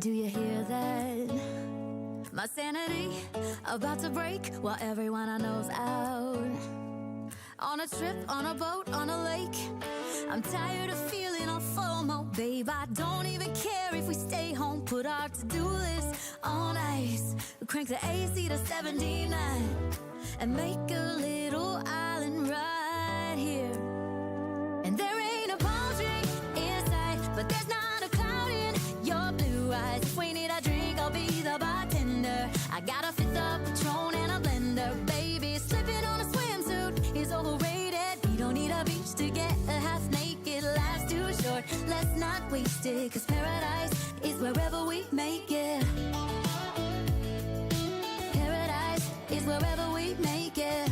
Do you hear that? My sanity about to break while everyone I know's out. On a trip, on a boat, on a lake. I'm tired of feeling all FOMO, babe. I don't even care if we stay home. Put our to-do list on ice. Crank the AC to 79 and make a little island right here. And there ain't a palm tree in sight, but there's not a cloud in your blue eyes. If we need a drink, I'll be the bartender. I got a fifth of Patron and a blender, baby. Slipping on a swimsuit is overrated. We don't need a beach to get a half naked. Life's too short, let's not waste it, 'cause paradise is wherever we make it. Paradise is wherever we make it.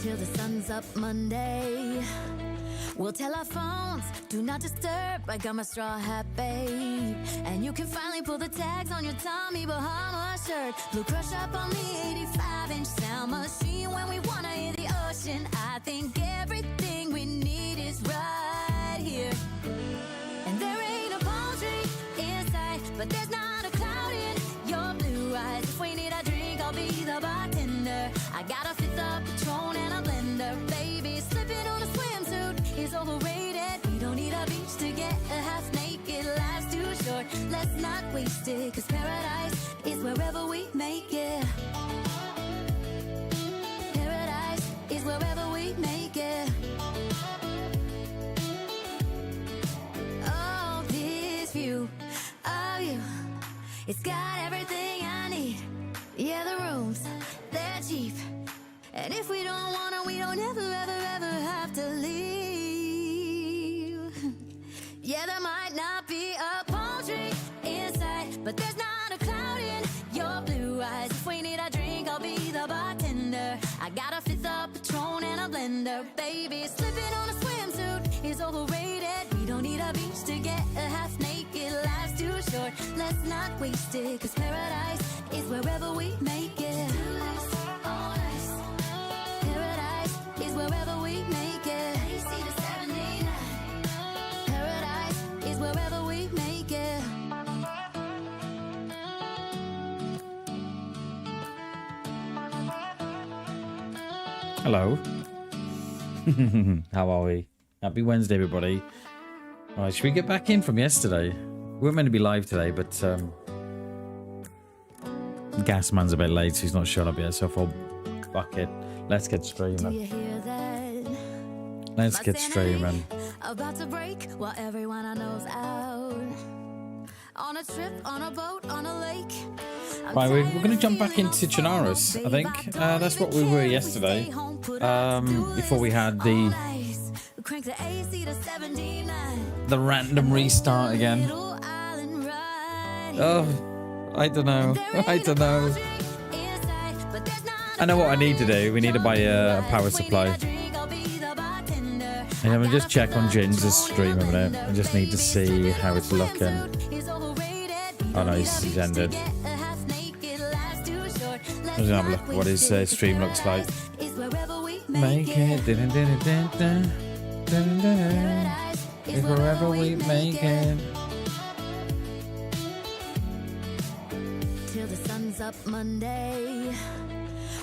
Till the sun's up Monday, we'll tell our phones, do not disturb. I got my straw hat, babe. And you can finally pull the tags on your Tommy Bahama shirt. Blue crush up on the 85-inch sound machine. When we wanna hear the ocean, I think everything we need is right here. And there ain't a palm tree in sight, but there's not a cloud in your blue eyes. If we need a drink, I'll be the bartender. I got a fifth of Patron and a blender, baby. Slipping on a swimsuit is overrated. We don't need a beach to get a half naked. Life's too short, let's not waste it, 'cause paradise is wherever we make it. Paradise is wherever we make it. Oh, this view of you, it's got everything I need. Yeah, the rooms, they're cheap. And if we don't wanna, we don't ever, ever, ever have to leave. Yeah, there might not be a palm tree in sight, but there's not a cloud in your blue eyes. If we need a drink, I'll be the bartender. I got a fifth of Patron and a blender, baby. Slipping on a swimsuit is overrated. We don't need a beach to get a half naked. Life's too short, let's not waste it, 'cause paradise is wherever we make it. Paradise is wherever we make it. Paradise is wherever we make it. Hello. How are we? Happy Wednesday, everybody. All right, should we get back in from yesterday? We weren't meant to be live today, but Gasman's a bit late, so he's not shut up yet, so I thought, fuck it. Let's get streaming. Let's get streaming. About to break while everyone I know's out. On a trip, on a boat, on a lake. Right, we're going to jump back into Chinaris, I think. That's what we were yesterday. Before we had the random restart again. Oh, I don't know. I don't know. I know what I need to do. We need to buy a power supply. And I'm going to just check on Jin's stream a minute. I just need to see how it's looking. Oh no, he's ended. Let's have a look at what his stream looks like. Make it. It's wherever we make it. Till the sun's up Monday.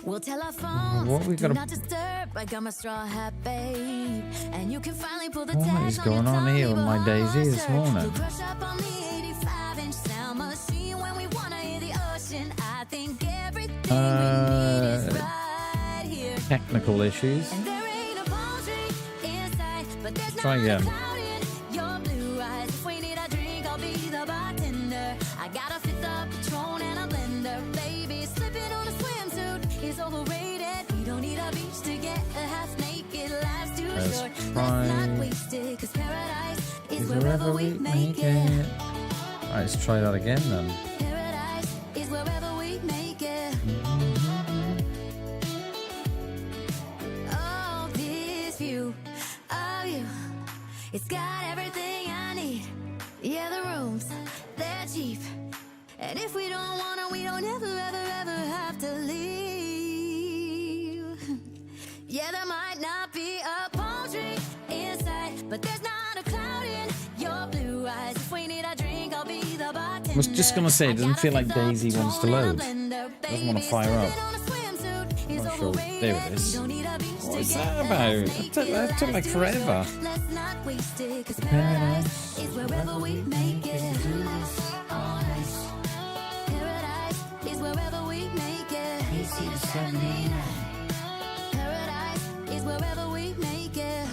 We'll tell our phones, what we got? Not disturb. I got my straw hat, babe. And you can finally pull the what is going on here with my DayZ this morning? Crush up on the 85-inch sound machine. When we wanna hear the ocean, I think everything we need is right here. Technical issues. And there ain't a palm tree in sight, but there's Try not again. a cloud in your blue eyes. If we need a drink, I'll be the bartender. I got a fifth of Patron and a blender, baby. Slipping on a swimsuit is overrated. We don't need a beach to get a half naked. Life's too short, let's not waste it, 'cause paradise is wherever we make it. Alright, let's try that again then. Paradise is wherever we make it. Oh, this view of you, it's got everything I need. Yeah, the rooms, they're cheap. And if we don't wanna, we don't ever, ever, ever have to leave. Yeah, there might not be a palm tree in sight, but there's not a cloud in your was just gonna say, it doesn't feel like DayZ wants to load. Doesn't want to fire up. I'm not sure. There it is. What is that about? That took like forever. Paradise is wherever we make it. Paradise is wherever we make it. Paradise is wherever we make it.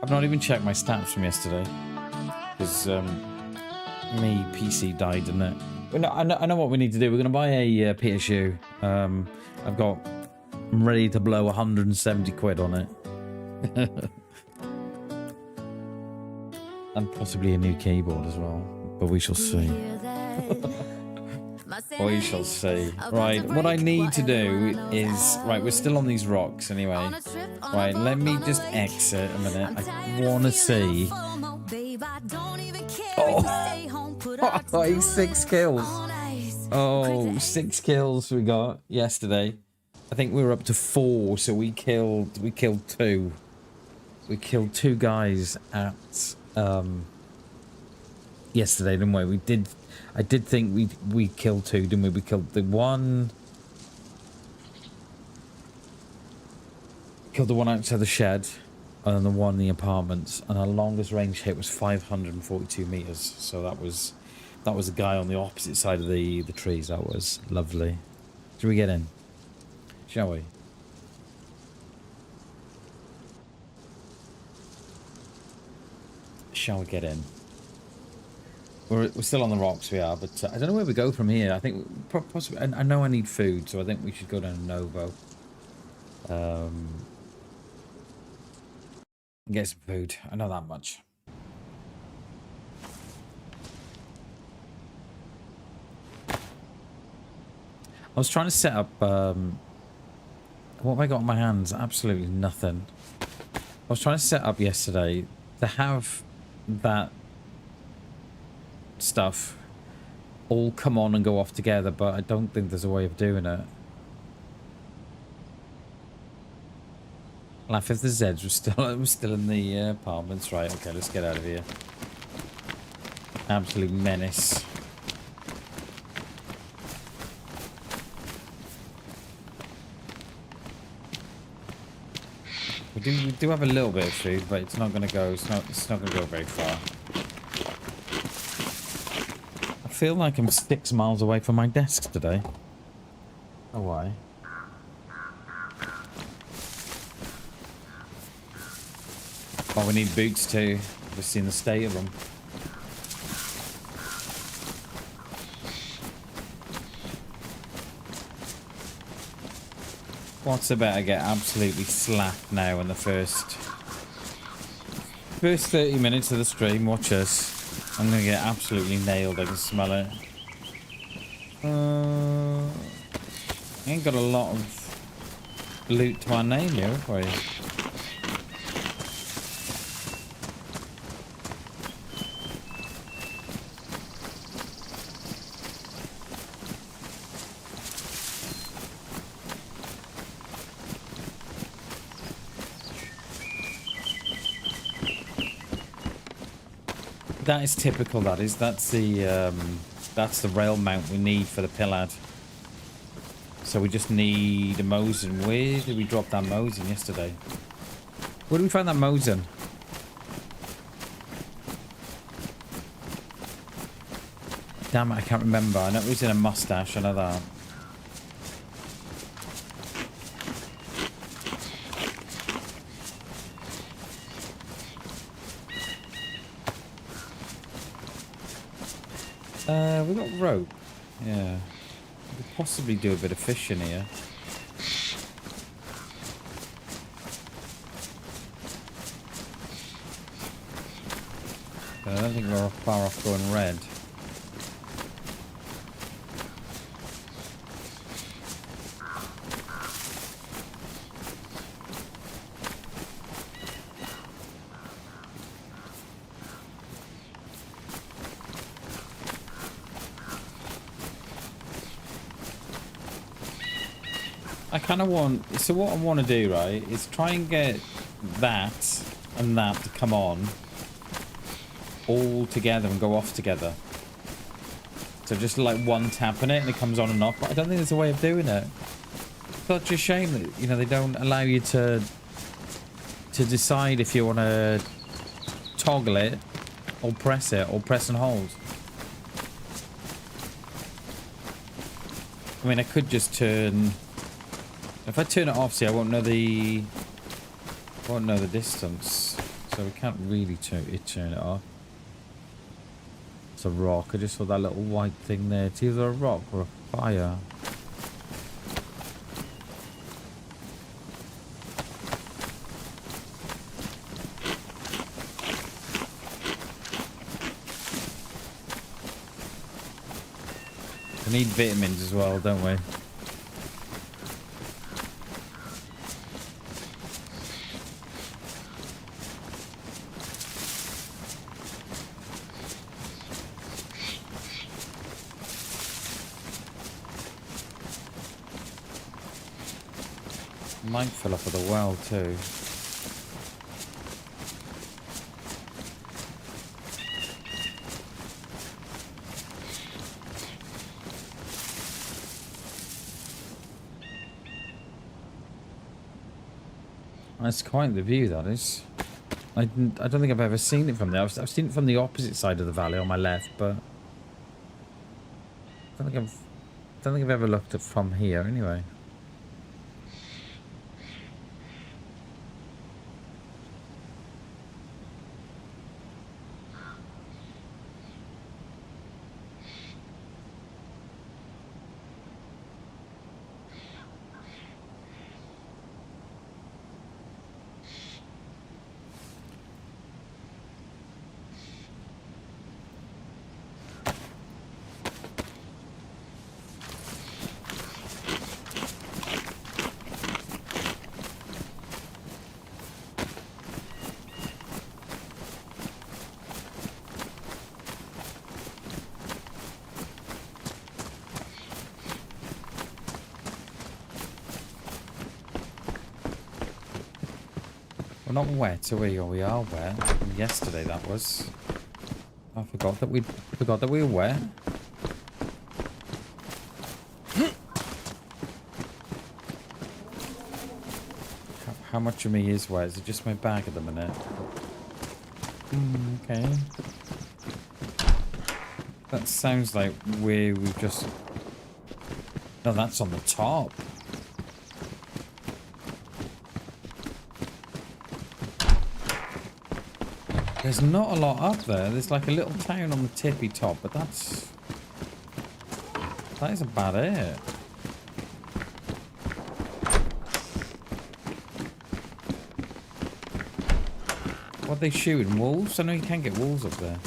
I've not even checked my stats from yesterday because me PC died, didn't it? I know what we need to do. We're going to buy a PSU. I'm ready to blow 170 quid on it. And possibly a new keyboard as well. But we shall see. We shall see. Right, what I need to do is... Right, we're still on these rocks anyway. Right, let me just exit a minute. I want to see... Oh, 6 kills. Oh, 6 kills we got yesterday. I think we were up to 4, so we killed 2. We killed 2 guys at yesterday, didn't we? I did think we killed 2, didn't we? We killed the one. Killed the one outside the shed, and then the one in the apartments. And our longest range hit was 542 meters. So that was a guy on the opposite side of the trees. That was lovely. Should we get in? Shall we? Shall we get in? We're still on the rocks, we are, but I don't know where we go from here. I think possibly. I know I need food, so I think we should go down to Novo. Get some food. I know that much. I was trying to set up. What have I got on my hands? Absolutely nothing. I was trying to set up yesterday to have that stuff all come on and go off together, but I don't think there's a way of doing it. Laugh if the Zeds were still in the apartments. Right, okay, let's get out of here. Absolute menace. We do have a little bit of food, but it's not gonna go. It's not gonna go very far. I feel like I'm 6 miles away from my desk today. Oh, why? Oh, we need boots too. We've seen the state of them. What's about to get absolutely slapped now in the first 30 minutes of the stream? Watch us. I'm gonna get absolutely nailed. I can smell it. Ain't got a lot of loot to our name here, have we? That is typical. That's the rail mount we need for the Pillad. So we just need a Mosin. Where did we drop that Mosin yesterday? Where did we find that Mosin? Damn it, I can't remember. I know it was in a mustache. I know that. We got rope. Yeah. We could possibly do a bit of fishing here. But I don't think we're far off going red. I kind of want... So what I want to do, right, is try and get that and that to come on. all together and go off together. So just like one tap on it and it comes on and off. But I don't think there's a way of doing it. Such a shame that, you know, they don't allow you to decide if you want to toggle it or press it or press and hold. I mean, I could just turn... If I turn it off, see, I won't know the distance. So we can't really turn it off. It's a rock. I just saw that little white thing there. It's either a rock or a fire. We need vitamins as well, don't we? Might fill up with a well too. That's quite the view, that is. I don't think I've ever seen it from there. I've seen it from the opposite side of the valley on my left, but I don't think I've ever looked at from here anyway. We're not wet, are we? Or we are wet. Yesterday that was. I forgot that we were wet. How much of me is wet? Is it just my bag at the minute? Okay. That sounds like where we've just... No, that's on the top. There's not a lot up there. There's like a little town on the tippy top, but that is about it. What are they shooting? Wolves? I know you can't get wolves up there.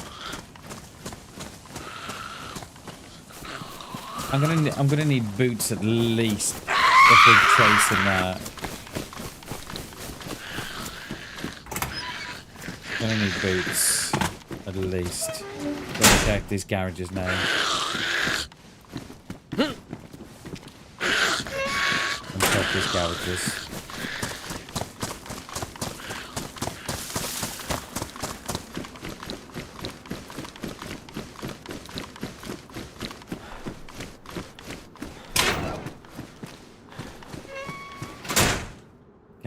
I'm gonna need boots at least if we're chasing that. I'm gonna need boots at least. Gonna check these garages now. And check these garages.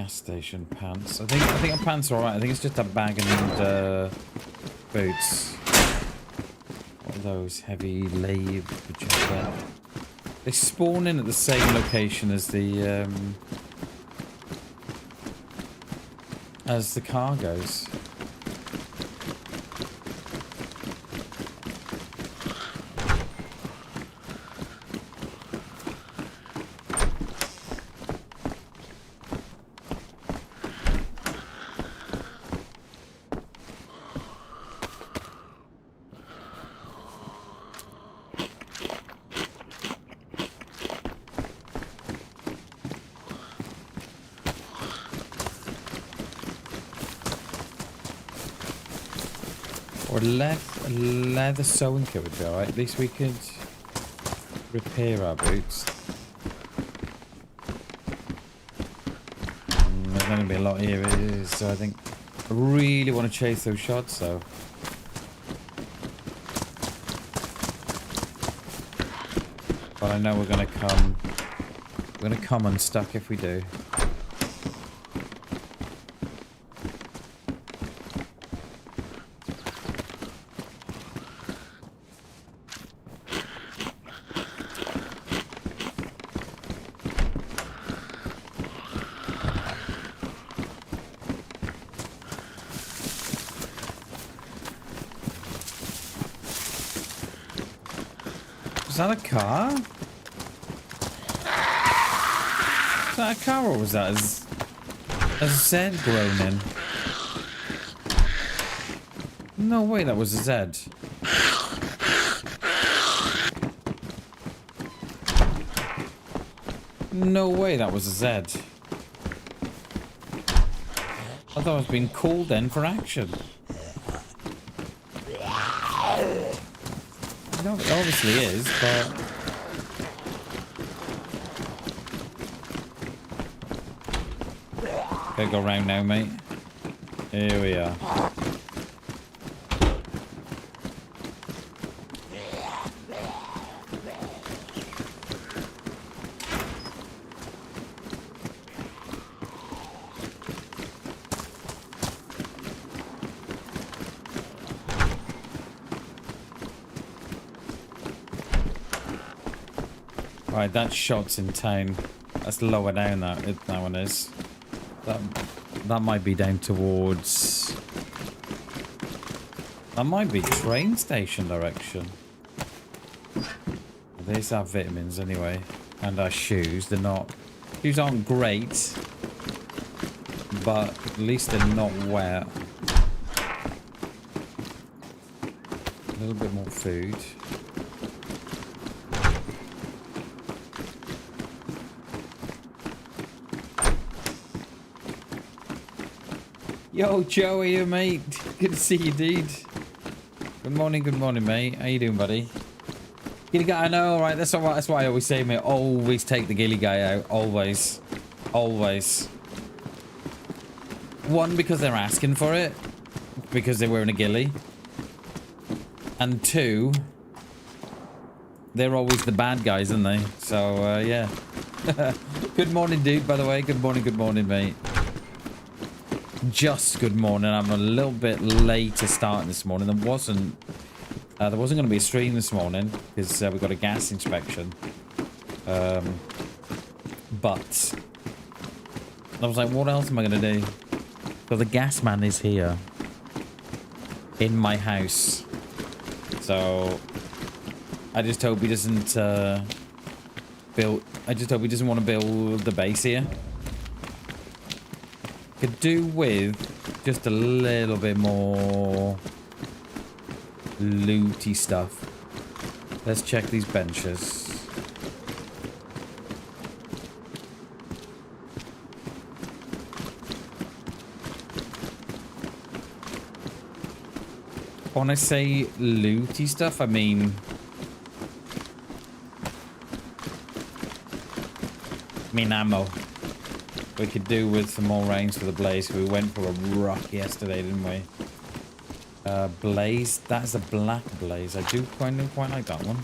Station pants. I think our pants are alright. I think it's just a bag and boots. What are those heavy lathe? They spawn in at the same location as the cargoes. Or leather sewing kit would be alright. At least we could repair our boots. There's not going to be a lot here, so I think I really want to chase those shots though. But I know we're gonna come. We're gonna come unstuck if we do. Was that a car? Was that a car or was that a Z groaning? No way, that was a Z. No way, that was a Z. I thought I was being called in for action. No, it obviously is, but... Okay, go round now, mate. Here we are. Right, that shot's in town. That's lower down, that one is. That might be down towards... That might be train station direction. There's our vitamins anyway. And our shoes. They're not... Shoes aren't great. But at least they're not wet. A little bit more food. Yo, Joe, are you, mate? Good to see you, dude. Good morning, mate. How you doing, buddy? Gilly guy, I know, right? That's why I always say, mate. Always take the gilly guy out. Always. Always. One, because they're asking for it. Because they're wearing a gilly. And two, they're always the bad guys, aren't they? So, yeah. Good morning, dude, by the way. Good morning, mate. Just good morning. I'm a little bit late to start this morning. There wasn't going to be a stream this morning because we got a gas inspection. But I was like, what else am I going to do? So the gas man is here in my house. So I just hope he doesn't build. I just hope he doesn't want to build the base here. Could do with just a little bit more looty stuff. Let's check these benches. When I say looty stuff, I mean ammo. We could do with some more range for the blaze. We went for a rock yesterday, didn't we? Blaze. That's a black blaze. I do quite like that one.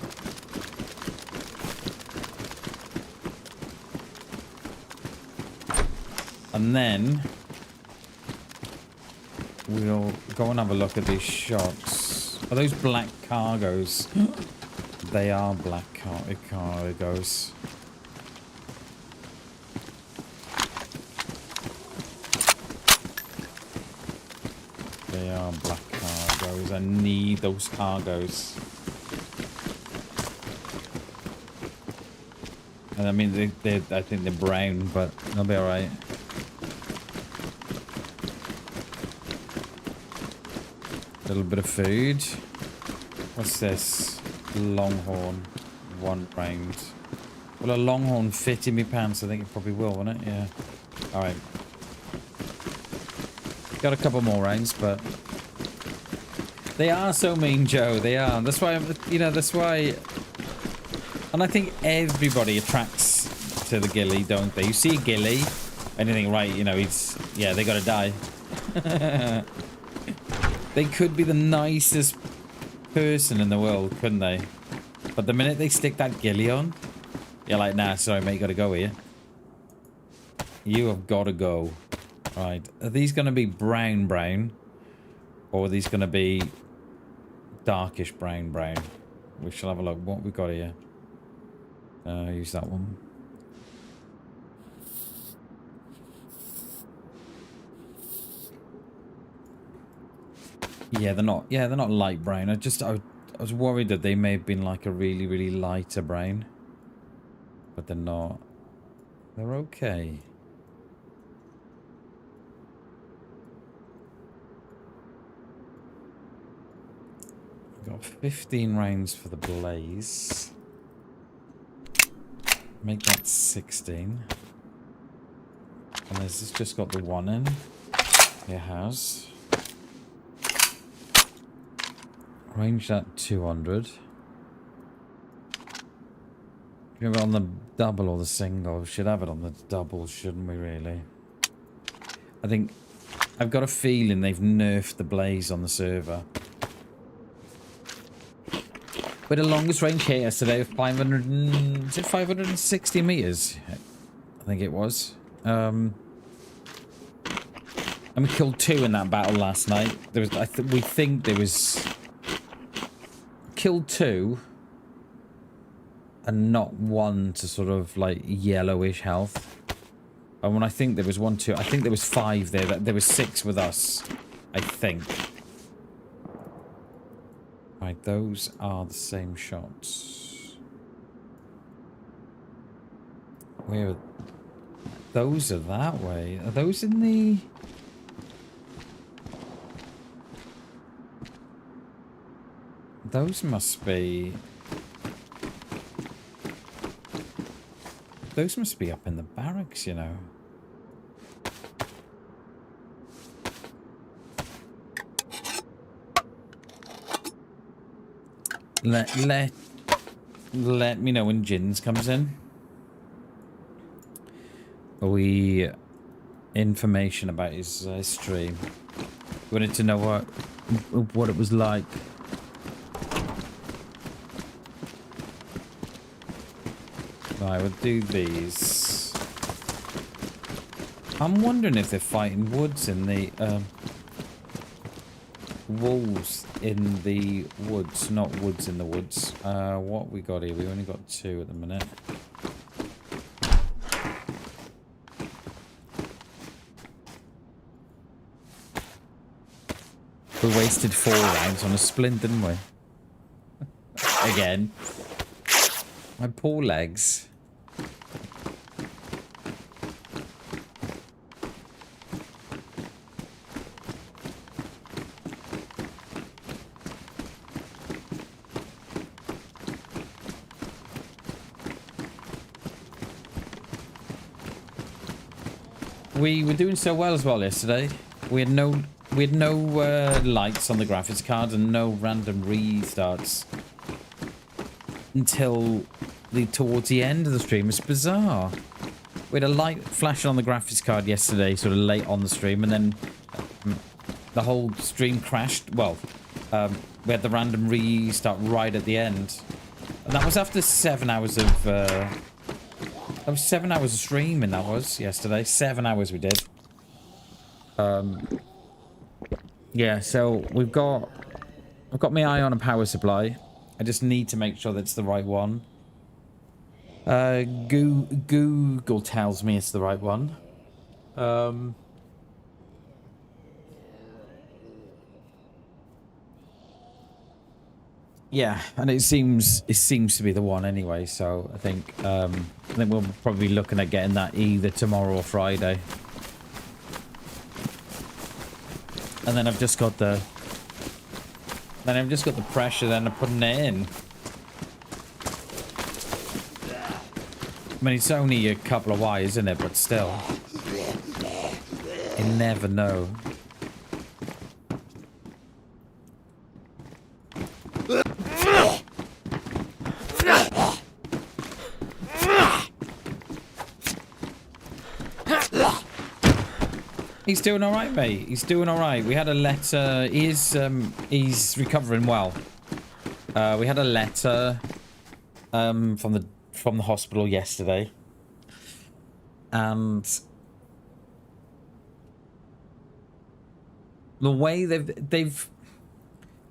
And then we'll go and have a look at these shots. Are those black cargoes? They are black cargoes. They are black cargoes. I need those cargoes. And I mean, I think they're brown, but they'll be alright. A little bit of food. What's this? Longhorn. 1 round. Will a longhorn fit in my pants? I think it probably will, won't it? Yeah. Alright. Got a couple more rounds, but they are so mean, Joe. They are. That's why, that's why. And I think everybody attracts to the ghillie, don't they? You see a ghillie, and you think, right, they gotta die. They could be the nicest person in the world, couldn't they? But the minute they stick that ghillie on, you're like, nah, sorry, mate, gotta go here. You have gotta go. Right. Are these gonna be brown? Or are these gonna be darkish brown? We shall have a look. What we got here? Use that one. Yeah, they're not. Yeah, they're not light brown. I was worried that they may have been like a really, really lighter brown, but they're not. They're okay. Got 15 rounds for the blaze. Make that 16. And has this just got the one in? It has. Range that 200. You have it on the double or the single? We should have it on the double, shouldn't we, really? I think I've got a feeling they've nerfed the blaze on the server. We had a longest range hit yesterday of 560 meters? I think it was. And we killed 2 in that battle last night. There was, we think there was... Killed 2 and not 1 to sort of like yellowish health. And when I think there was 1, 2, I think there was 5 there. There was 6 with us, I think. Right, those are the same shots. Where are... Those are that way. Are those in the... Those must be... Those must be up in the barracks, you know. Let me know when Jins comes in. Information about his stream. We wanted to know what it was like. Right, we'll do these. I'm wondering if they're fighting woods in the wolves in the woods, not woods in the woods. What we got here? We only got 2 at the minute. We wasted 4 rounds on a splint, didn't we? Again. My poor legs. We were doing so well as well yesterday. We had no lights on the graphics card and no random restarts until towards the end of the stream. It's bizarre. We had a light flashing on the graphics card yesterday, sort of late on the stream, and then the whole stream crashed. Well, we had the random restart right at the end, and that was after 7 hours of. That was 7 hours of streaming. That was yesterday. 7 hours we did. Yeah. So I've got my eye on a power supply. I just need to make sure that's the right one. Google tells me it's the right one. Yeah, and it seems to be the one anyway. So I think we'll probably be looking at getting that either tomorrow or Friday. And then I've just got the pressure then of putting it in. I mean, it's only a couple of wires, isn't it? But still, you never know. He's doing all right, mate. He's doing all right. We had a letter. He's recovering well. We had a letter from the hospital yesterday, and the way they've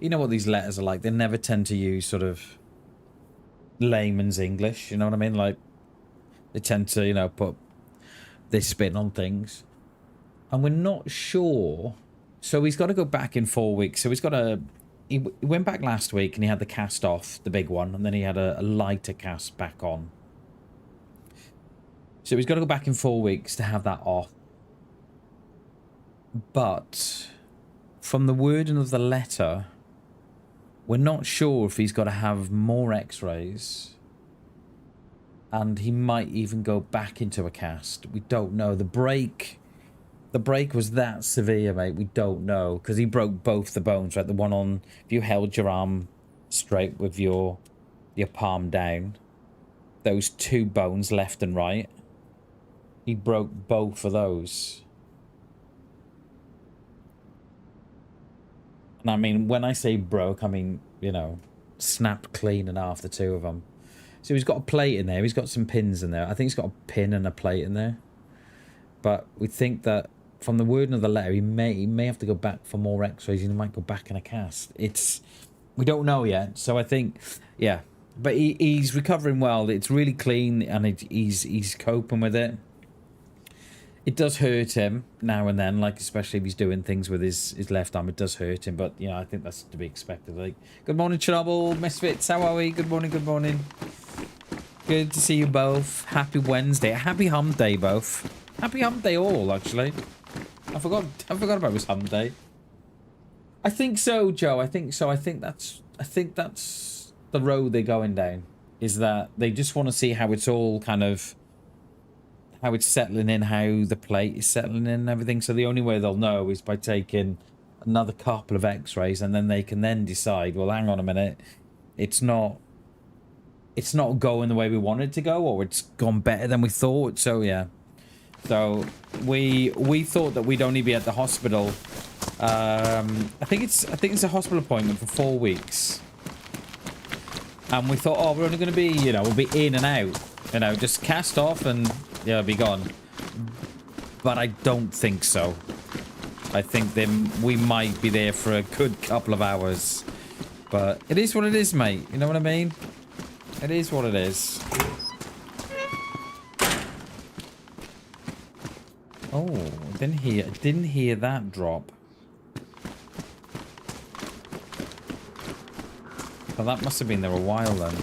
you know what these letters are like. They never tend to use sort of layman's English. You know what I mean? Like they tend to, you know, put this spin on things, and we're not sure. So he's got to go back in 4 weeks. So he's got to. He went back last week and he had the cast off, the big one, and then he had a lighter cast back on. So he's got to go back in 4 weeks to have that off. But from the wording of the letter, we're not sure if he's got to have more x-rays. And he might even go back into a cast. We don't know. The break was that severe, mate. We don't know. Because he broke both the bones, right? The one on... If you held your arm straight with your palm down, those two bones, left and right, he broke both of those. And I mean, when I say broke, I mean, you know, snapped clean in half, the two of them. So he's got a plate in there. He's got some pins in there. I think he's got a pin and a plate in there. But we think that from the wording of the letter, he may have to go back for more x-rays. He might go back in a cast. We don't know yet. So I think, yeah. But he's recovering well. It's really clean, and he's coping with it. It does hurt him now and then, like especially if he's doing things with his left arm. It does hurt him, but you know, I think that's to be expected. Like, good morning, Chernobyl, Misfits. How are we? Good morning. Good morning. Good to see you both. Happy Wednesday. Happy Hump Day, both. Happy Hump Day, all actually. I forgot about this Hump Day. I think so, Joe. I think so. I think that's the road they're going down. Is that they just want to see how it's all kind of. How it's settling in, how the plate is settling in and everything. So the only way they'll know is by taking another couple of x-rays, and then they can then decide, well, hang on a minute, it's not going the way we wanted it to go, or it's gone better than we thought. So yeah. So we thought that we'd only be at the hospital. I think it's a hospital appointment for 4 weeks. And we thought, oh, we're only going to be, you know, we'll be in and out. You know, just cast off and yeah, be gone. But I don't think so. I think we might be there for a good couple of hours. But it is what it is, mate. You know what I mean? It is what it is. Oh, didn't hear that drop. Well, that must have been there a while then.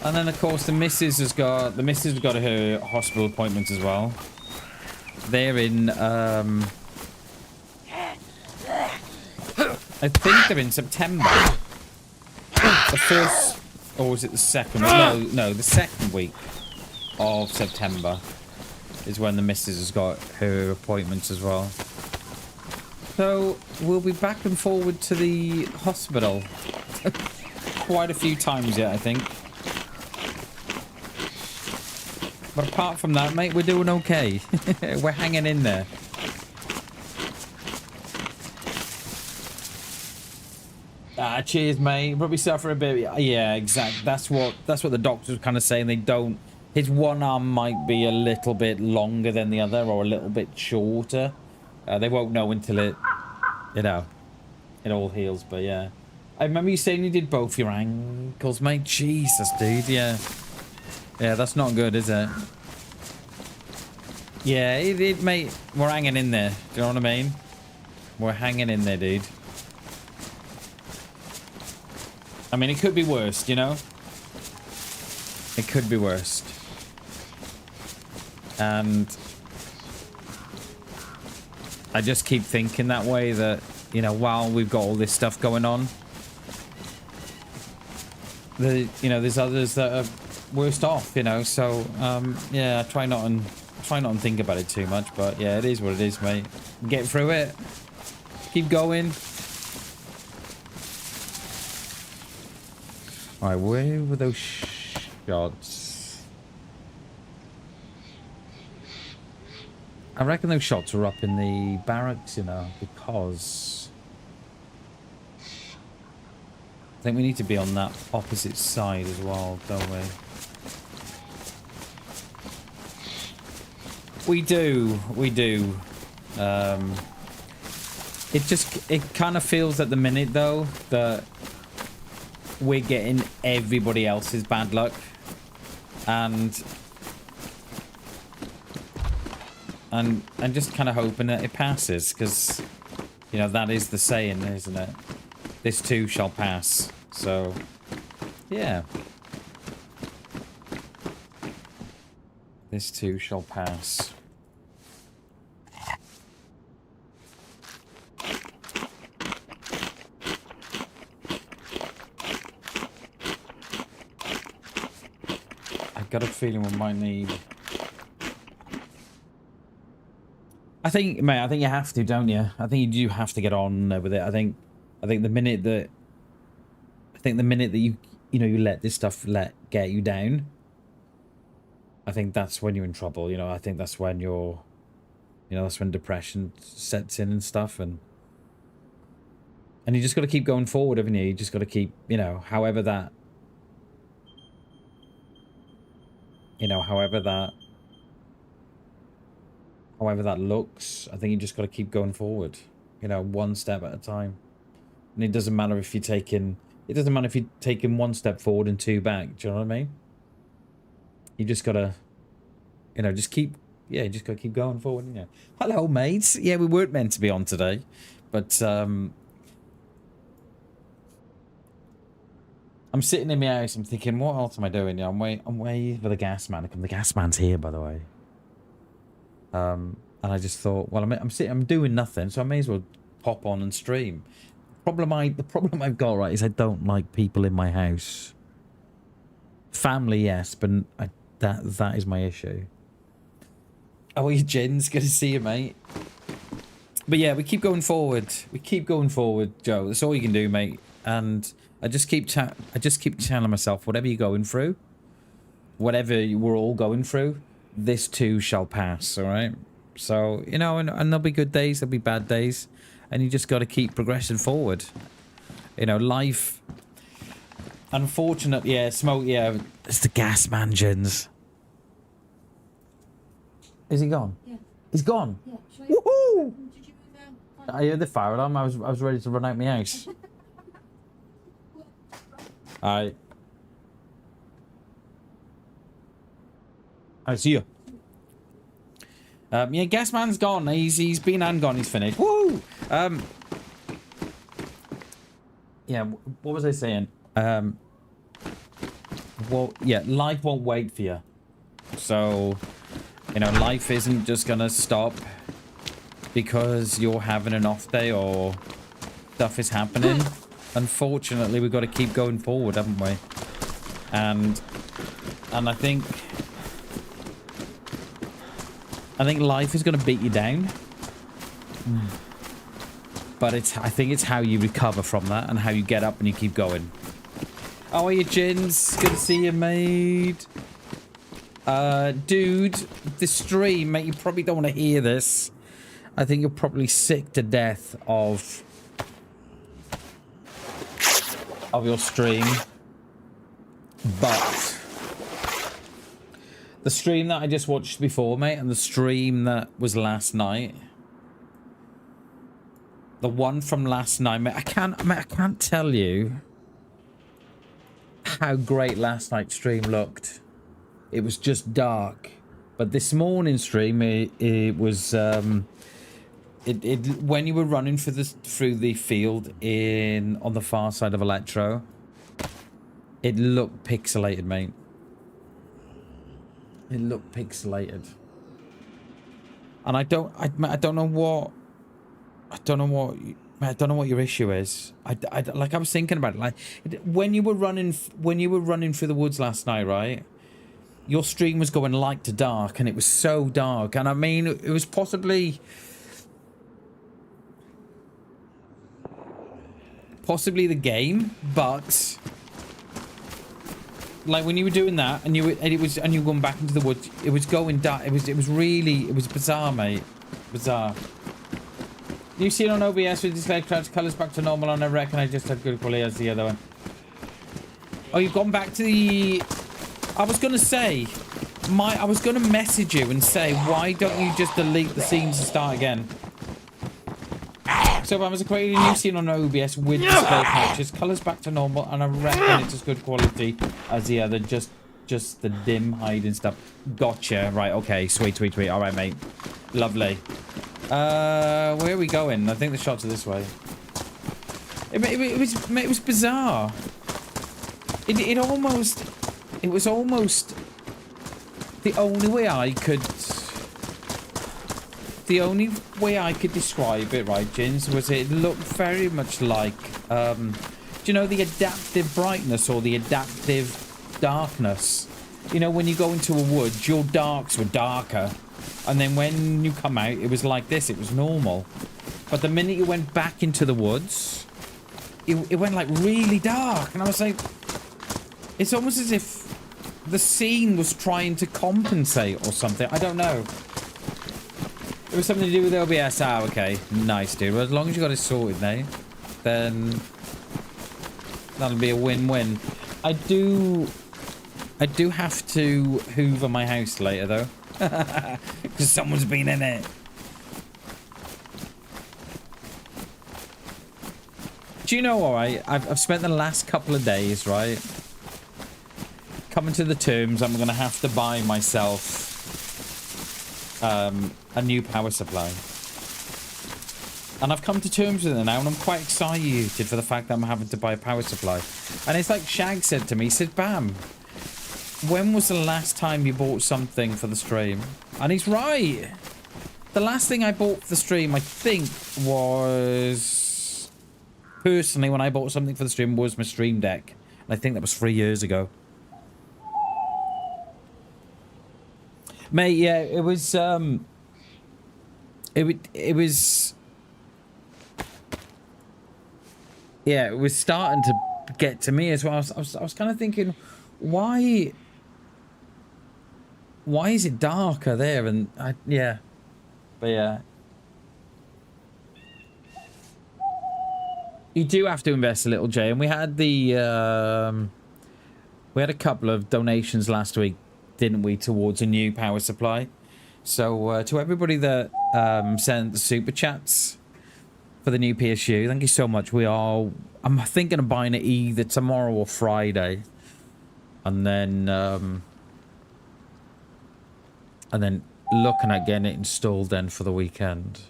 And then, of course, the missus has got her hospital appointment as well. They're in, I think they're in September. The first, or was it the second? No, the second week of September is when the missus has got her appointments as well. So we'll be back and forward to the hospital quite a few times yet, I think. But apart from that, mate, we're doing okay. We're hanging in there. Ah, cheers, mate. Rub yourself for a bit. Yeah, exactly. That's what the doctors were kind of saying. They don't. His one arm might be a little bit longer than the other, or a little bit shorter. They won't know until it, you know, it all heals. But yeah, I remember you saying you did both your ankles, mate. Jesus, dude. Yeah. Yeah, that's not good, is it? Yeah, mate, we're hanging in there. Do you know what I mean? We're hanging in there, dude. I mean, it could be worse, you know? It could be worse. And I just keep thinking that way, that, you know, while we've got all this stuff going on, there's others that are worst off, you know. So yeah, I try not and think about it too much, but yeah, it is what it is, mate. Get through it, keep going. All right, where were those shots? I reckon those shots were up in the barracks, you know, because I think we need to be on that opposite side as well, don't we? We do. It kind of feels at the minute, though, that we're getting everybody else's bad luck. And just kind of hoping that it passes, because, you know, that is the saying, isn't it? This too shall pass. So, yeah. This too shall pass. I've got a feeling we might need... I think, mate, I think you have to, don't you? I think you do have to get on with it. I think the minute that you let this stuff get you down, I think that's when you're in trouble. You know, I think that's when that's when depression sets in and stuff, and you just got to keep going forward, haven't you? You just got to keep, however that looks. I think you just got to keep going forward, one step at a time. And it doesn't matter if you're taking one step forward and two back. Do you know what I mean? You just gotta, you just gotta keep going forward. Hello, mates. Yeah, we weren't meant to be on today, but I'm sitting in my house. I'm thinking, what else am I doing? I'm waiting for the gas man to come. The gas man's here, by the way. And I just thought, well, I'm doing nothing, so I may as well pop on and stream. The problem I've got, right, is I don't like people in my house. Family, yes, but that is my issue. How are you, Jins? Good to see you, mate. But yeah, we keep going forward. Joe. That's all you can do, mate. And I just keep telling myself, whatever you're going through, whatever we're all going through, this too shall pass. All right. So and there'll be good days, there'll be bad days, and you just got to keep progressing forward. Life. Unfortunately, yeah, smoke. Yeah, it's the gas man, Jins. Is he gone? Yeah. He's gone. Yeah. Woohoo! Did you I heard the fire alarm. I was ready to run out my house. I see you. Yeah, gas man's gone. He's been and gone. He's finished. Woo! Yeah. What was I saying? Well, yeah, life won't wait for you. So, life isn't just gonna stop because you're having an off day or stuff is happening. Unfortunately, we've got to keep going forward, haven't we? And I think life is going to beat you down. But I think it's how you recover from that and how you get up and you keep going. How are you, Jins? Good to see you, mate. Dude, the stream, mate, you probably don't want to hear this. I think you're probably sick to death of your stream. But the stream that I just watched before, mate, and the stream that was last night, the one from last night, mate, I can't tell you how great last night's stream looked. It was just dark, but this morning's stream, it was when you were running through the field on the far side of Electro, it looked pixelated, mate. It looked pixelated, and I don't know what your issue is. Like, I was thinking about it. Like, when you were running through the woods last night, right? Your stream was going light to dark, and it was so dark. And I mean, it was possibly the game, but like when you were doing that, and you were going back into the woods, it was going dark. It was bizarre, mate. Bizarre. New scene on OBS with display colors back to normal, and I reckon I just had good quality as the other one. Oh, you've gone back to the... I was going to say... I was going to message you and say, why don't you just delete the scenes and start again? So I was creating a new scene on OBS with display patches, colors back to normal, and I reckon it's as good quality as the other, just the dim hiding stuff. Gotcha. Right, okay, sweet. All right, mate. Lovely. Where are we going? I think the shots are this way. It was bizarre. It was almost the only way I could describe it, right, Jins, was it looked very much like, do you know the adaptive brightness or the adaptive darkness? You know, when you go into a wood, your darks were darker. And then when you come out, it was like this. It was normal. But the minute you went back into the woods, it went like really dark. And I was like, it's almost as if the scene was trying to compensate or something. I don't know. It was something to do with OBS. Ah, okay. Nice, dude. Well, as long as you got it sorted now, then that'll be a win-win. I do have to hoover my house later, though. Because someone's been in it. Do you know, alright, I've spent the last couple of days, right, coming to the terms I'm going to have to buy myself a new power supply. And I've come to terms with it now, and I'm quite excited for the fact that I'm having to buy a power supply. And it's like Shag said to me, he said, Bam, when was the last time you bought something for the stream? And he's right. The last thing I bought for the stream, I think, was... Personally, when I bought something for the stream, was my Stream Deck. And I think that was 3 years ago. Mate, yeah, it was... It was... Yeah, it was starting to get to me as well. I was kind of thinking, why is it darker there? And yeah, but yeah, you do have to invest a little, Jay. And we had a couple of donations last week, didn't we, towards a new power supply. So to everybody that sent the super chats for the new PSU, thank you so much. I'm thinking of buying it either tomorrow or Friday, and then looking at getting it installed then for the weekend.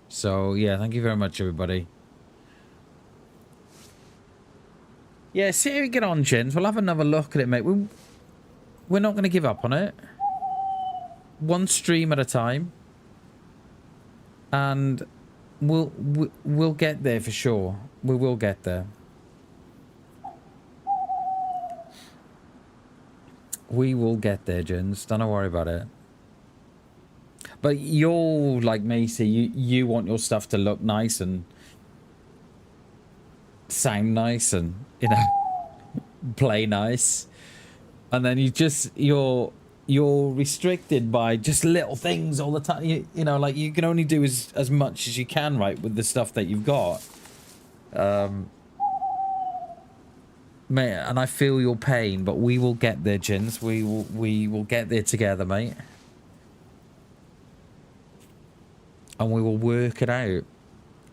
So yeah, thank you very much, everybody. Yeah, see how we get on, gents. We'll have another look at it, mate. We're not going to give up on it. One stream at a time, and we'll get there for sure. We will get there. We will get there, gents. Don't worry about it. But you're like Macy. You want your stuff to look nice and sound nice and, you know, play nice. And then you're restricted by just little things all the time. You know, like you can only do as much as you can, right, with the stuff that you've got. Mate, and I feel your pain, but we will get there, gents. We will get there together, mate. And we will work it out.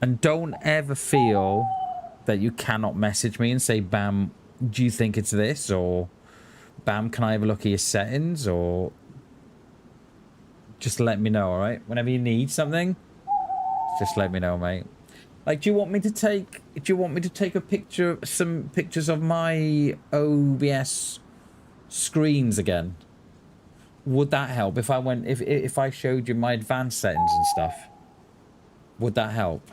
And don't ever feel that you cannot message me and say, Bam, do you think it's this? Or Bam, can I have a look at your settings? Or just let me know, alright? Whenever you need something, just let me know, mate. Like, do you want me to take a picture, some pictures of my OBS screens again? Would that help if I showed you my advanced settings and stuff? Would that help?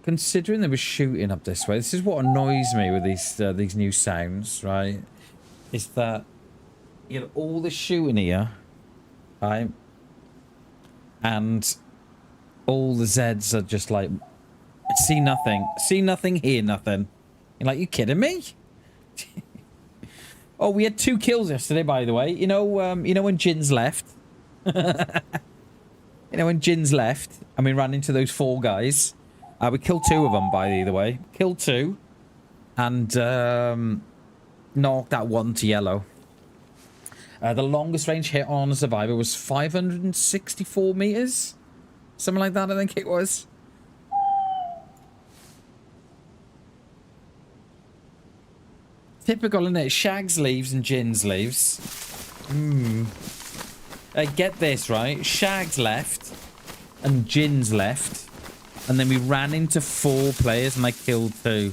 Considering there was shooting up this way, this is what annoys me with these new sounds, right? Is that, you know, all the shooting here, right? And all the Zs are just like, see nothing, hear nothing. You're like, you kidding me? Oh, we had 2 kills yesterday, by the way. You know when Jin's left? You know when Jin's left and we ran into those 4 guys? We killed 2 of them, by the way. Killed 2. And knocked that 1 to yellow. The longest range hit on a survivor was 564 meters. Something like that, I think it was. Typical, isn't it? Shags leaves and Jin's leaves. Get this, right? Shags left and Jin's left. And then we ran into 4 players and I killed 2.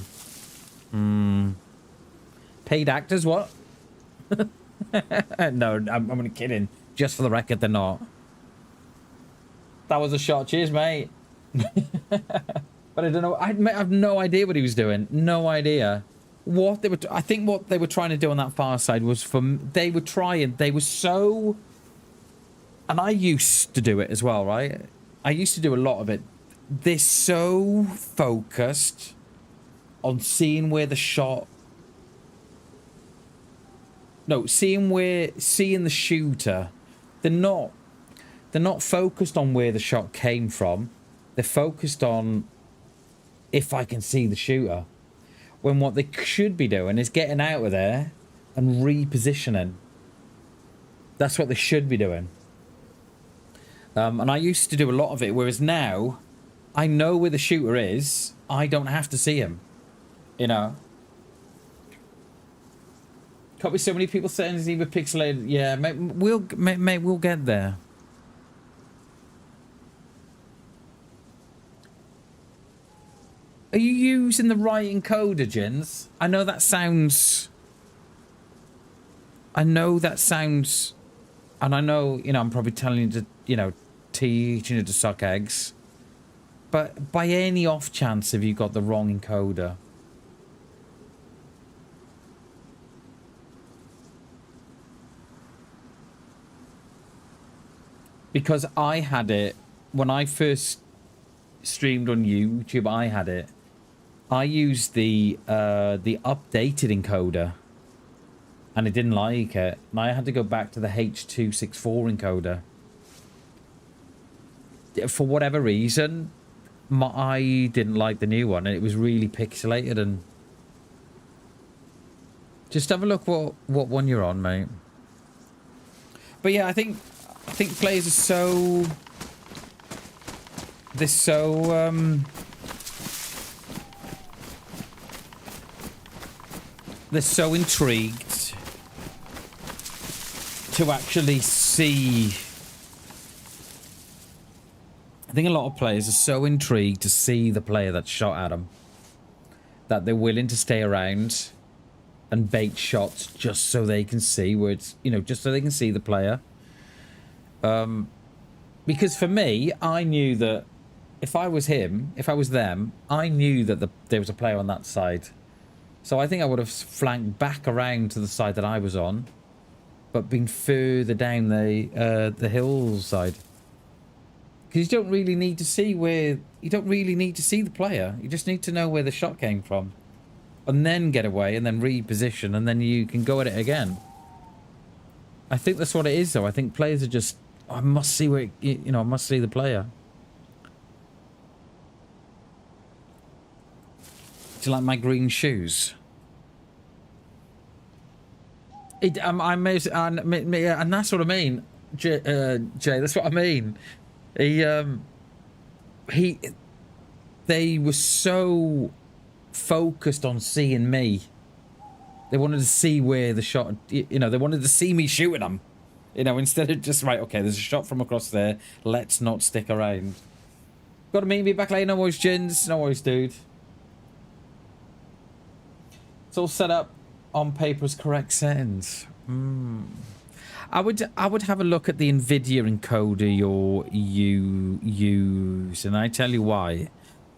Paid actors, what? No, I'm only kidding. Just for the record, they're not. That was a shot. Cheers, mate. But I don't know. I have no idea what he was doing. No idea. What they were... I think what they were trying to do on that far side was they were so... And I used to do it as well, right? I used to do a lot of it. They're so focused on seeing where the shot... No, seeing the shooter. They're not focused on where the shot came from. They're focused on if I can see the shooter. When what they should be doing is getting out of there and repositioning. That's what they should be doing. And I used to do a lot of it, whereas now I know where the shooter is. I don't have to see him. You know? Can't be so many people saying it's either pixelated. Yeah, mate, we'll get there. Are you using the right encoder, Jins? I know that sounds... And I know, you know, I'm probably telling you to, you know, teaching you to suck eggs. But by any off chance have you got the wrong encoder? Because I had it when I first streamed on YouTube. I had it. I used the updated encoder, and it didn't like it. And I had to go back to the H.264 encoder. For whatever reason, I didn't like the new one, and it was really pixelated. And just have a look what one you're on, mate. But yeah, I think players are so... They're so... They're so intrigued to actually see... I think a lot of players are so intrigued to see the player that shot at them that they're willing to stay around and bait shots just so they can see where it's... You know, just so they can see the player. Because for me, I knew that if I was him, if I was them, I knew that there was a player on that side. So I think I would have flanked back around to the side that I was on, but been further down the hillside. Because you don't really need to see where... You don't really need to see the player. You just need to know where the shot came from. And then get away and then reposition and then you can go at it again. I think that's what it is, though. I think players are just... I must see where... You know, I must see the player. Do you like my green shoes? And that's what I mean, Jay. That's what I mean. They were so focused on seeing me. They wanted to see where the shot. You know, they wanted to see me shooting them. You know, instead of just right. Okay, there's a shot from across there. Let's not stick around. Got to meet me back later. No worries, Jins. No worries, dude. It's all set up on paper as correct settings. I would have a look at the NVIDIA encoder you use, and I tell you why.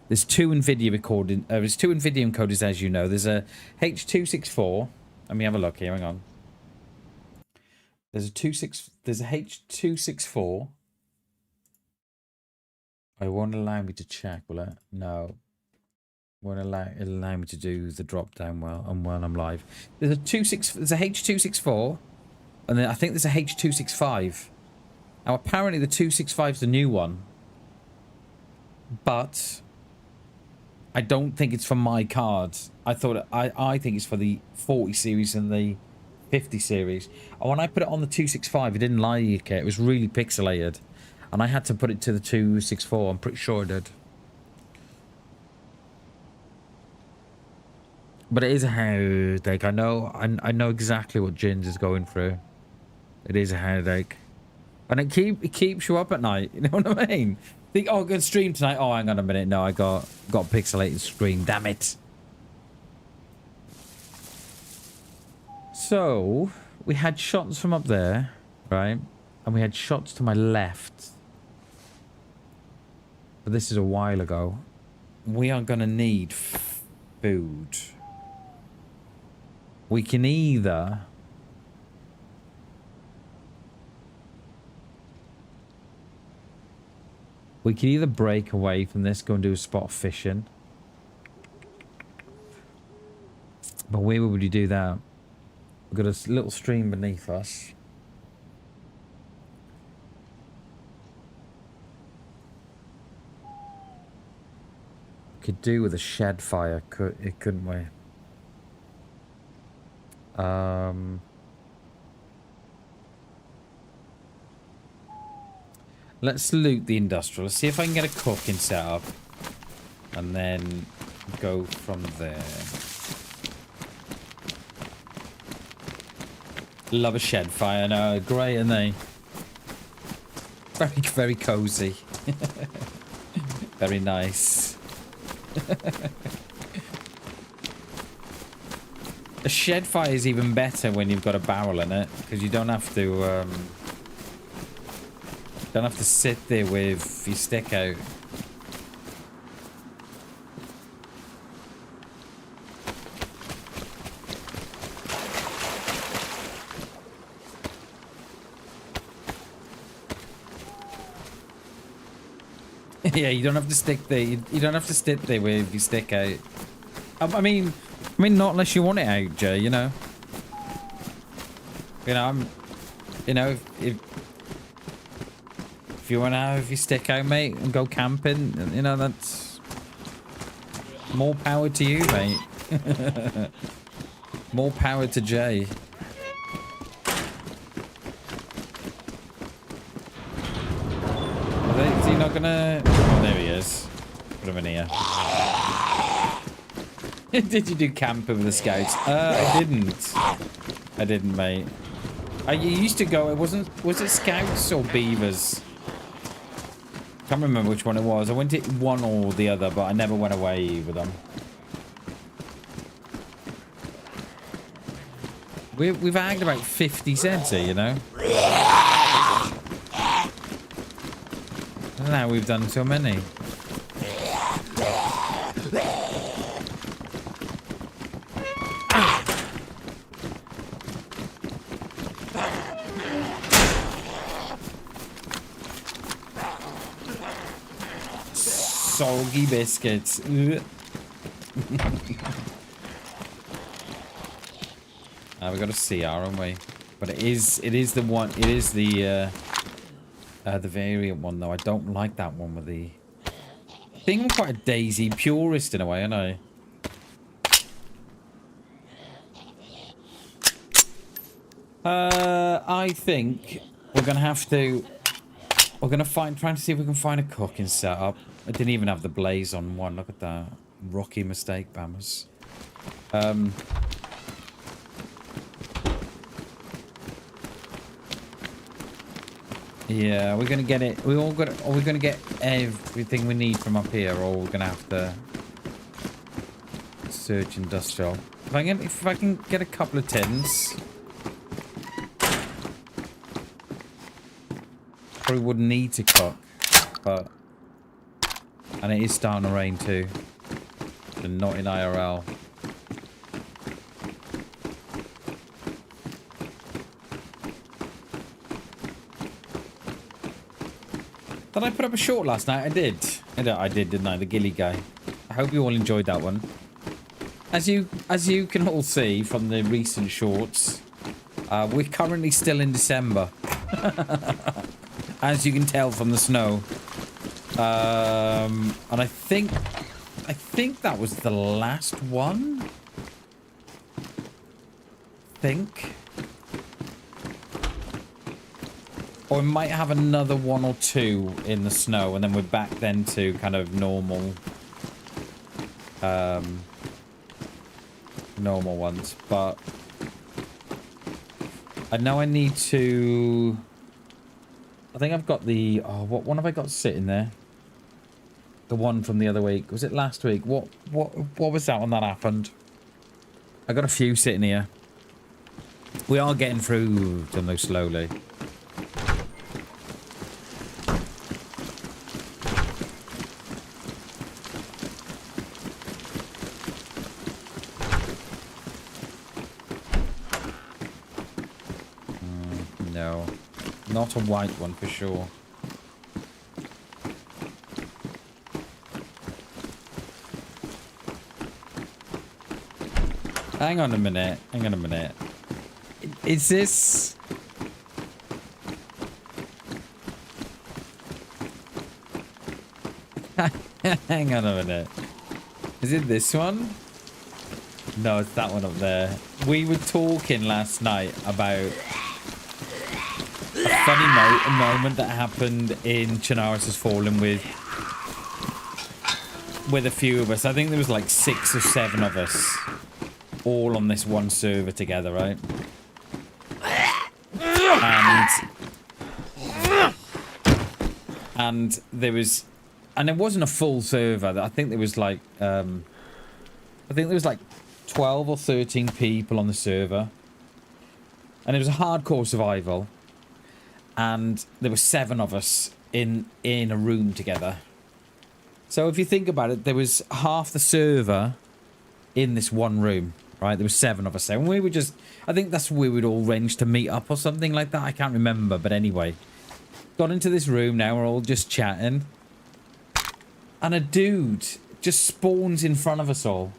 There's two NVIDIA encoders, as you know. There's a H.264. Let me have a look here. Hang on. There's a H.264. It won't allow me to check, will it? No. Won't allow me to do the drop down while I'm live. There's a H264, and then I think there's a H265. Now apparently the 265 is the new one, but I don't think it's for my cards. I think it's for the 40 series and the 50 series. And when I put it on the 265, it didn't like it. It was really pixelated, and I had to put it to the 264. I'm pretty sure I did. But it is a headache. I know exactly what Jins is going through. It is a headache. And it keeps you up at night. You know what I mean? Think, oh, good stream tonight. Oh, hang on a minute. No, I got a pixelated screen. Damn it. So, we had shots from up there, right? And we had shots to my left. But this is a while ago. We are going to need food. We can either... break away from this, go and do a spot of fishing. But where would we do that? We've got a little stream beneath us. Could do with a shed fire, couldn't we? Let's loot the industrial. Let's see if I can get a cooking set up. And then go from there. Love a shed fire. No, great, aren't they? Very, very cozy. Very nice. A shed fire is even better when you've got a barrel in it, because you don't have to sit there with your stick out. Yeah, you don't have to stick there. You don't have to sit there with your stick out. I mean, not unless you want it out, Jay. You know. If you want to have your stick out, mate, and go camping, you know, that's more power to you, mate. More power to Jay. Is he not gonna... Oh, there he is. Put him in here. Did you do camping with the scouts? I didn't, mate. I used to go... Was it scouts or beavers? Can't remember which one it was. I went to one or the other, but I never went away with them. We've agged about 50 cents here, you know. I don't know how we've done so many. Soggy biscuits. We got a CR, haven't we? But it is the one. It is the variant one, though. I don't like that one with the... I think I'm quite a DayZ purist in a way, aren't I? I think we're gonna have to... We're gonna trying to see if we can find a cooking setup. I didn't even have the blaze on one. Look at that. Rocky mistake, Bammers. Yeah, we're gonna get it. Are we gonna get everything we need from up here, or we're gonna have to search industrial? If I can get a couple of tins, probably wouldn't need to cook, but and it is starting to rain too, and not in IRL. Did I put up a short last night? I did. I did, didn't I? The ghillie guy. I hope you all enjoyed that one. As you can all see from the recent shorts, we're currently still in December. As you can tell from the snow. And I think that was the last one. Or we might have another one or two in the snow, and then we're back then to kind of normal normal ones. But I know I need to, I think I've got the, oh, what one have I got sitting there? The one from the other week. Was it last week? What was that one that happened? I got a few sitting here. We are getting through them though slowly. No, not a white one for sure. Hang on a minute. Hang on a minute. Is this... Hang on a minute. Is it this one? No, it's that one up there. We were talking last night about a funny moment that happened in Chernarus Has Fallen with a few of us. I think there was like 6 or 7 of us. All on this one server together, right? And there was, and it wasn't a full server. I think there was like, I think there was like 12 or 13 people on the server, and it was a hardcore survival. And there were 7 of us in a room together. So if you think about it, there was half the server in this one room. Right, there were 7 of us there, and we were just, I think that's where we'd all arranged to meet up or something like that. I can't remember, but anyway, got into this room now, we're all just chatting, and a dude just spawns in front of us all,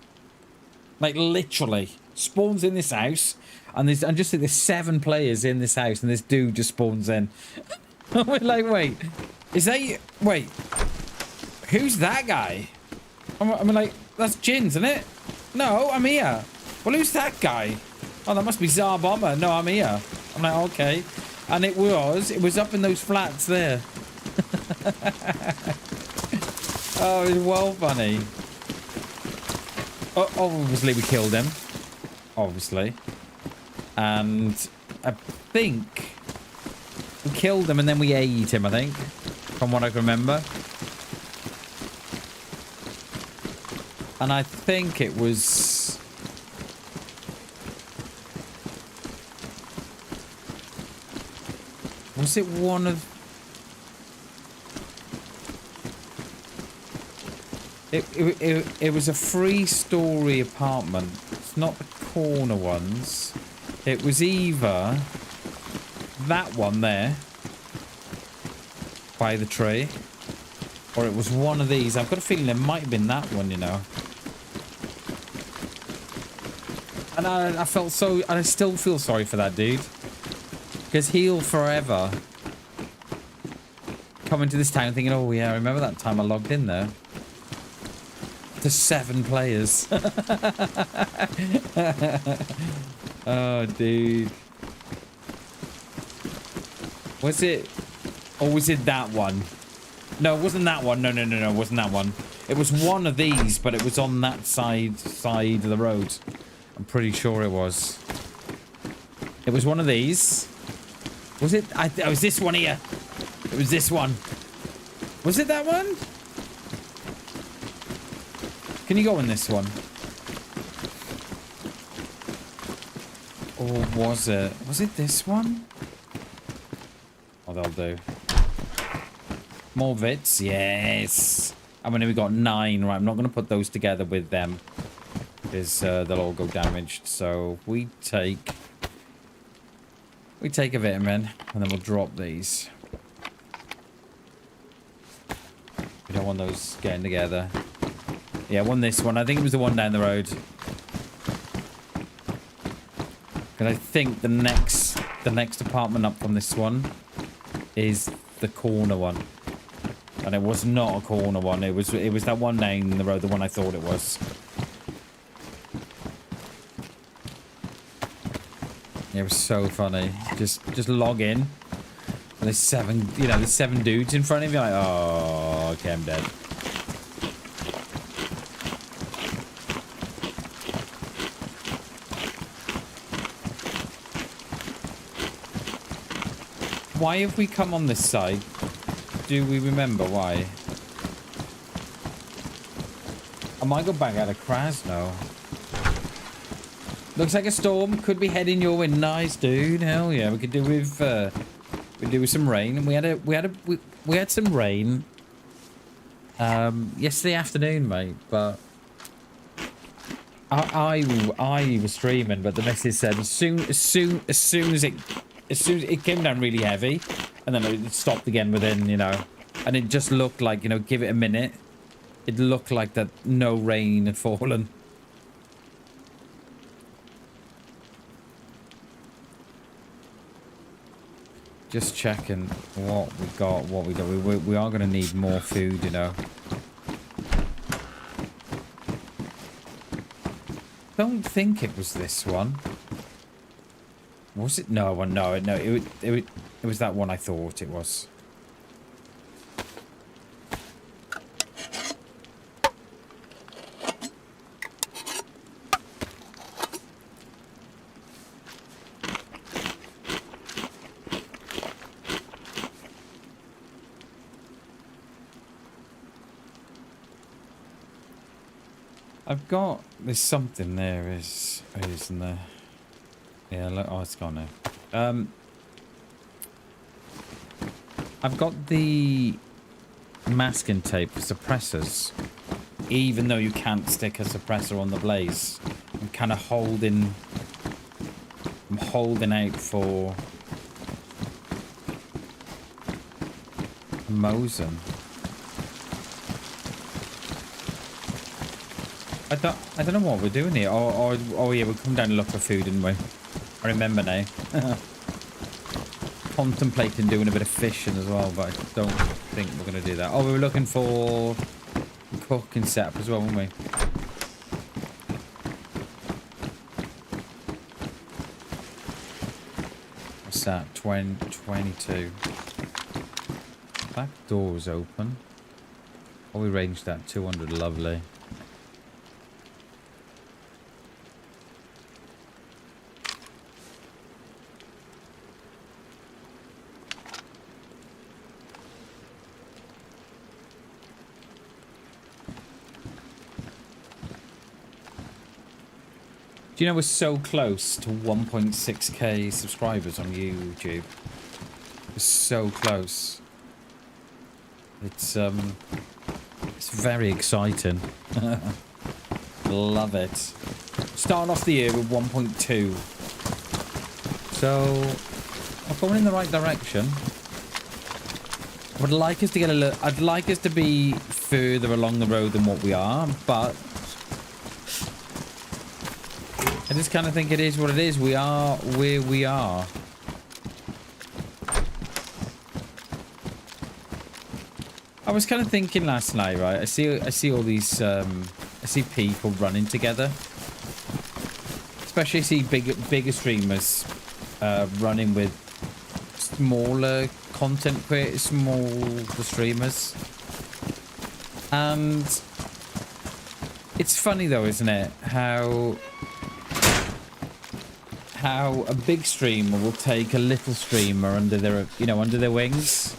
like literally spawns in this house, and there's, I just think there's 7 players in this house, and this dude just spawns in. We're like, wait, is that you? Wait, who's that guy? I'm like, that's Jins, isn't it? No, I'm here. Well, who's that guy? Oh, that must be Tsar Bomber. No, I'm here. I'm like, okay. And it was up in those flats there. Oh, it was well funny. Oh, obviously, we killed him. Obviously. And I think we killed him and then we ate him, I think. From what I can remember. And I think it was... Was it one of... It was a 3-story apartment. It's not the corner ones. It was either that one there by the tree, or it was one of these. I've got a feeling it might have been that one, you know. And I felt so, and I still feel sorry for that dude. Because he'll forever come into this town thinking, oh yeah, I remember that time I logged in there. To 7 players. Oh, dude. Was it... Or was it that one? No, it wasn't that one. No, it wasn't that one. It was one of these, but it was on that side of the road. I'm pretty sure it was. It was one of these. Was it? It was this one here. It was this one. Was it that one? Can you go in this one? Or was it? Was it this one? Oh, that'll do. More vits. Yes. I mean, we got 9. Right, I'm not going to put those together with them. Because they'll all go damaged. So we take a vitamin and then we'll drop these. We don't want those getting together. Yeah, won this one. I think it was the one down the road. And I think the next apartment up from this one is the corner one. And it was not a corner one. It was that one down the road, the one I thought it was. It was so funny. Just log in. And there's seven dudes in front of you. Like, oh, okay, I'm dead. Why have we come on this side? Do we remember why? I might go back out of Kraz now. Looks like a storm. Could be heading your way. Nice, dude. Hell yeah. We could do with some rain. And we had some rain yesterday afternoon, mate. But I was streaming, but the message said as soon as it came down really heavy, and then it stopped again within, and it just looked like, give it a minute. It looked like that no rain had fallen. Just checking what we got, We are going to need more food, Don't think it was this one. Was it? No. It was that one I thought it was. I've got... There's something there, isn't there? Yeah, look, oh, it's gone now. I've got the masking tape for suppressors. Even though you can't stick a suppressor on the blaze. I'm kind of holding... I'm holding out for... Mosin. I don't know what we're doing here. Oh yeah, we'll come down and look for food, didn't we? I remember now. Contemplating doing a bit of fishing as well, but I don't think we're going to do that. Oh, we were looking for a cooking setup as well, weren't we? What's that? 22. Back door's open. Oh, we ranged that 200. Lovely. Do you know we're so close to 1.6k subscribers on YouTube? We're so close. It's very exciting. Love it. Starting off the year with 1.2. So we're going in the right direction. I would like us to get a little... I'd like us to be further along the road than what we are, but I just kind of think it is what it is. We are where we are. I was kind of thinking last night, right? I see all these I see people running together. Especially I see bigger streamers running with smaller content creators, smaller streamers. And it's funny though, isn't it? How a big streamer will take a little streamer under their wings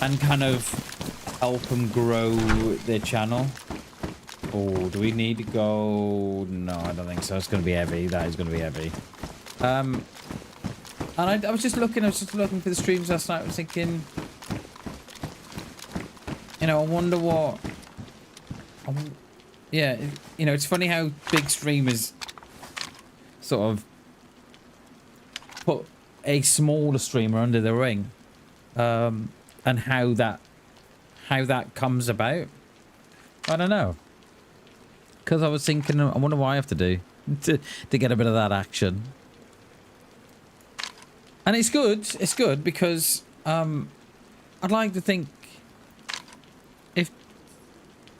and kind of help them grow their channel. Oh, do we need to go? No, I don't think so. It's going to be heavy. That is going to be heavy. And I was just looking for the streams last night. I was thinking, I wonder what. Yeah, it's funny how big streamers sort of put a smaller streamer under the ring, and how how that comes about. I don't know. Because I was thinking, I wonder what I have to do to get a bit of that action. And it's good. It's good because I'd like to think if,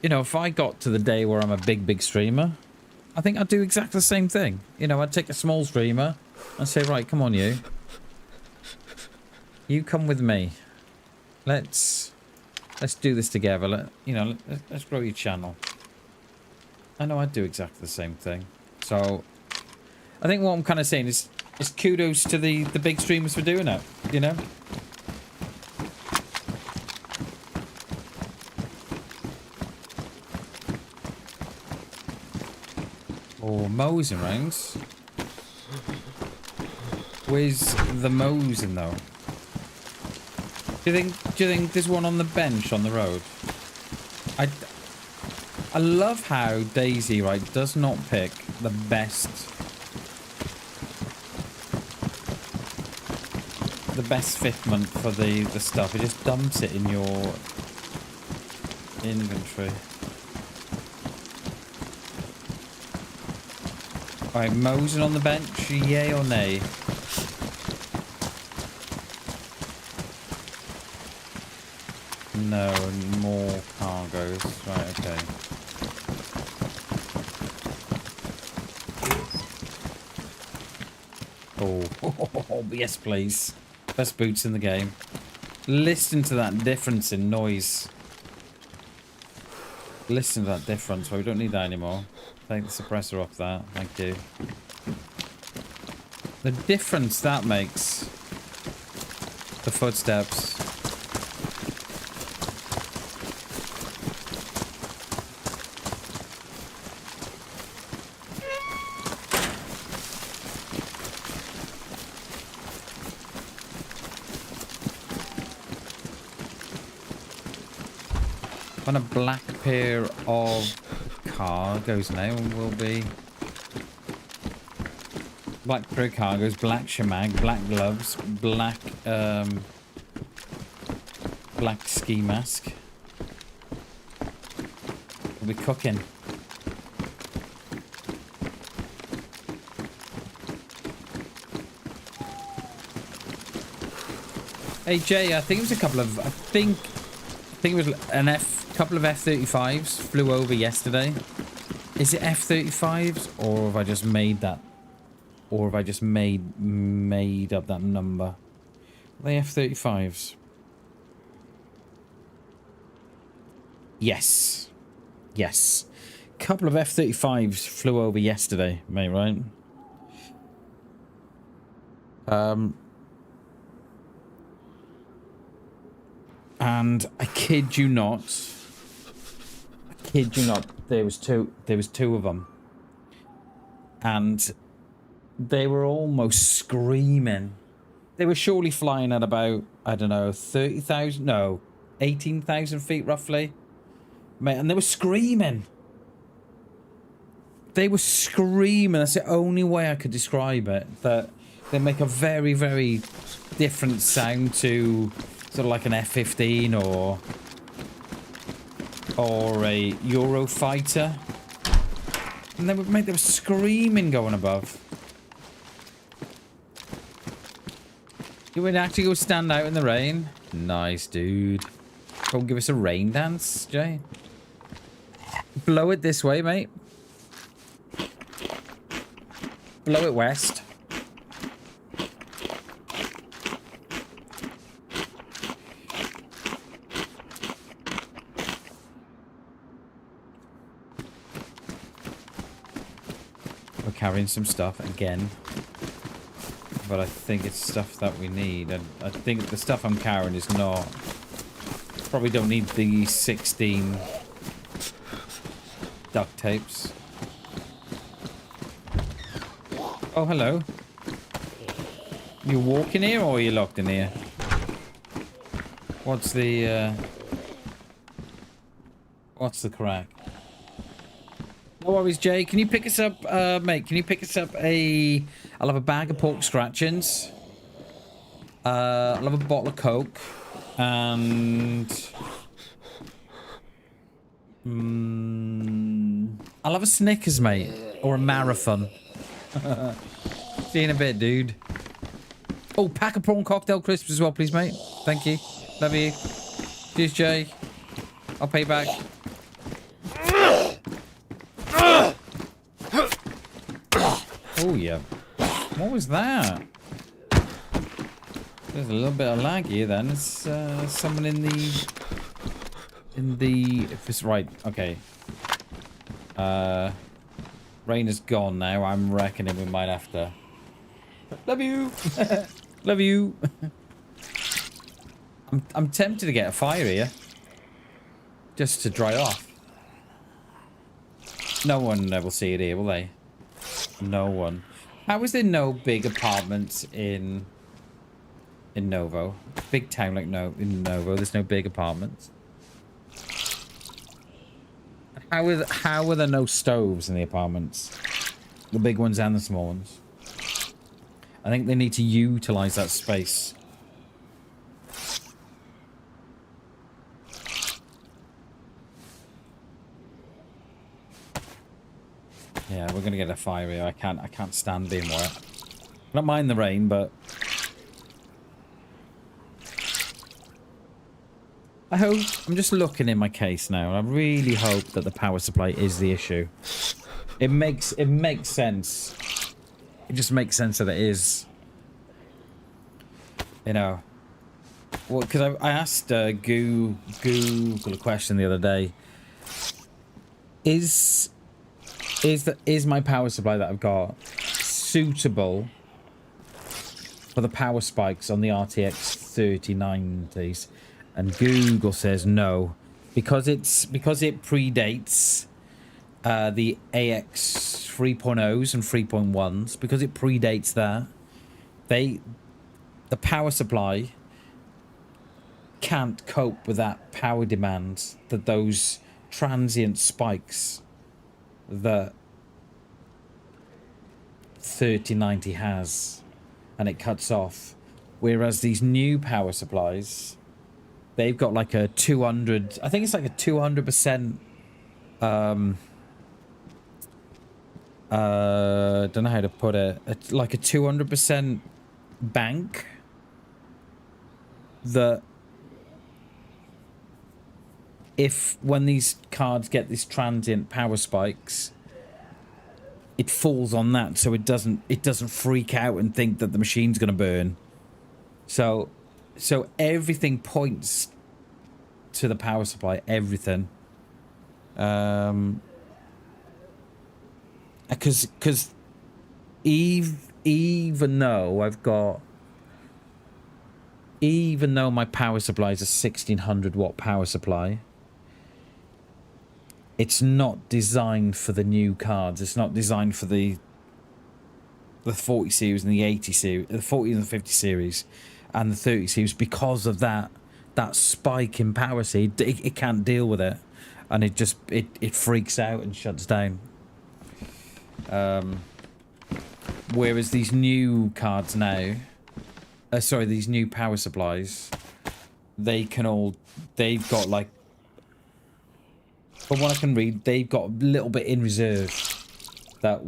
you know, if I got to the day where I'm a big streamer, I think I'd do exactly the same thing. You know, I'd take a small streamer and say, right, come on, you. You come with me. Let's do this together. Let's grow your channel. I know I'd do exactly the same thing. So I think what I'm kind of saying is kudos to the big streamers for doing it, you know? Oh, mosing rounds. Where's the mosing though? Do you think there's one on the bench on the road? I love how DayZ, right, does not pick the best fitment for the stuff. It just dumps it in your inventory. Alright, mosing on the bench, yay or nay? No, more cargoes. Right, okay. Oh, yes, please. Best boots in the game. Listen to that difference in noise. Listen to that difference. Well, we don't need that anymore. Take the suppressor off that. Thank you. The difference that makes. The footsteps. On a black pair of cargoes now will be black pair of cargoes, black shemag, black gloves, black black ski mask. We'll be cooking. Hey Jay, I think it was a couple of I think it was a couple of F-35s flew over yesterday. Is it F-35s or have I just made that? Or have I just made up that number? Are they F-35s? Yes. Yes. Couple of F-35s flew over yesterday, mate, right? And I kid you not, there was two of them. And they were almost screaming. They were surely flying at about, I don't know, 30,000, no, 18,000 feet roughly. Mate, and they were screaming. They were screaming. That's the only way I could describe it. That they make a very, very different sound to sort of like an F-15 or a Eurofighter. And they were screaming going above. You would actually go stand out in the rain? Nice, dude. Go give us a rain dance, Jay. Blow it this way, mate. Blow it west. We're carrying some stuff again. But I think it's stuff that we need. And I think the stuff I'm carrying is not... Probably don't need the 16 duct tapes. Oh, hello. You walking here or are you locked in here? What's the crack? No worries, Jay. Can you pick us up, mate? Can you pick us up I'll have a bag of pork scratchings. I'll have a bottle of Coke. And I'll have a Snickers, mate. Or a marathon. See you in a bit, dude. Oh, pack of prawn cocktail crisps as well, please, mate. Thank you. Love you. Cheers, Jay. I'll pay back. Oh, yeah. What was that? There's a little bit of lag here then. It's someone in the if it's right, okay. Rain is gone now. I'm reckoning we might have to. Love you. Love you. I'm tempted to get a fire here. Just to dry off. No one will see it here, will they? No one. How is there no big apartments in Novo? Big town like in Novo, there's no big apartments. How are there no stoves in the apartments? The big ones and the small ones. I think they need to utilize that space. Yeah, we're gonna get a fire here. I can't stand being wet. I don't mind the rain, but I hope, I'm just looking in my case now, and I really hope that the power supply is the issue. It makes sense. It just makes sense that it is. You know. Well, because I asked Google a question the other day. Is my power supply that I've got suitable for the power spikes on the RTX 3090s? And Google says no, because it predates the AX 3.0s and 3.1s. Because it predates that, the power supply can't cope with that power demand that those transient spikes that 3090 has, and it cuts off. Whereas these new power supplies, they've got like a 200, I think it's like a 200%, don't know how to put it, it's like a 200% bank that when these cards get these transient power spikes, it falls on that, so it doesn't freak out and think that the machine's going to burn. So everything points to the power supply, everything. Because even though my power supply is a 1600 watt power supply, it's not designed for the new cards. It's not designed for the 40 series and the 80 series, the 40 and the 50 series and the 30 series, because of that spike in power seed. It can't deal with it, and it freaks out and shuts down. Whereas these new cards now, these new power supplies, they've got like, from what I can read, they've got a little bit in reserve that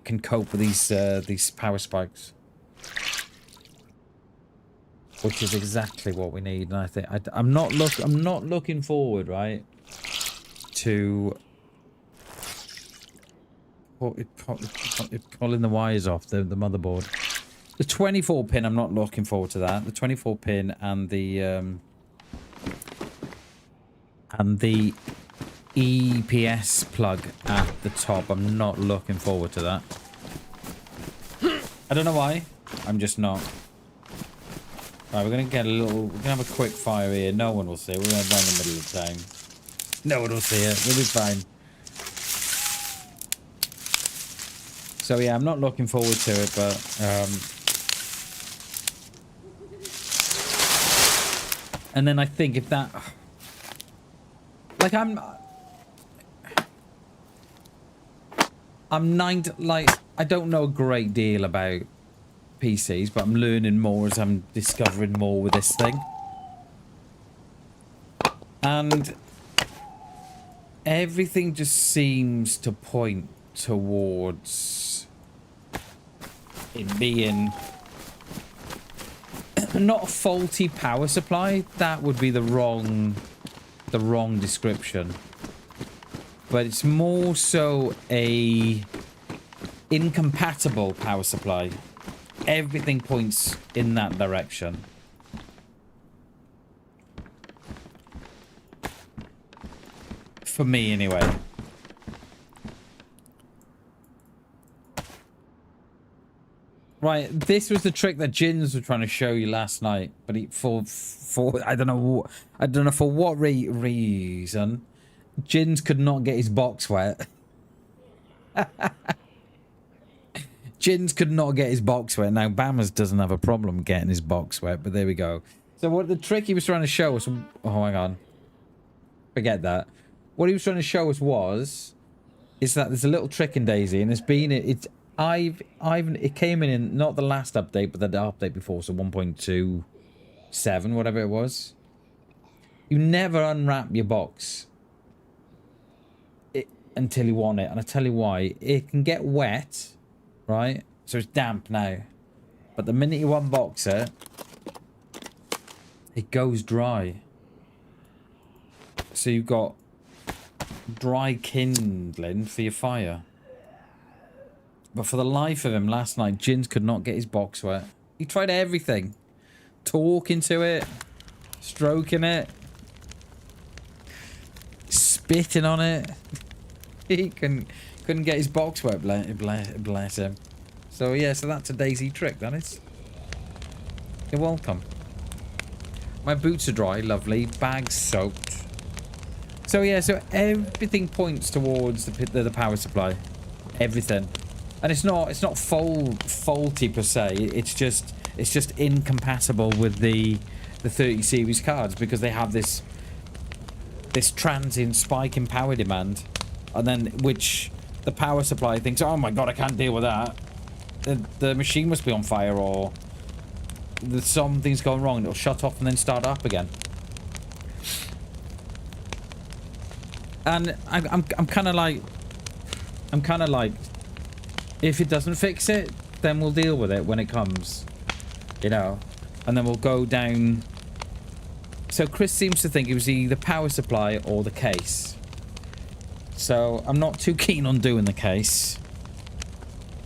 can cope with these power spikes, which is exactly what we need. And I think I'm not looking forward, right, to pulling the wires off the motherboard. The 24 pin, I'm not looking forward to that. The 24 pin and the EPS plug at the top, I'm not looking forward to that. I don't know why. I'm just not. Right, we're gonna have a quick fire here. No one will see it. We're gonna run in the middle of the town. No one will see it. We'll be fine. So yeah, I'm not looking forward to it, but and then I think if that, like, I don't know a great deal about PCs, but I'm learning more as I'm discovering more with this thing. And everything just seems to point towards it being not a faulty power supply. That would be the wrong description. But it's more so a incompatible power supply. Everything points in that direction. For me, anyway. Right, this was the trick that Jins were trying to show you last night, but for I don't know for what reason, Jins could not get his box wet. Jins could not get his box wet. Now Bammers doesn't have a problem getting his box wet, but there we go. So what the trick he was trying to show us? Oh my god, forget that. What he was trying to show us is that there's a little trick in DayZ, and it came in not the last update, but the update before, so 1.27, whatever it was. You never unwrap your box until you want it, and I tell you why. It can get wet, right? So it's damp now, but the minute you unbox it, it goes dry. So you've got dry kindling for your fire. But for the life of him, last night, Jins could not get his box wet. He tried everything. Talking to it. Stroking it. Spitting on it. He couldn't get his box wet, bless him. So yeah, so that's a DayZ trick, that is. You're welcome. My boots are dry, lovely. Bag's soaked. So yeah, so everything points towards the power supply. Everything. And it's not faulty per se. It's just incompatible with the 30 series cards, because they have this transient spike in power demand, and then which the power supply thinks, oh my god, I can't deal with that. The machine must be on fire, or something's gone wrong. It'll shut off and then start up again. And I'm kind of like, if it doesn't fix it, then we'll deal with it when it comes, you know, and then we'll go down. So Chris seems to think it was either the power supply or the case. So I'm not too keen on doing the case,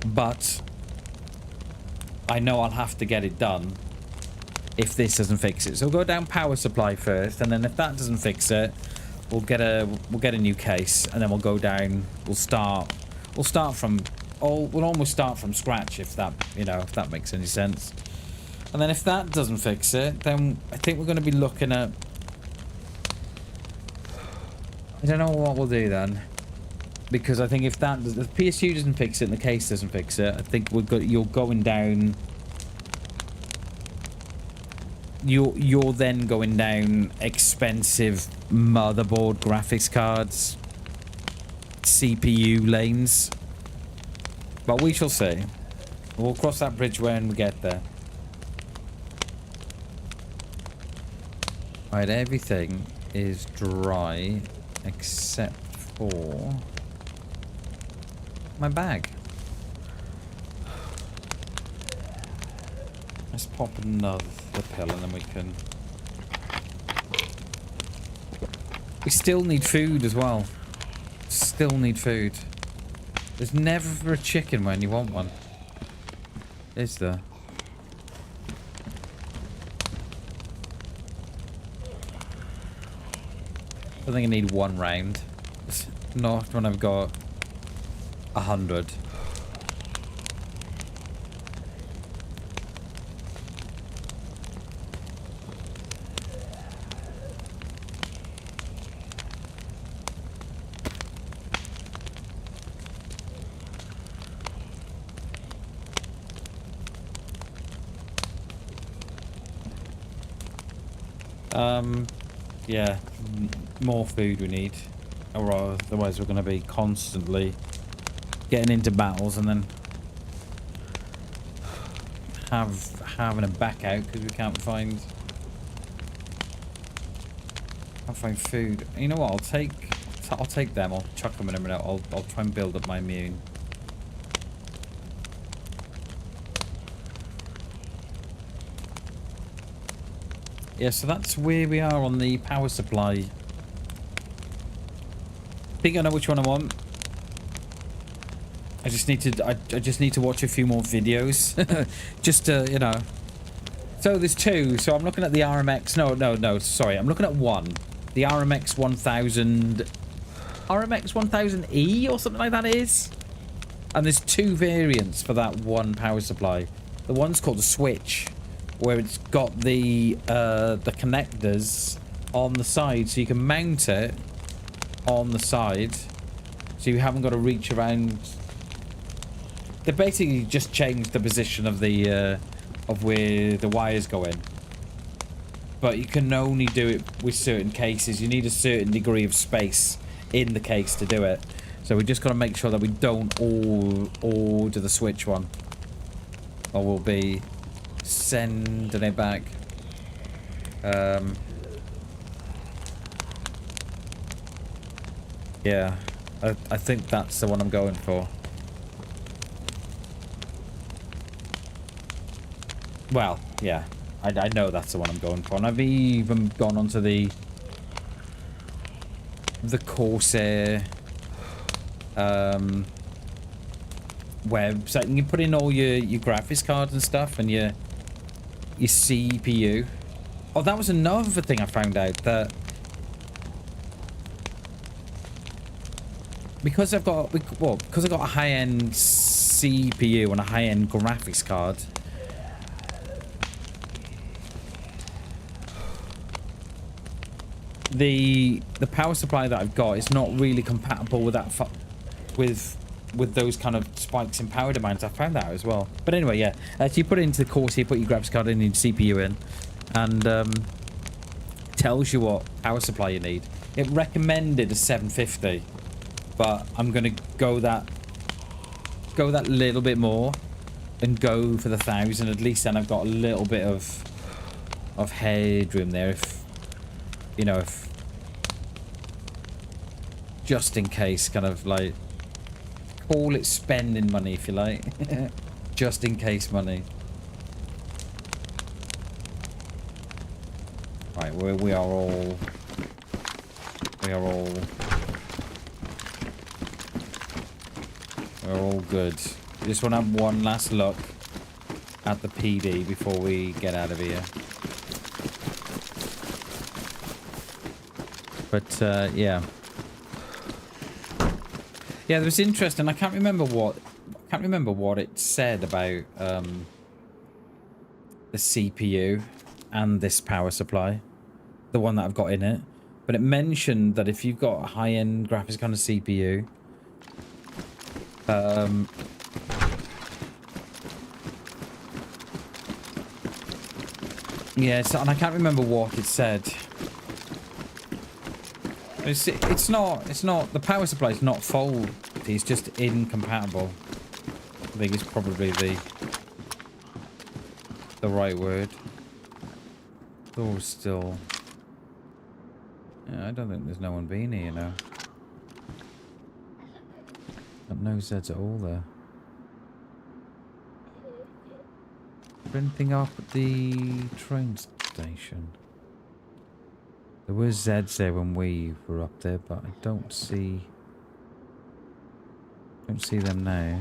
but I know I'll have to get it done if this doesn't fix it. So we'll go down power supply first, and then if that doesn't fix it, we'll get a new case, and then we'll go down. We'll almost start from scratch, if that, you know, if that makes any sense. And then if that doesn't fix it, then I think we're going to be looking at, I don't know what we'll do then, because I think if the PSU doesn't fix it and the case doesn't fix it, I think you're going down. You're then going down expensive motherboard, graphics cards, CPU lanes. But we shall see. We'll cross that bridge when we get there. Right, everything is dry except for my bag. Let's pop another pill and then we can... We still need food as well. Still need food. There's never a chicken when you want one. Is there? I think I need one round. Not when I've got 100. Yeah, more food we need, or otherwise we're going to be constantly getting into battles and then having a back out because we can't find food. You know what? I'll take I'll take them. I'll chuck them in a minute. I'll try and build up my immune. Yeah, so that's where we are on the power supply. I think I know which one I want. I just need to watch a few more videos. Just to, you know. So there's two. So I'm looking at the RMX. No, sorry. I'm looking at one. The RMX 1000. RMX 1000E or something like that is. And there's two variants for that one power supply. The one's called the Switch, where it's got the connectors on the side, so you can mount it on the side, so you haven't got to reach around. They basically just changed the position of the of where the wires go in, but you can only do it with certain cases. You need a certain degree of space in the case to do it. So we just got to make sure that we don't all order the Switch one, or we'll be sending it back. Yeah, I think that's the one I'm going for. Well, yeah, I know that's the one I'm going for, and I've even gone onto the Corsair website, and you put in all your graphics cards and stuff, and your CPU. Oh, that was another thing I found out, that because I've got a high-end CPU and a high-end graphics card, the power supply that I've got is not really compatible with that with those kind of spikes in power demands. I found that out as well. But anyway, yeah. So you put it into the Corsair, you put your graphics card in, your CPU in, and tells you what power supply you need. It recommended a 750, but I'm gonna go that little bit more and go for the 1000. At least then I've got a little bit of headroom there, if you know, if just in case, kind of like, call it spending money if you like. Just in case money. Right, we're all good. We just want to have one last look at the PD before we get out of here. But yeah. Yeah, it was interesting. I can't remember what it said about the CPU and this power supply, the one that I've got in it. But it mentioned that if you've got a high-end graphics kind of CPU, yeah, so, and I can't remember what it said. It's not the power supply is not faulty, it's just incompatible. I think it's probably the right word. Door's still. Yeah, I don't think there's no one been here now. Got no Zeds at all there. Is there anything up at the train station? There were Zeds there when we were up there, but I don't see them now.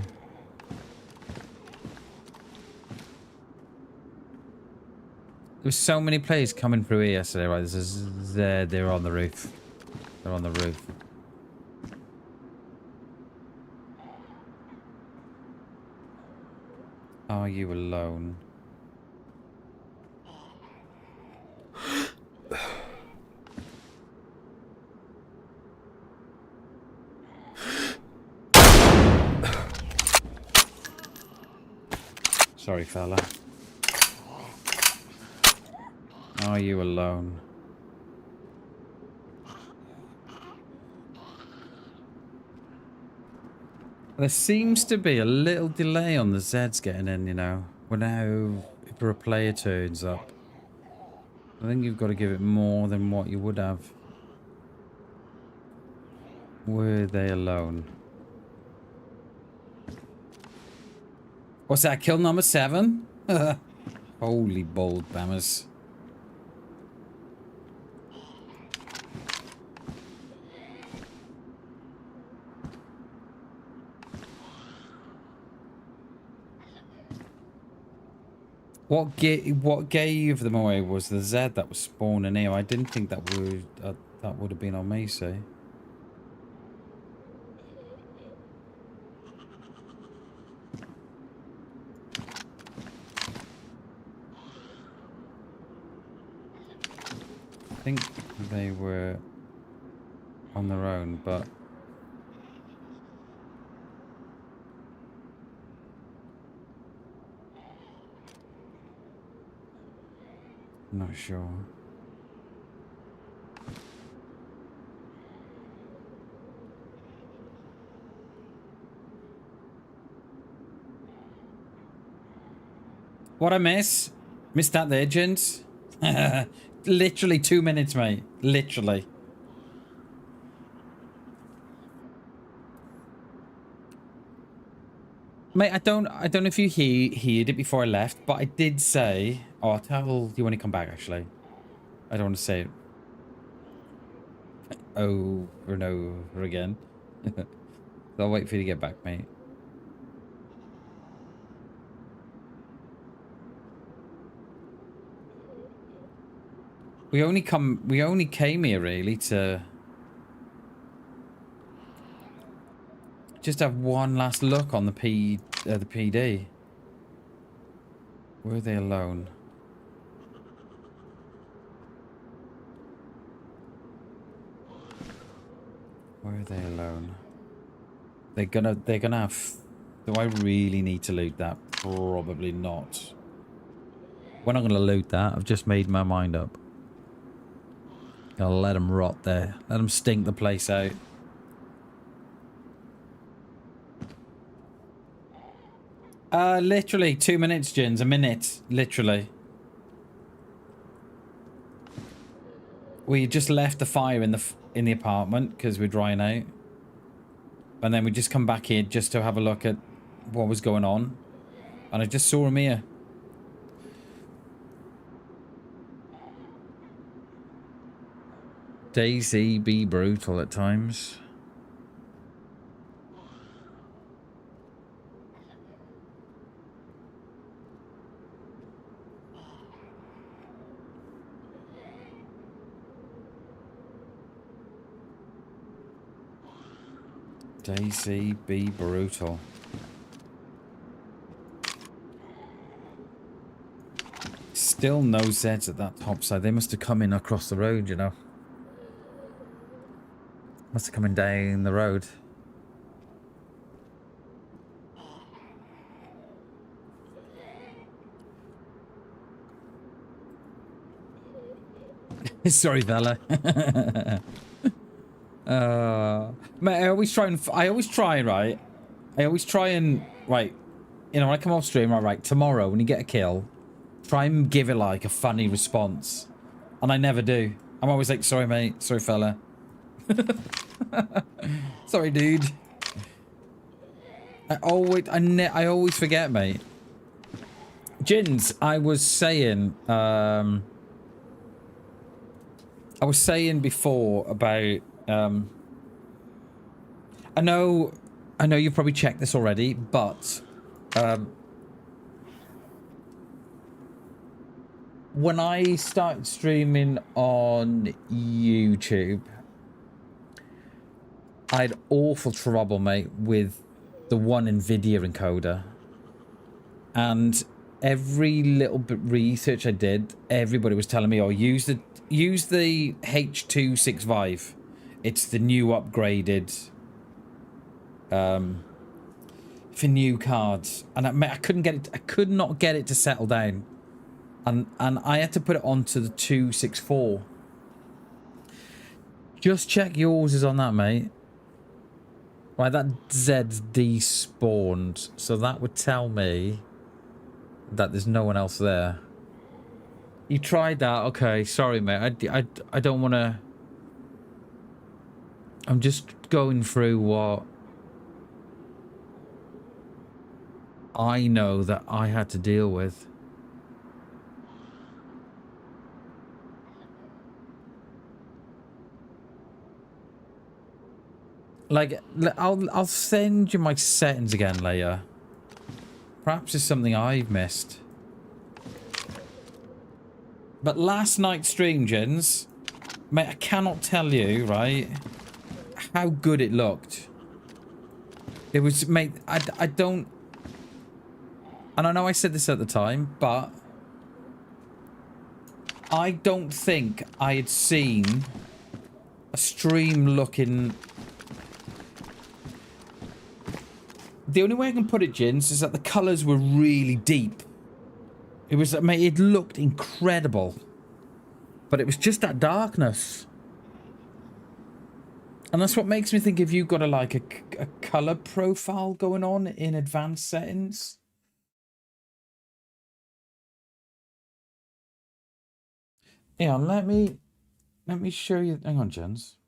There were so many players coming through here yesterday, right? There's a Zed, they're on the roof. They're on the roof. Are you alone? Sorry, fella. Are you alone? There seems to be a little delay on the Zeds getting in, you know. When if a player turns up. I think you've got to give it more than what you would have. Were they alone? What's that? Kill number 7? Holy bold bammers. What gave them away was the Z that was spawning here. I didn't think that would have been on me, see. I think they were on their own, but I'm not sure. What I miss? Missed that there, gents. Literally 2 minutes, mate. Literally. Mate, I don't know if you heard it before I left, but I did say, oh, I'll tell you when you come back, actually. I don't want to say it over and over again. So I'll wait for you to get back, mate. We only came here really to just have one last look on the PD. Were they alone? Were they alone? They're gonna have. Do I really need to loot that? Probably not. We're not gonna loot that. I've just made my mind up. Gonna let them rot there. Let them stink the place out. Literally 2 minutes, Jins. A minute, literally. We just left the fire in the apartment because we're drying out, and then we just come back here just to have a look at what was going on, and I just saw him here. DayZ be brutal at times. DayZ be brutal. Still no Zeds at that top side. They must have come in across the road, you know. Must have come in down the road. Sorry, fella. Mate, I always try, right? I always try and, right, you know, when I come off stream, right, tomorrow, when you get a kill, try and give it, like, a funny response. And I never do. I'm always like, sorry, mate. Sorry, fella. Sorry, dude. I always forget, mate. Jins, I was saying before about I know you've probably checked this already, but when I started streaming on YouTube, I had awful trouble, mate, with the one NVIDIA encoder. And every little bit research I did, everybody was telling me, oh, use the H265. It's the new upgraded for new cards. And I couldn't get it, I could not get it to settle down. And I had to put it onto the 264. Just check yours is on that, mate. Right, that Z's despawned, so that would tell me that there's no one else there. You tried that? Okay, sorry, mate. I don't want to... I'm just going through what I know that I had to deal with. Like, I'll send you my settings again later. Perhaps it's something I've missed. But last night's stream, gens, mate, I cannot tell you, right, how good it looked. It was, mate, I don't... And I know I said this at the time, but I don't think I had seen a stream looking... The only way I can put it, Jins, is that the colours were really deep. It was, mate, it looked incredible. But it was just that darkness. And that's what makes me think if you've got a colour profile going on in advanced settings. Yeah, let me show you. Hang on, Jens.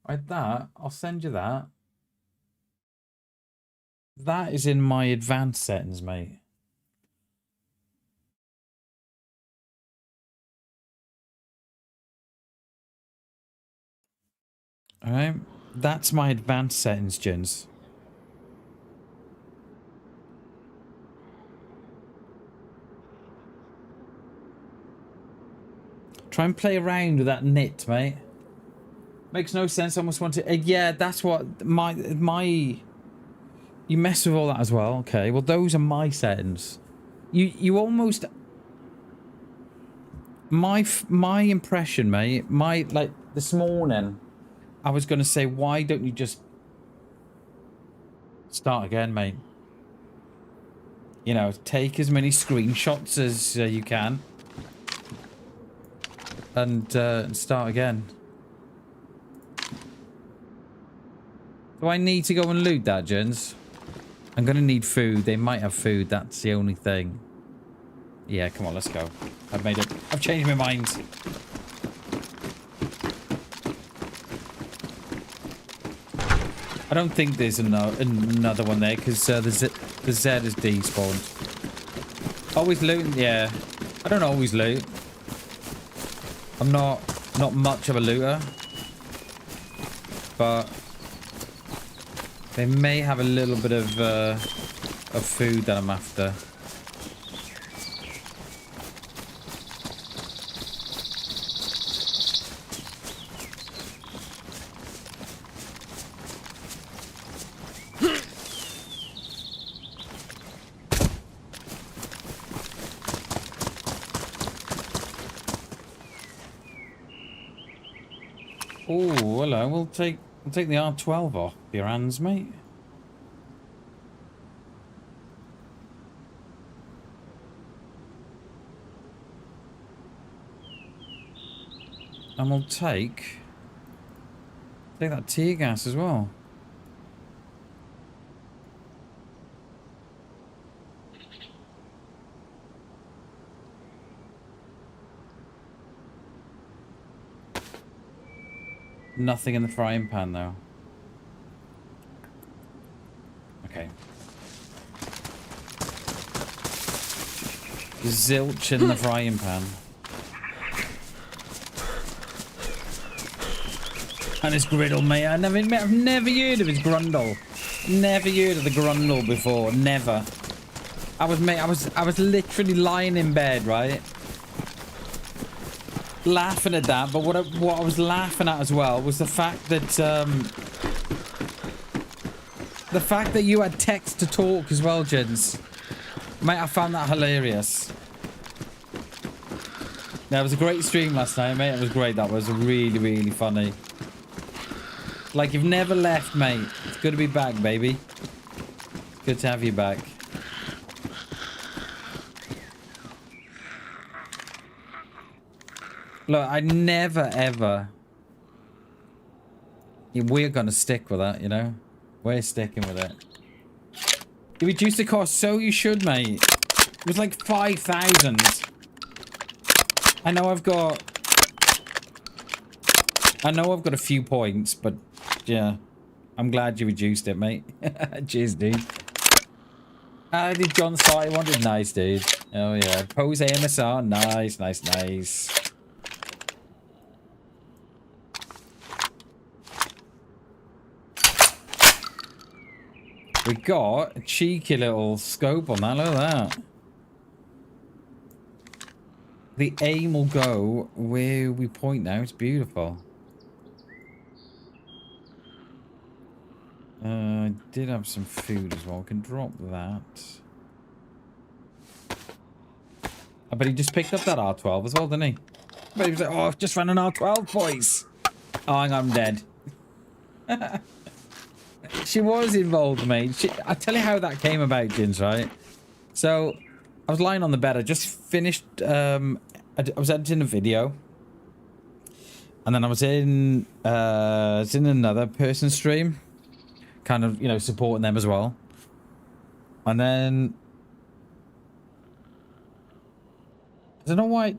Right, that, I'll send you that. That is in my advanced settings, mate. Alright, that's my advanced settings, Jins. Try and play around with that knit, mate. Makes no sense. I almost want to... yeah, that's what... My... You mess with all that as well. Okay, well, those are my settings. You almost... My impression, mate... Like, this morning, I was going to say, why don't you just... start again, mate? You know, take as many screenshots as you can. And start again. Do I need to go and loot that, Jens? I'm gonna need food. They might have food. That's the only thing. Yeah, come on, let's go. I've changed my mind. I don't think there's another one there because the Z is despawned. Always looting? Yeah. I don't always loot. I'm not much of a looter. But they may have a little bit of food that I'm after. Oh, hello. We'll take the R12 off your hands, mate. And we'll take that tear gas as well. Nothing in the frying pan, though. Okay. Zilch in the frying pan. And his griddle, mate. I've never heard of his grundle. Never heard of the grundle before. Never. I was literally lying in bed, right? Laughing at that, but what I was laughing at as well was the fact that you had text to talk as well, Jens. Mate, I found that hilarious. Yeah, it was a great stream last night, mate. It was great. That was really, really funny. Like, you've never left, mate. It's good to be back, baby. It's good to have you back. Look, I never, ever... We're going to stick with that, you know? We're sticking with it. You reduce the cost, so you should, mate. It was like 5,000. I know I've got a few points, but yeah. I'm glad you reduced it, mate. Cheers, dude. How did John start? He wanted nice, dude. Oh, yeah. Pose AMSR. Nice, nice, nice. We got a cheeky little scope on that. Look at that. The aim will go where we point now. It's beautiful. I did have some food as well. We can drop that. I bet he just picked up that R12 as well, didn't he? I bet he was like, oh, I've just ran an R12, boys. Oh, hang on, I'm dead. She was involved, mate. I tell you how that came about, Jins, right? So, I was lying on the bed. I just finished... I was editing a video. And then I was in another person's stream. Kind of, you know, supporting them as well. And then... I don't know why...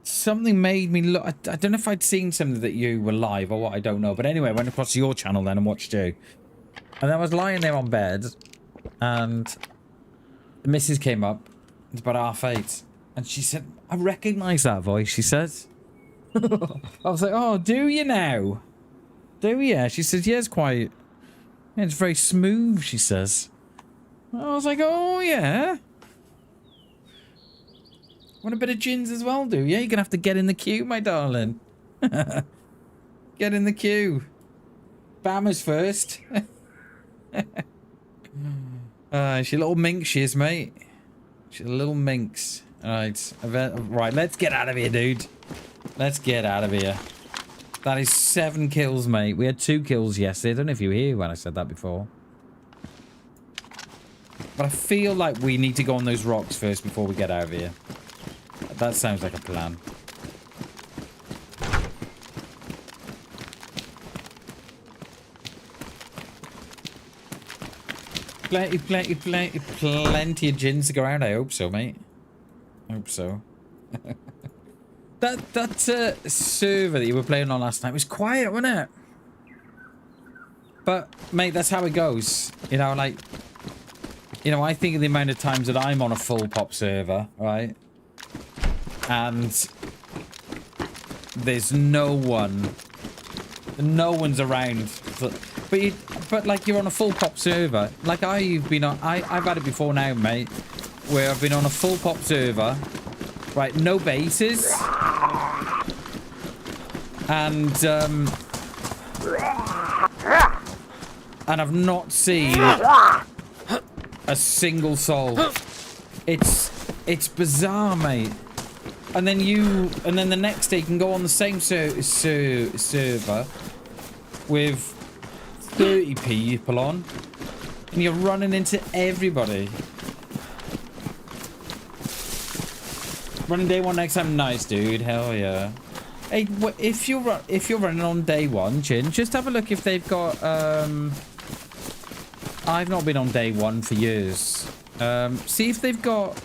Something made me look... I don't know if I'd seen something that you were live or what, I don't know. But anyway, I went across to your channel then and watched you. And then I was lying there on bed. And the missus came up. It's about 8:30. And she said, I recognise that voice, she said. I was like, oh, do you now? Do you? She said, yeah, it's quite... Yeah, it's very smooth, she says. I was like, oh, yeah. Want a bit of gins as well, do you? You're going to have to get in the queue, my darling. Get in the queue. Bammers first. She's a little minx, she is, mate. She's a little minx. Alright, right, let's get out of here, dude. Let's get out of here. That is 7 kills, mate. We had 2 kills yesterday. I don't know if you were here when I said that before. But I feel like we need to go on those rocks first before we get out of here. That sounds like a plan. Plenty of gins to go around. I hope so, mate. I hope so. That server that you were playing on last night was quiet, wasn't it? But, mate, that's how it goes. You know, like... You know, I think of the amount of times that I'm on a full pop server, right? And... There's no one. No one's around. But like, you're on a full pop server. Like, I've had it before now, mate. Where I've been on a full pop server. Right, no bases. And I've not seen a single soul. It's bizarre, mate. And then the next day you can go on the same server with 30 people on, and you're running into everybody. Running day 1 next time, nice, dude. Hell yeah. Hey, if you're running on day 1, Chin, just have a look if they've got. I've not been on day 1 for years. See if they've got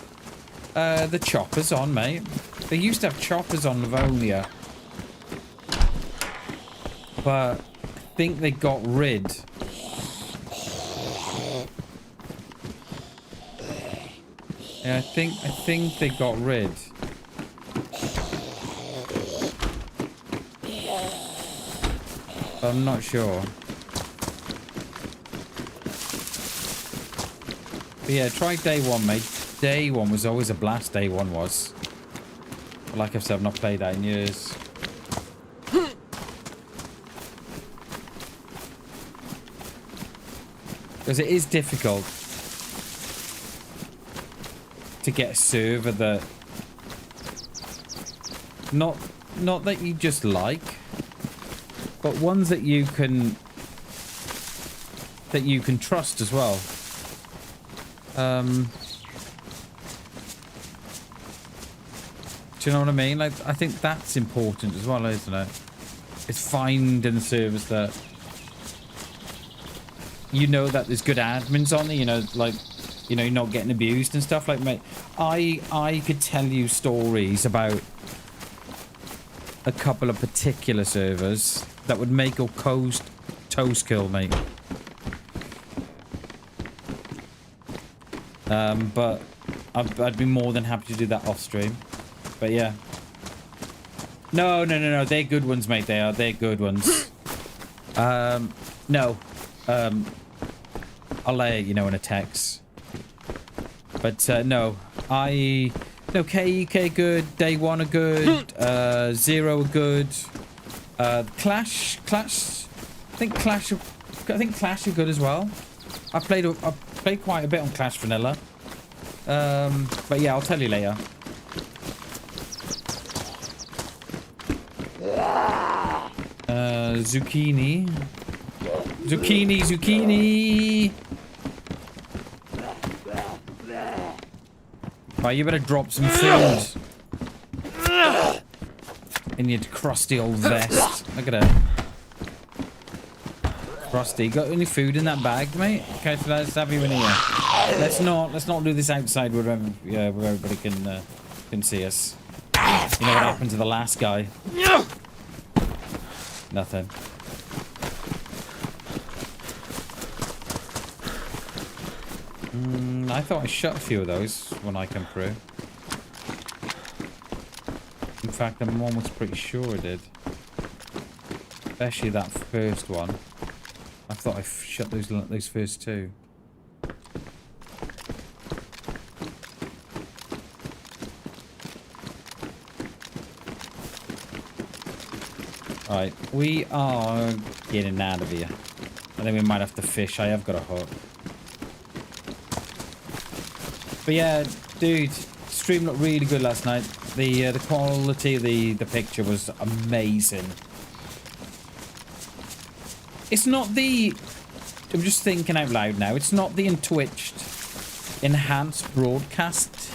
the choppers on, mate. They used to have choppers on Livonia, but I think they got rid. Yeah, I think they got rid. But I'm not sure. But yeah, try day 1, mate. Day 1 was always a blast. Day 1 was. But like I've said, I've not played that in years. Because it is difficult to get a server that not that you just like, but ones that you can trust as well. Do you know what I mean? Like, I think that's important as well, isn't it? It's finding servers that you know that there's good admins on there, you know, like, you know, you're not getting abused and stuff. Like, mate, I could tell you stories about a couple of particular servers that would make your toes curl, mate. But I'd be more than happy to do that off stream. But yeah. No. They're good ones, mate. They're good ones. No. I'll let you know in a text. But no. No, K good. Day 1 are good. 0 are good. Clash. I think Clash are good as well. I've played quite a bit on Clash Vanilla. But yeah, I'll tell you later. Zucchini. Right, you better drop some food in your crusty old vest. Look at it. Crusty, got any food in that bag, mate? Okay, so let's have you in here. Let's not do this outside where everybody can see us. You know what happened to the last guy? Nothing. I thought I shot a few of those when I come through. In fact, I'm almost pretty sure I did. Especially that first one. I thought I shot those first two. Alright, we are getting out of here. I think we might have to fish. I have got a hook. But yeah, dude, stream looked really good last night. The quality of the picture was amazing. It's not the... I'm just thinking out loud now. It's not the Twitched enhanced broadcast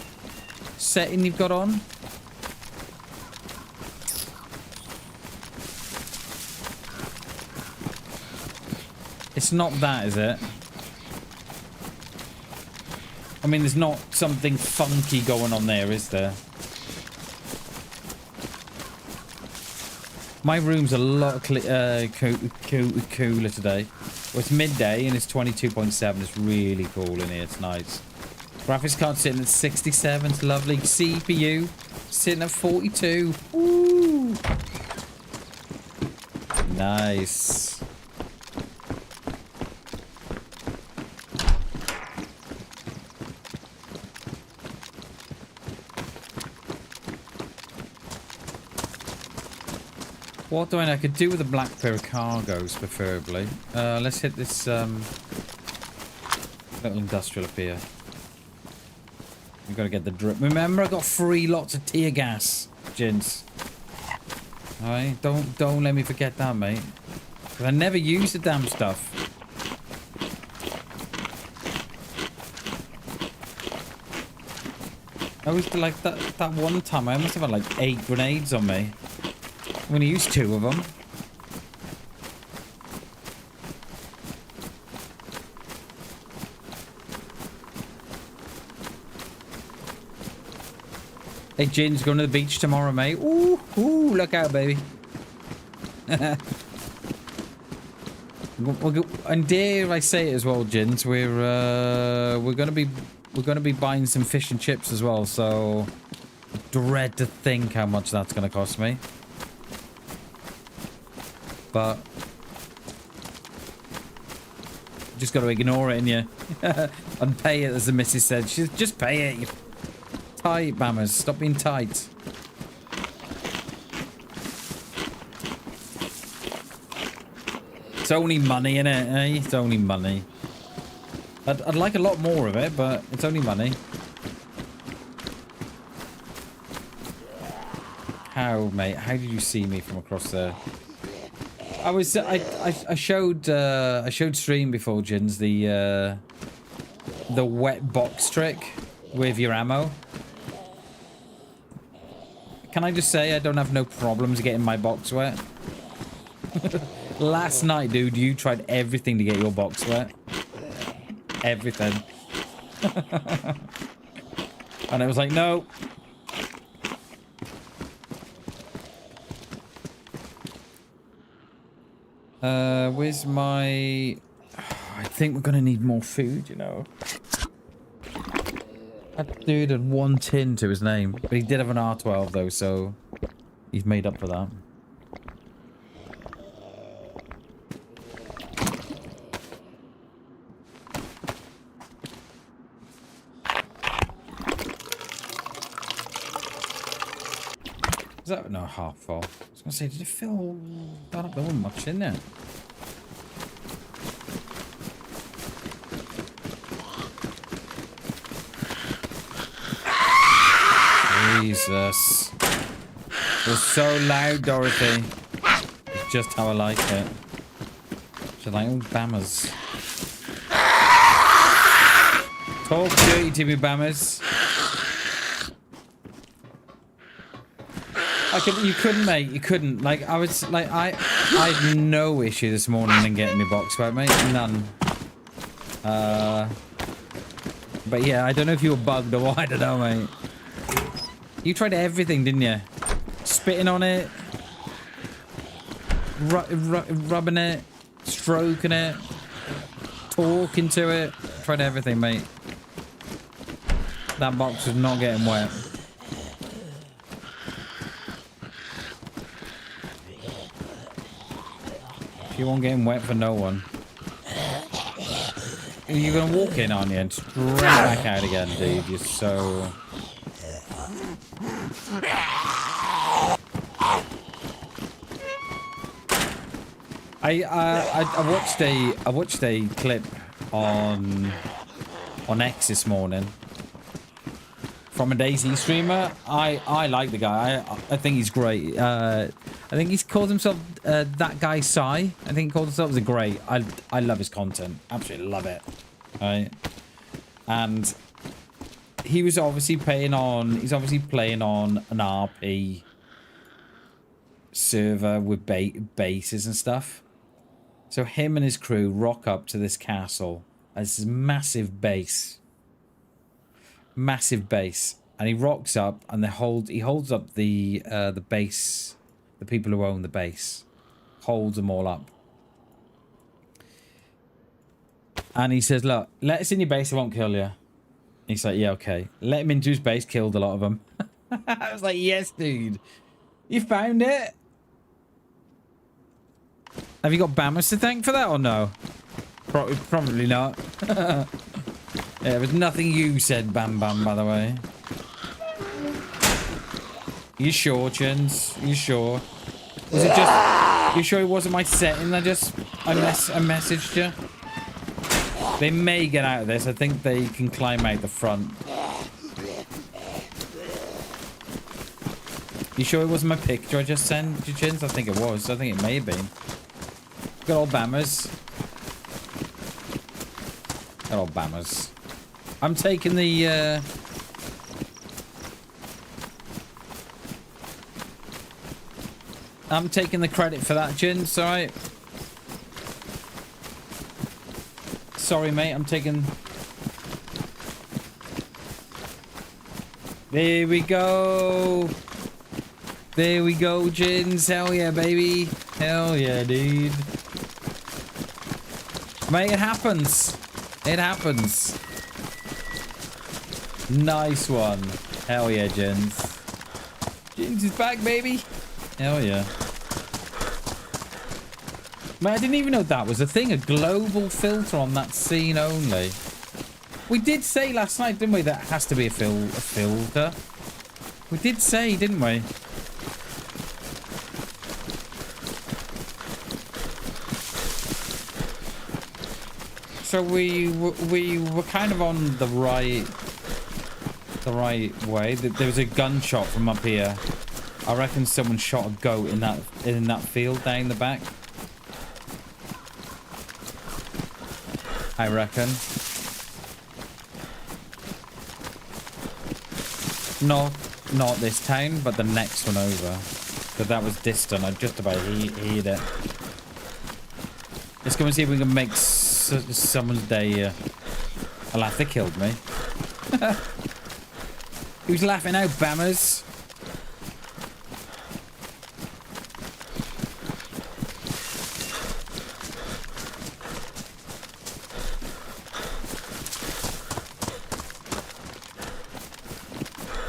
setting you've got on. It's not that, is it? I mean, there's not something funky going on there, is there? My room's a lot cooler today. Well, it's midday and it's 22.7. It's really cool in here. It's nice. Graphics card sitting at 67. It's lovely. CPU sitting at 42. Ooh. Nice. What do I know? I could do with a black pair of cargos, preferably. Let's hit this little industrial up here. We've got to get the drip. Remember, I got 3 lots of tear gas, gents. Alright, don't let me forget that, mate. Because I never use the damn stuff. I was like that one time. I must have had like 8 grenades on me. I'm going to use 2 of them. Hey, Jin's going to the beach tomorrow, mate. Ooh, look out, baby. And dare I say it as well, Jins, we're going to be buying some fish and chips as well. So, dread to think how much that's going to cost me. But just got to ignore it, and and pay it, as the missus said. She's just pay it. You tight, bammers. Stop being tight. It's only money, innit? Eh? It's only money. I'd like a lot more of it, but it's only money. How, mate? How did you see me from across there? I showed stream before, Jins, the wet box trick with your ammo. Can I just say I don't have no problems getting my box wet? Last night, dude, you tried everything to get your box wet. Everything. And it was like, no. Where's my... I think we're gonna need more food, you know. That dude had 1 tin to his name. But he did have an R12 though, so he's made up for that. Is that no half full? I was gonna say, did it fill that up? There wasn't much in there. Jesus. It was so loud, Dorothy. It's just how I like it. She's like, oh, bammers. Talk dirty to me, bammers. You couldn't, mate. You couldn't. Like, I was like, I had no issue this morning in getting my box back, mate. None. But yeah, I don't know if you were bugged or what. I don't know, mate. You tried everything, didn't you? Spitting on it, rubbing it, stroking it, talking to it. Tried everything, mate. That box was not getting wet. You won't get wet for no one. You're gonna walk in, aren't you? And straight back out again, dude. You're so... I watched a clip on X this morning from a DayZ streamer. I like the guy. I think he's great. I think he's called himself that guy Sai. I think he called himself. He's great. I love his content. Absolutely love it. Right. And he was obviously playing on. He's obviously playing on an RP server with bases and stuff. So him and his crew rock up to this castle. This massive base. Massive base. And he rocks up and he holds up the base. The people who own the base. Holds them all up. And he says, look, let us in your base, I won't kill you. He's like, yeah, okay. Let him into his base, killed a lot of them. I was like, yes, dude. You found it? Have you got Bammers to thank for that or no? Probably not. Yeah, there was nothing you said, BamBam, by the way. You sure, Chins? You sure? Was it just... You sure it wasn't my setting? I messaged you? They may get out of this. I think they can climb out the front. You sure it wasn't my picture I just sent you, Chins? I think it was. I think it may have been. Good old Bammers. Good old Bammers. I'm taking the... I'm taking the credit for that, Chins, alright? Sorry, mate, I'm taking... There we go! There we go, Chins. Hell yeah, baby. Hell yeah, dude. Mate, it happens. It happens. Nice one. Hell yeah, Chins. Chins is back, baby. Hell yeah. Man, I didn't even know that was a thing. A global filter on that scene only. We did say last night, didn't we, that has to be a filter? We did say, didn't we? So we were kind of on the right way. There was a gunshot from up here. I reckon someone shot a goat in that field down the back. I reckon. Not this town, but the next one over. But that was distant. I just about heard it. Let's go and see if we can make someone's day here. I laughed, they killed me. Who's laughing out, bammers?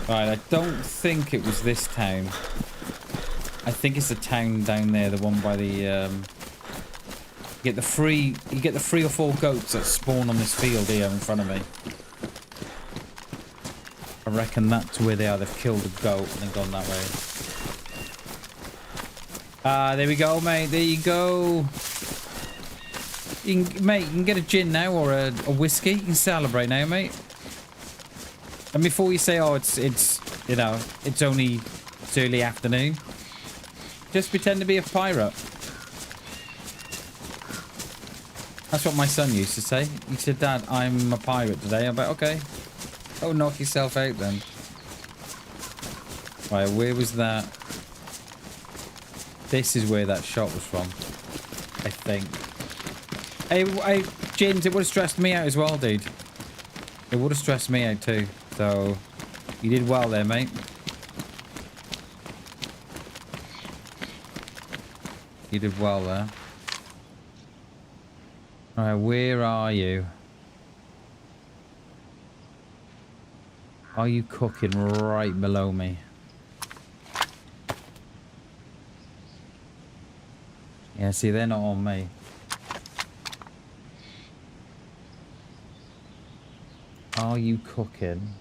Right, I don't think it was this town. I think it's the town down there, the one by the you get the 3 or 4 goats that spawn on this field here in front of me. I reckon that's where they are. They've killed a goat and then gone that way. Ah, there we go, mate. There you go. Mate, you can get a gin now or a whiskey. You can celebrate now, mate. And before you say, oh, it's you know, it's early afternoon, just pretend to be a pirate. That's what my son used to say. He said, Dad, I'm a pirate today. I'm like, okay. Oh, knock yourself out then. Right, where was that? This is where that shot was from, I think. Hey, Jins, it would have stressed me out as well, dude. It would have stressed me out too. So, you did well there, mate. You did well there. Alright, where are you? Are you cooking right below me? Yeah, see, they're not on me. Are you cooking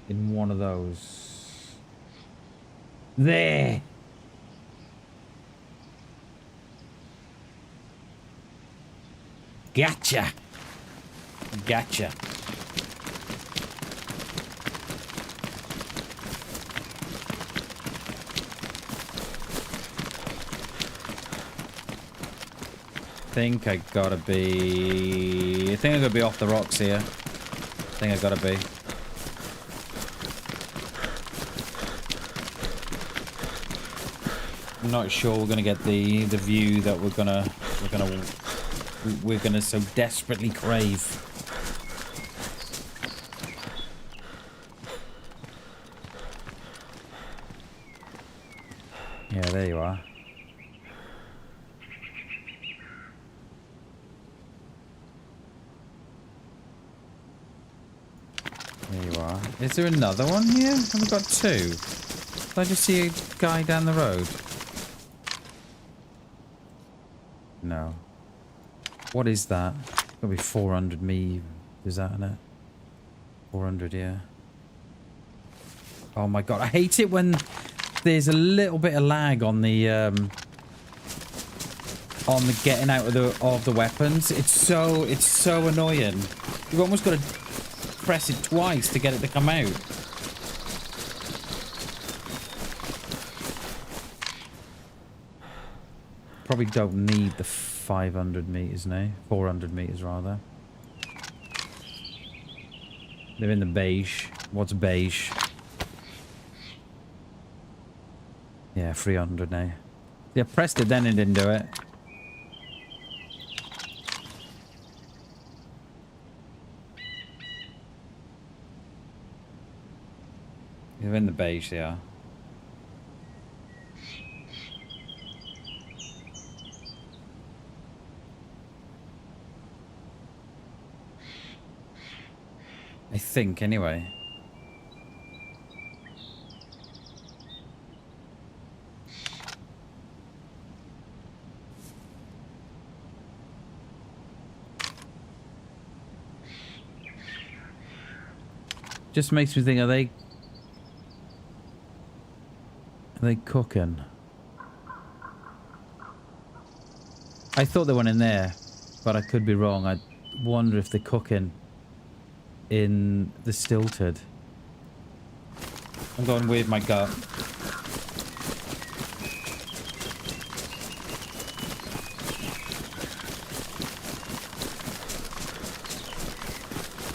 in one of those? There! Gotcha! Gotcha. I think I gotta be off the rocks here. I think I gotta be. I'm not sure we're gonna get the view that we're gonna so desperately crave. Yeah, there you are. There you are. Is there another one here? Have we got 2? Did I just see a guy down the road? No. What is that? Gotta be 400 me. Is that in it? 400, yeah. Oh my god, I hate it when there's a little bit of lag on the getting out of the weapons. It's so annoying. You've almost got to press it twice to get it to come out. Probably don't need the 500 meters now. 400 meters rather. They're in the beige. What's beige? Yeah, 300 now. Yeah, pressed it then and didn't do it. They're in the beige, they are. I think, anyway. Just makes me think, are they cooking? I thought they went in there, but I could be wrong. I wonder if they're cooking in the stilted. I'm going with my gut.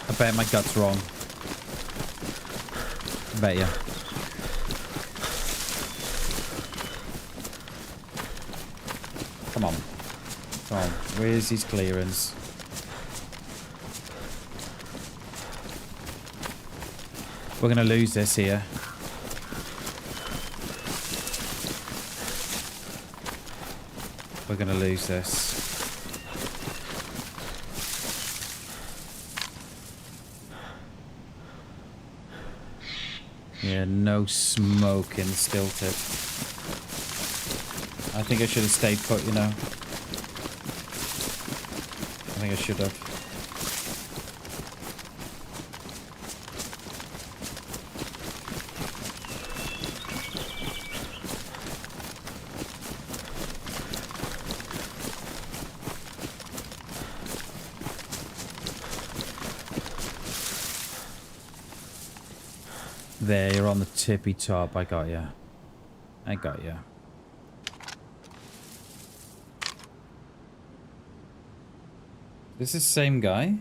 I bet my gut's wrong. I bet ya. Come on. Come on. Where's his clearance? We're going to lose this here. We're going to lose this. Yeah, no smoking still tip. I think I should have stayed put, you know. I think I should have. There, you're on the tippy top. I got you. I got you. This is the same guy?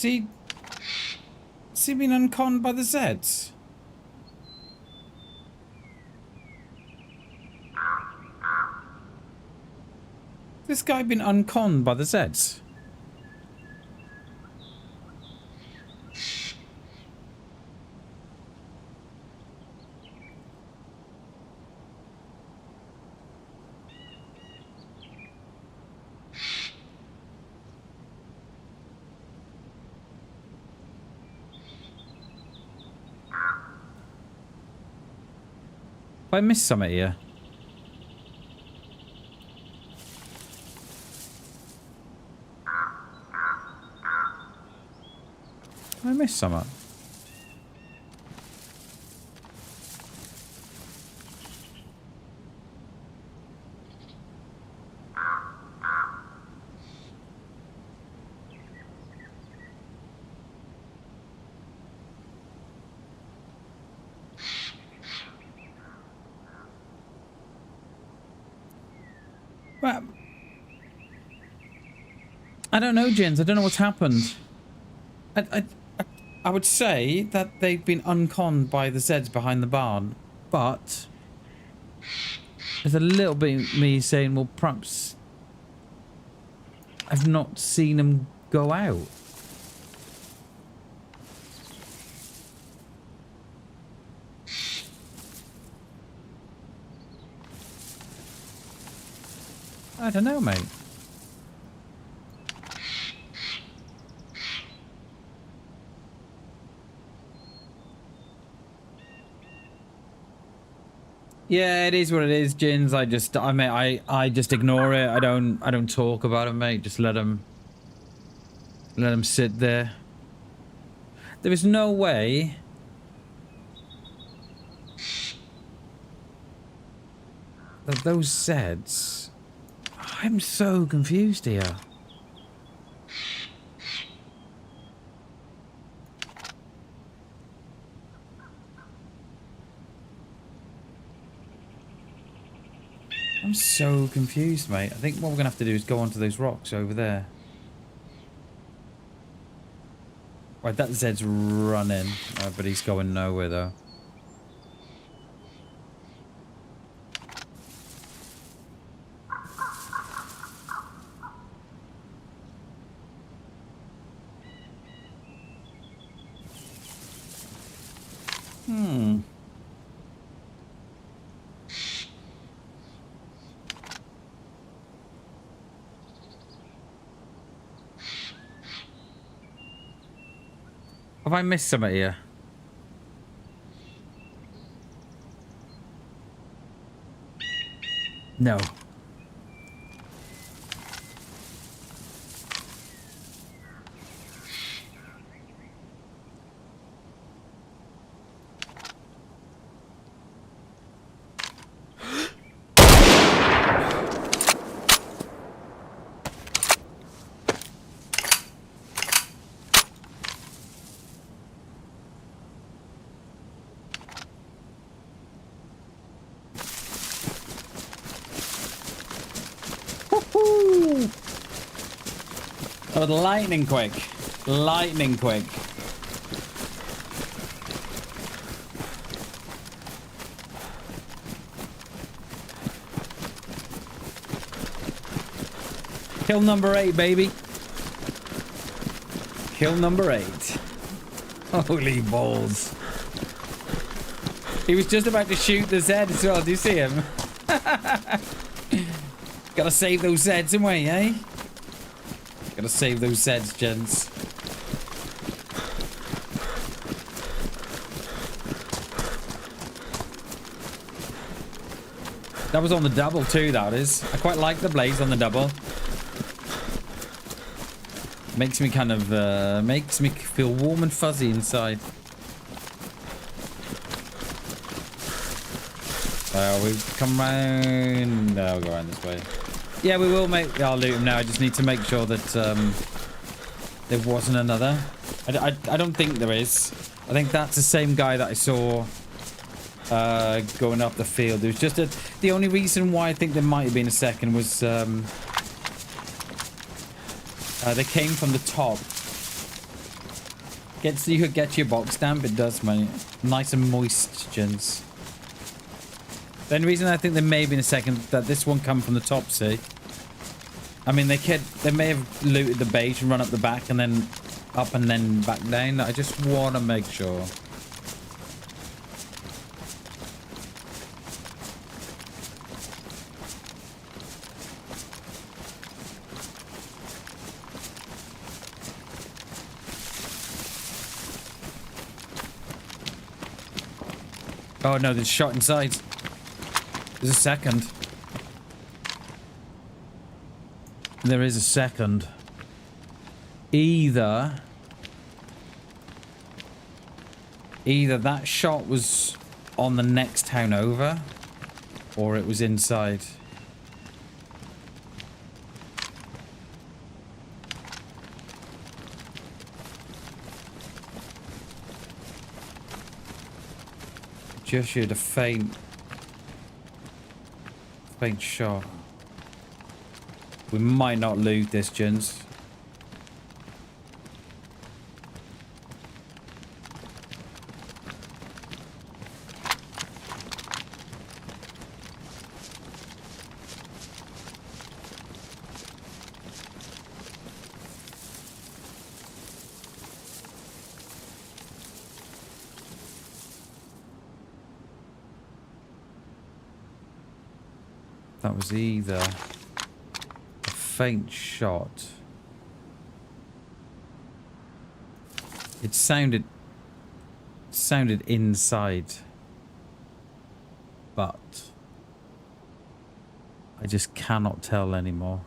Has he been unconned by the Zeds? This guy been unconned by the Zeds? I missed something here. I missed something. Well, I don't know, Jins. I don't know what's happened. I would say that they've been unconned by the Zeds behind the barn, but there's a little bit of me saying, well, perhaps I've not seen them go out. I don't know, mate. Yeah, it is what it is, Jins. I just ignore it. I don't talk about it, mate. Just let them sit there. There is no way that those Zeds. I'm so confused here. I'm so confused, mate. I think what we're gonna have to do is go onto those rocks over there. Right, that Zed's running, but he's going nowhere though. Have I missed something here? No. Woohoo! That was lightning quick. Lightning quick. Kill number 8, baby. Kill number 8. Holy balls. He was just about to shoot the Z as well. Do you see him? Gotta save those Zeds, haven't we, eh? Gotta save those Zeds, gents. That was on the double too, that is. I quite like the blaze on the double. Makes me kind of, makes me feel warm and fuzzy inside. We've come round. No, we'll go around this way. Yeah, we will make. I'll loot him now. I just need to make sure that there wasn't another. I don't think there is. I think that's the same guy that I saw going up the field. It was just the only reason why I think there might have been a second was they came from the top. You could get your box stamp. It does, mate. Nice and moist, gents. The only reason I think there may have been a second that this one come from the top, see? I mean, they may have looted the base and run up the back and then up and then back down. I just want to make sure. Oh no, there's a shot inside. There's a second. There is a second. Either that shot was on the next town over, or it was inside. Just shoot a faint shot. We might not loot this, gents. That was either a faint shot. It sounded inside, but I just cannot tell anymore.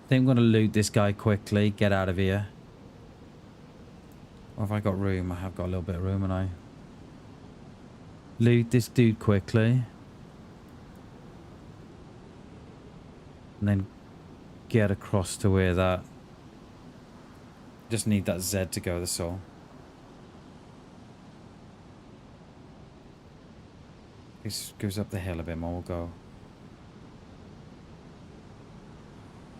I think I'm gonna loot this guy quickly, get out of here. Or have I got room? I have got a little bit of room, and I loot this dude quickly. And then get across to where that... Just need that Z to go, that's all. This goes up the hill a bit more, we'll go.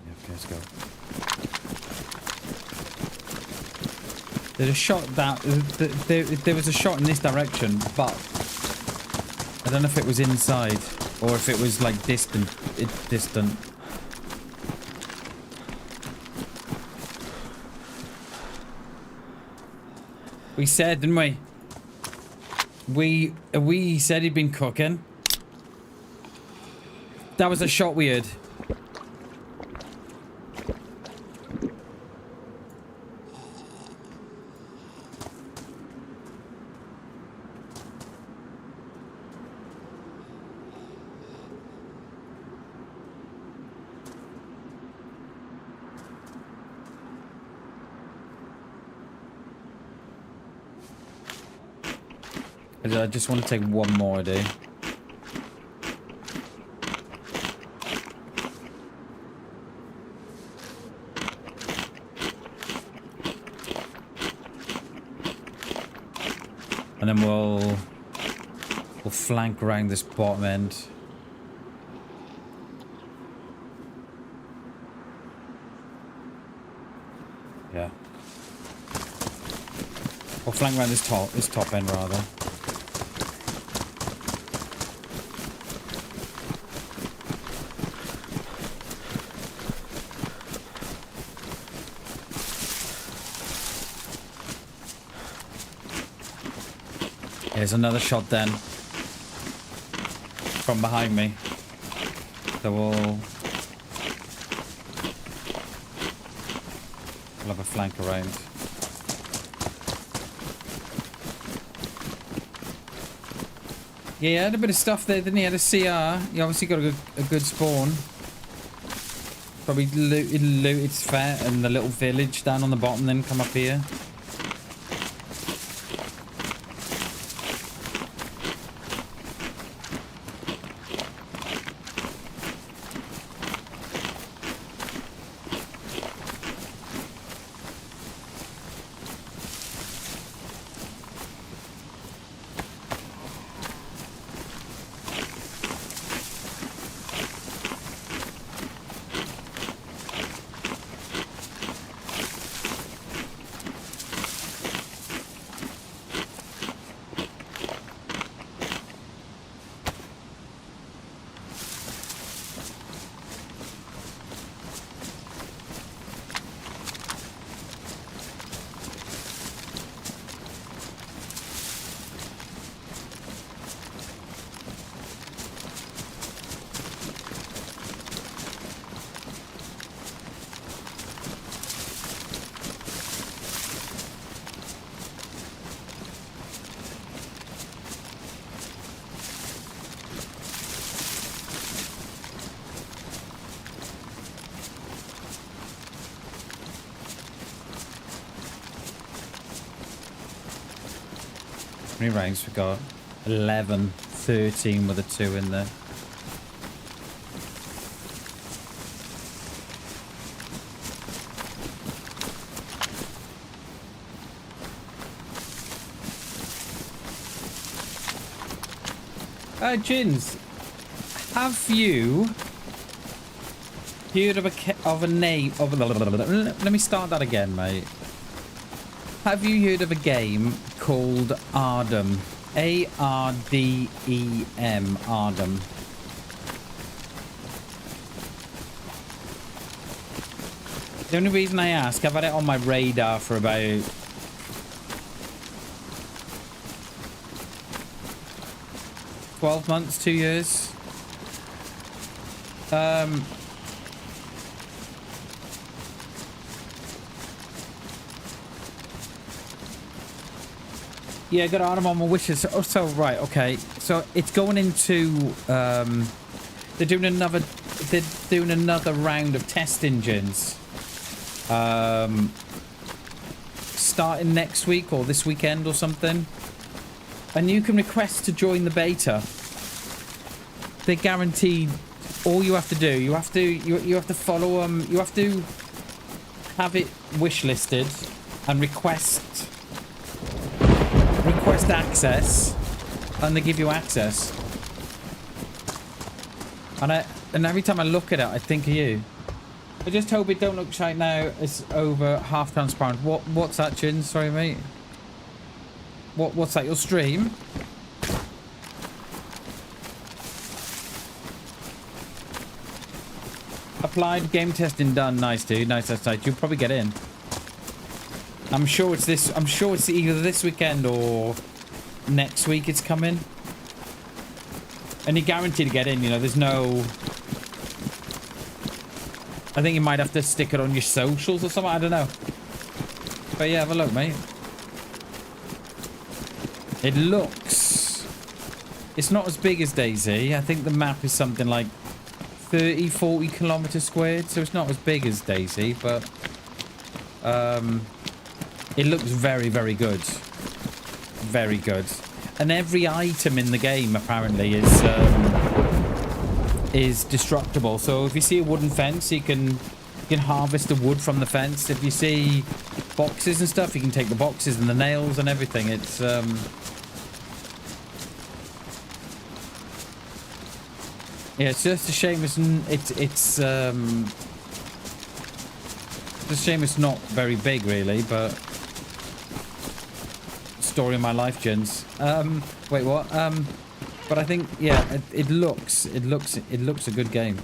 Yeah, okay, let's go. There's a shot that... There was a shot in this direction, but... I don't know if it was inside, or if it was, like, distant. We said, didn't we? We said he'd been cooking. That was a shot we heard. I just want to take one more, dude. And then we'll flank around this bottom end. Yeah. We'll flank around this top end rather. Here's another shot then. From behind me. So we'll have a flank around. Yeah, he had a bit of stuff there, didn't he? He had a CR. He obviously got a good spawn. Probably looted Fat and the little village down on the bottom, then come up here. How many ranks we got? 11, 13 with a 2 in there. Jins, have you heard of a name of? Let me start that again, mate. Have you heard of a game called Ardem? A-R-D-E-M, Ardem. The only reason I ask, I've had it on my radar for about 12 months, 2 years. Yeah, I got Ardem on my wishes. Oh, so right, okay. So it's going into they're doing another round of test engines. Starting next week or this weekend or something. And you can request to join the beta. They're guaranteed. All you have to do, you have to follow them. You have to have it wish listed and request access, and they give you access. And every time I look at it, I think of you. I just hope it don't look shite now. It's over half transparent. What's that, Chin? Sorry, mate. What's that? Your stream? Applied game testing done. Nice, dude. Nice. That's nice. You'll probably get in. I'm sure it's this. I'm sure it's either this weekend or next week. It's coming, and you're guaranteed to get in. You know, there's no. I think you might have to stick it on your socials or something. I don't know. But yeah, have a look, mate. It looks. It's not as big as DayZ. I think the map is something like 30, 40 kilometers squared, so it's not as big as DayZ, but it looks very, very good. Very good. And every item in the game apparently is destructible. So if you see a wooden fence, you can harvest the wood from the fence. If you see boxes and stuff, you can take the boxes and the nails and everything. It's yeah, it's just a shame it's a shame it's not very big, really, but story of my life, gents. Wait, what? But I think, yeah, it looks a good game.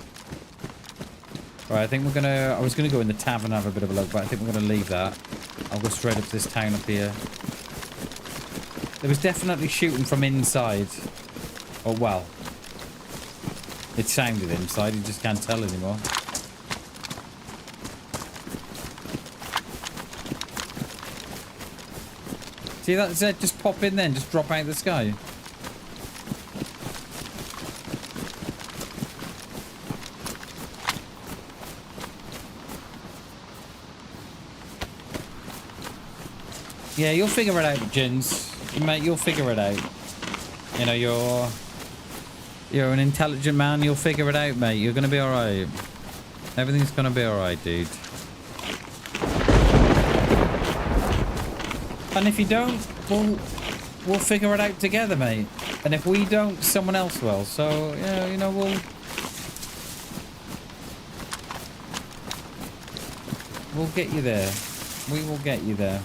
Right, I think I was gonna go in the tavern and have a bit of a look, but I think we're gonna leave that. I'll go straight up to this town up here. There was definitely shooting from inside. Oh, well. It sounded inside, you just can't tell anymore. See that Z just pop in then, just drop out of the sky. Yeah, you'll figure it out, Jins. Mate, you'll figure it out. You know, you're an intelligent man, you'll figure it out, mate. You're gonna be alright. Everything's gonna be alright, dude. And if you don't, we'll figure it out together, mate. And if we don't, someone else will. So, yeah, you know, we'll get you there. We will get you there.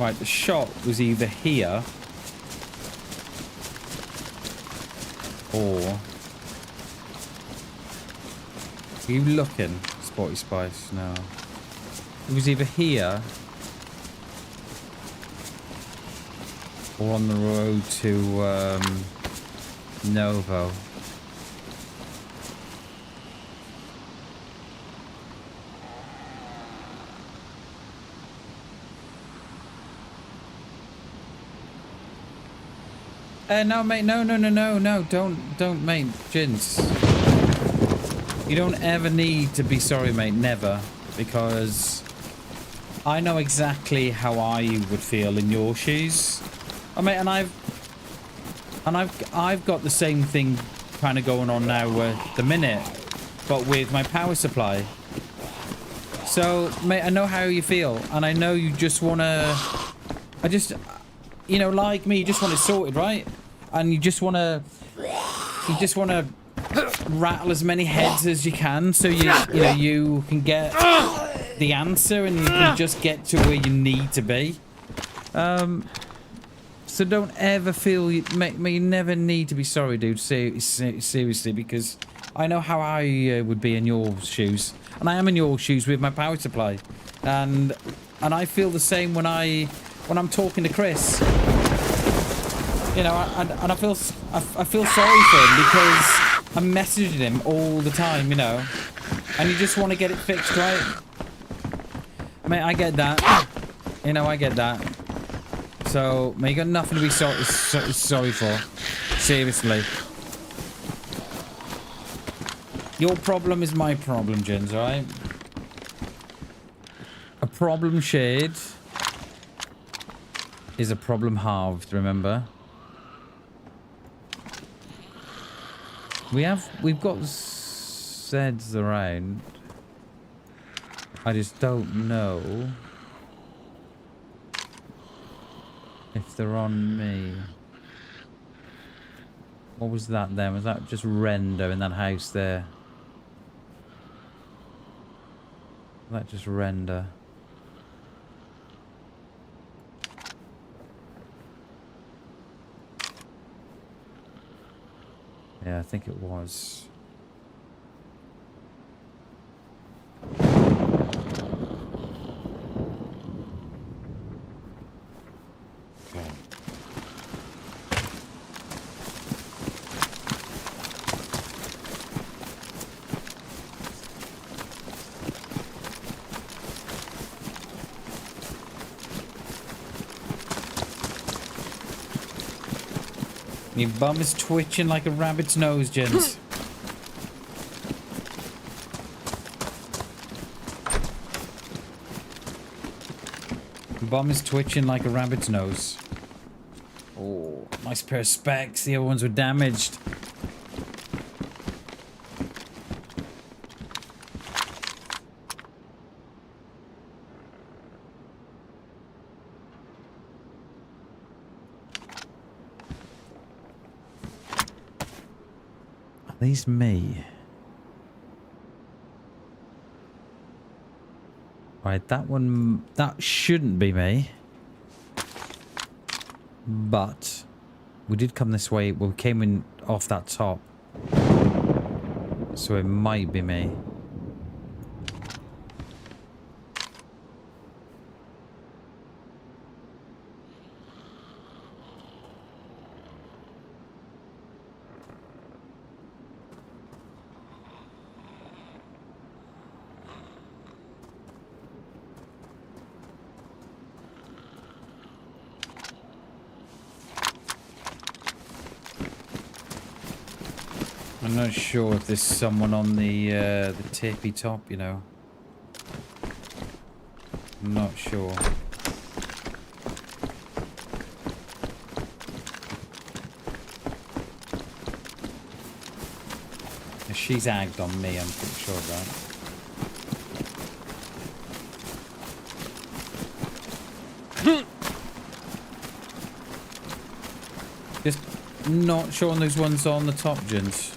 Right, the shot was either here or... Are you looking, Spotty Spice? No. It was either here or on the road to Novo. No, mate, no, don't, mate, Jins. You don't ever need to be sorry, mate, never, because I know exactly how I would feel in your shoes. Oh, mate, and I've got the same thing kind of going on now at the minute, but with my power supply. So, mate, I know how you feel, and I know you just want to... You know, like me, you just want it sorted, right? And you just want to rattle as many heads as you can, so you know you can get the answer and you can just get to where you need to be. So don't ever feel you never need to be sorry, dude. Seriously, because I know how I would be in your shoes, and I am in your shoes with my power supply, and I feel the same when I'm talking to Chris. You know, and I feel sorry for him because I'm messaging him all the time, you know, and you just want to get it fixed, right? Mate, I get that. You know, I get that. So, mate, you got nothing to be sorry for. Seriously. Your problem is my problem, Jins, alright? A problem shared is a problem halved, remember? We've got Zeds around. I just don't know if they're on me. What was that then? Was that just render in that house there? Was that just render? Yeah, I think it was. Okay. Your bum is twitching like a rabbit's nose, gents. Bomb is twitching like a rabbit's nose. Oh, nice pair of specs. The other ones were damaged. Are these me? Right, that one, that shouldn't be me. But we did come this way. Well, we came in off that top. So it might be me. I'm not sure if there's someone on the tippy top, you know. I'm not sure. She's agged on me, I'm pretty sure of that. Just not sure on those ones on the top, gents.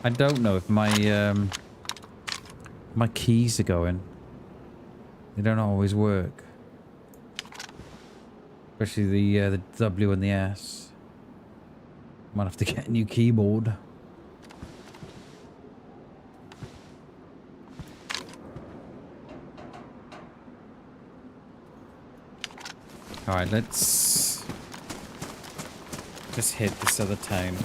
I don't know if my my keys are going. They don't always work. Especially the W and the S. Might have to get a new keyboard. Alright, let's just hit this other town.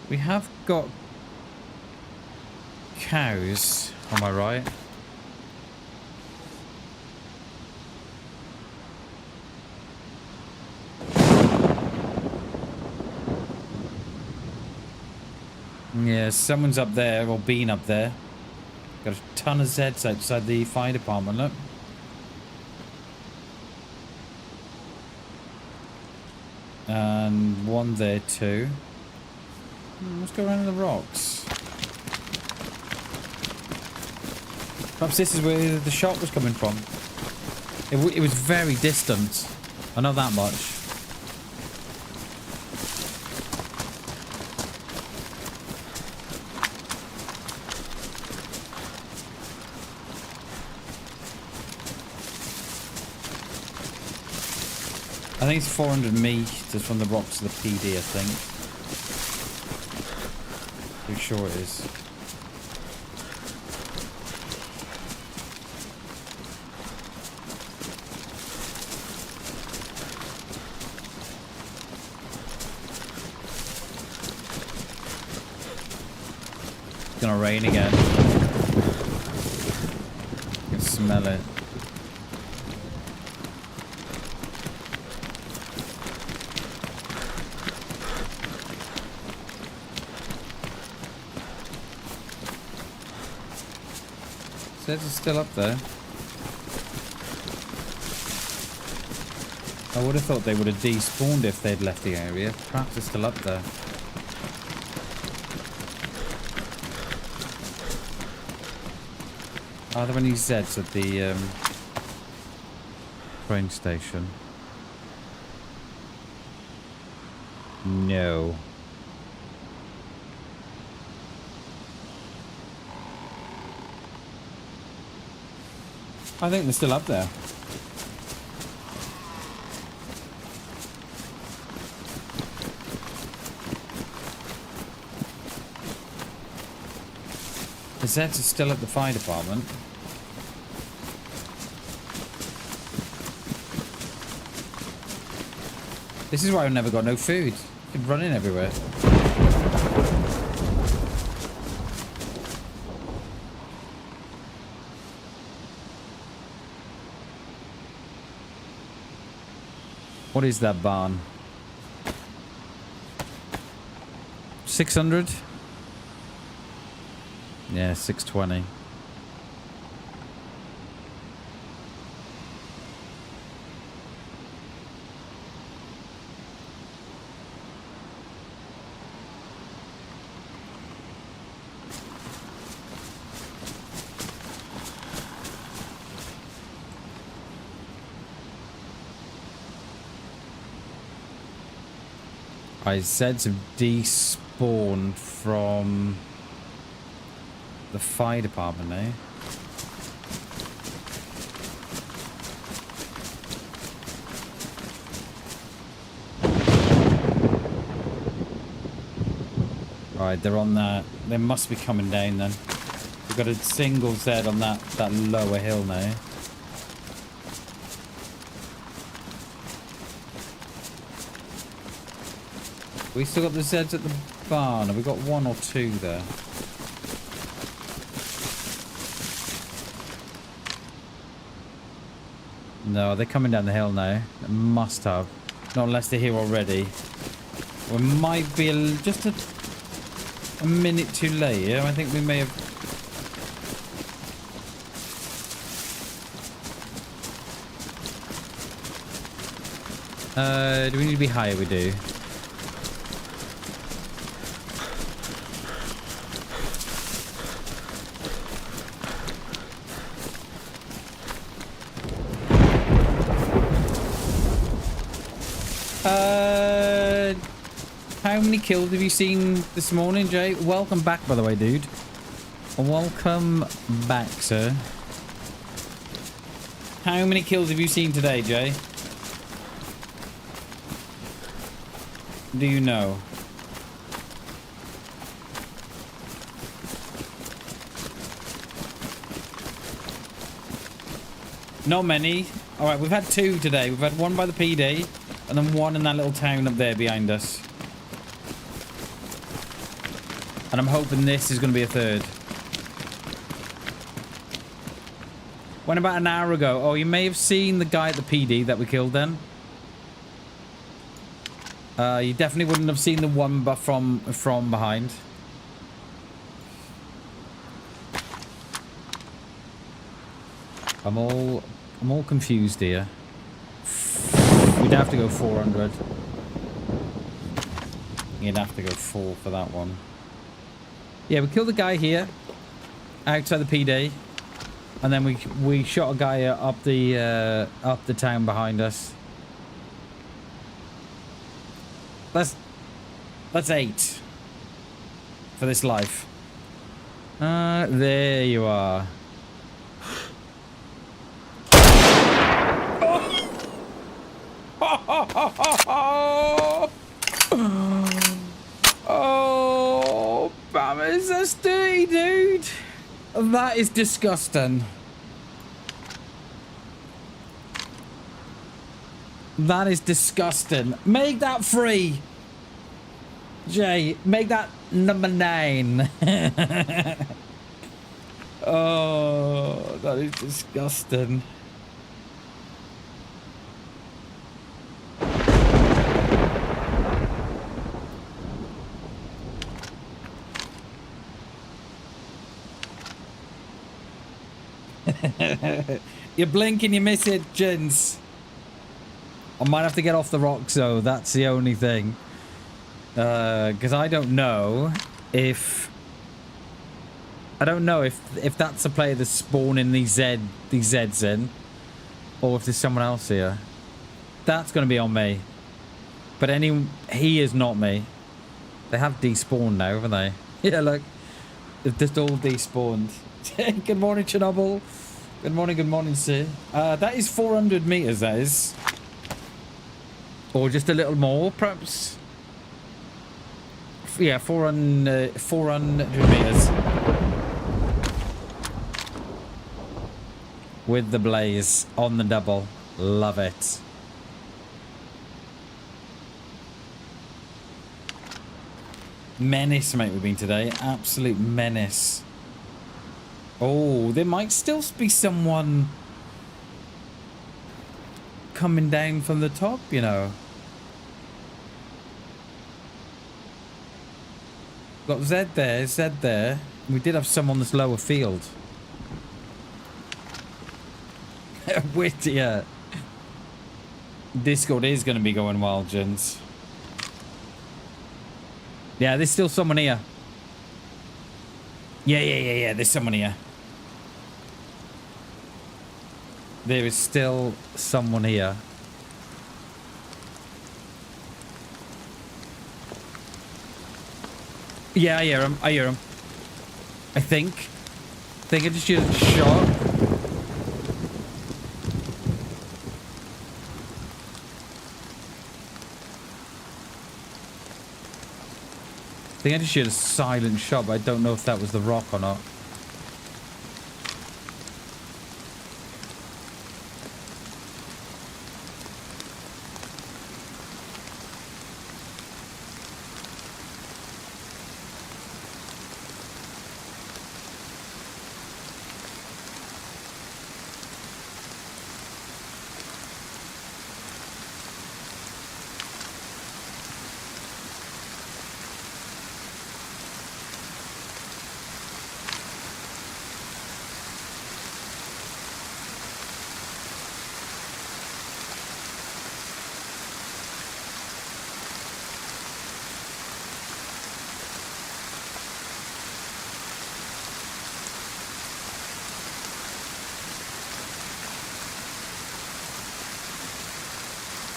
We have got cows, am I right? Yeah, someone's up there, or been up there. Got a ton of Zeds outside the fire department, look. And one there too. Let's go around the rocks. Perhaps this is where the shot was coming from. It was very distant. I know that much. I think it's 400 meters from the rocks to the PD, I think. Pretty sure it is. It's gonna rain again. I can smell it. Says it's still up there. I would have thought they would have despawned if they'd left the area. Perhaps it's still up there. Are there any Zeds at the train station? No. I think they're still up there. The Zeds are still at the fire department. This is why I've never got no food. Been running everywhere. What is that barn? 600? Yeah, 620. I said to despawn from the fire department, eh? Alright, they're on that. They must be coming down then. We've got a single Z on that lower hill now. We still got the Zeds at the barn. Have we got one or two there? No, they're coming down the hill now. They must have. Not unless they're here already. We might be just a minute too late. Yeah? I think we may have... do we need to be higher? We do. How many kills have you seen this morning, Jay? Welcome back, by the way, dude. Welcome back, sir. How many kills have you seen today, Jay? Do you know? Not many. Alright, we've had two today. We've had one by the PD, and then one in that little town up there behind us. And I'm hoping this is going to be a third. When about an hour ago. Oh, you may have seen the guy at the PD that we killed then. You definitely wouldn't have seen the one but from behind. I'm all confused here. We'd have to go 400. You'd have to go 4 for that one. Yeah, we killed the guy here outside the PD, and then we shot a guy up the town behind us. That's 8 for this life. There you are. Oh, Bammers, that's dirty, dude. That is disgusting. That is disgusting. Make that free. Jay, make that number 9. Oh, that is disgusting. You blink and you miss it, Jins. I might have to get off the rocks though, that's the only thing. Because I don't know if that's a player that's spawning these Zeds in, or if there's someone else here. That's gonna be on me. But he is not me. They have despawned now, haven't they? Yeah, look. They've just all despawned. Good morning, Chernobyl. Good morning, sir. That is 400 meters, that is. Or just a little more, perhaps. Yeah, 400 meters. With the blaze on the double. Love it. Menace, mate, we've been today. Absolute menace. Oh, there might still be someone coming down from the top, you know. Got Z there. We did have some on this lower field. Whittier. Discord is going to be going wild, gents. Yeah, there's still someone here. Yeah. There's someone here. There is still someone here. Yeah, I hear him. I think I just used a shot. I think I just used a silent shot, but I don't know if that was the rock or not.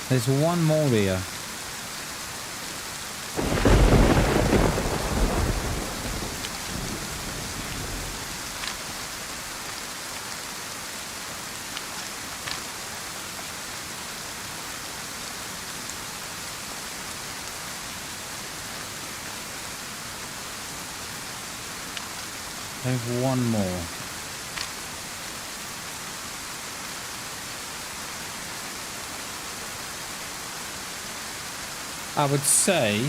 There's one more here. There's one more. I would say,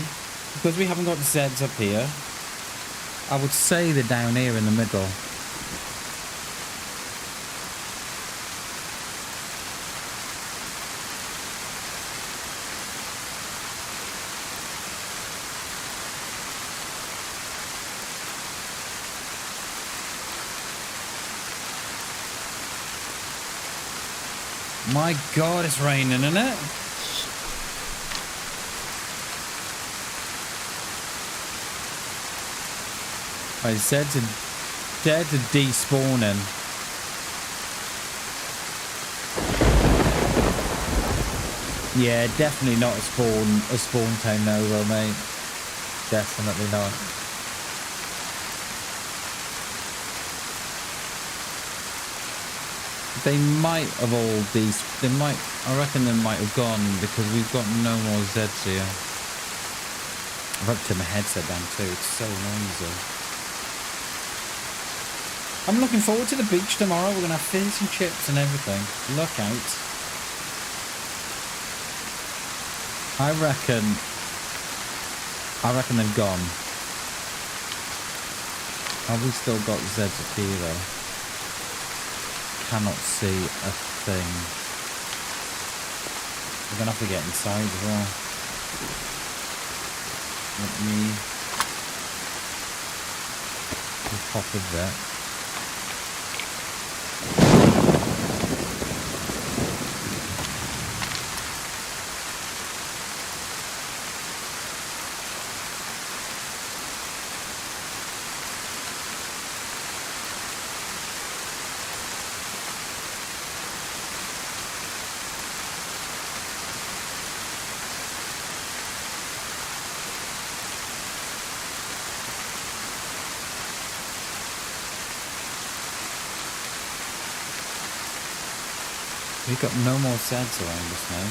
because we haven't got Zeds up here, I would say they're down here in the middle. My God, it's raining, isn't it? Right, Zeds are dead to despawning. Yeah, definitely not a spawn town Nova, mate. Definitely not. They might have all these. They might. I reckon they might have gone because we've got no more Zeds here. I've had to turn my headset down too. It's so noisy. I'm looking forward to the beach tomorrow. We're gonna have fish and chips and everything. Look out! I reckon they've gone. Have we still got Zeds up here though? Cannot see a thing. We're gonna have to get inside as well. Let me pop a bit. We've got no more Zeds around us now.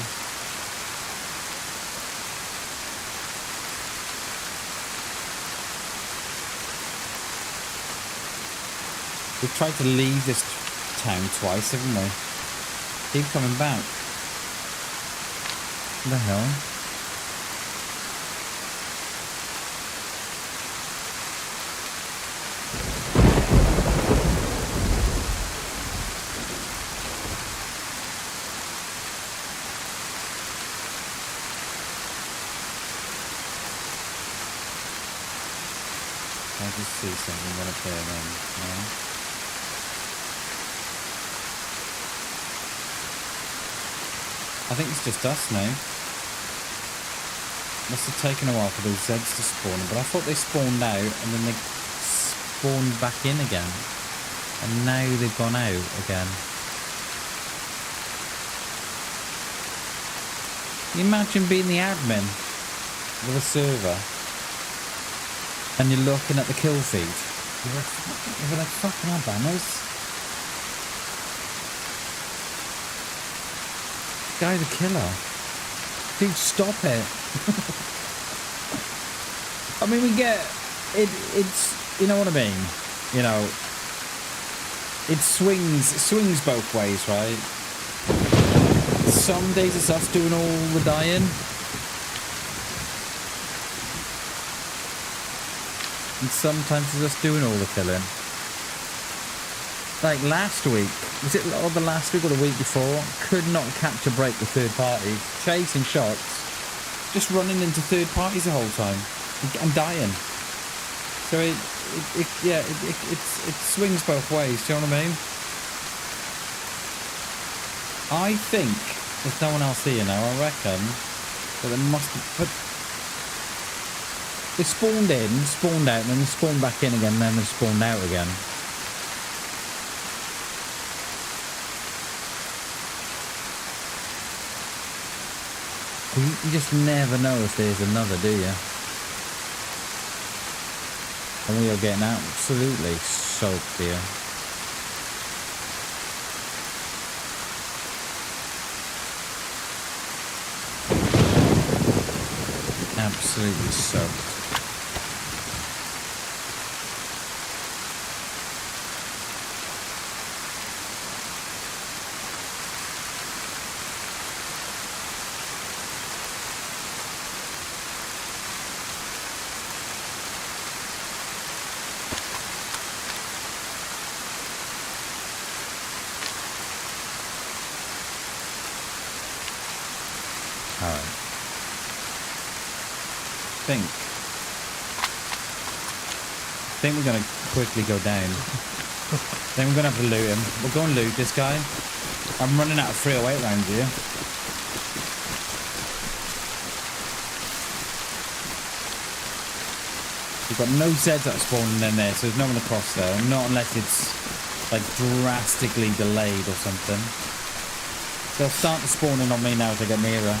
We've tried to leave this town twice, haven't we? Keep coming back. What the hell? I just see something right up there then. No? I think it's just us now. Must have taken a while for those Zeds to spawn, but I thought they spawned out and then they spawned back in again. And now they've gone out again. Can you imagine being the admin of a server? And you're looking at the kill feed. You're like, fucking hell, banners. Guy's a killer. Dude, stop it. I mean, we get... It's... You know what I mean? You know... It swings both ways, right? Some days it's us doing all the dying. And sometimes it's us doing all the killing. Like last week, was it the last week or the week before? Could not catch a break with third parties. Chasing shots. Just running into third parties the whole time. And dying. So it swings both ways, do you know what I mean? I think there's no one else here now, I reckon. But there must have... They spawned in, spawned out, and then they spawned back in again, and then they spawned out again. You just never know if there's another, do you? And we are getting absolutely soaked here. Absolutely soaked. I think we're going to quickly go down. Then we're going to have to loot him. We'll go and loot this guy. I'm running out of 308 rounds here. We've got no Zeds that are spawning in there, so there's no one across there. Not unless it's like drastically delayed or something. They'll start spawning on me now as I get nearer.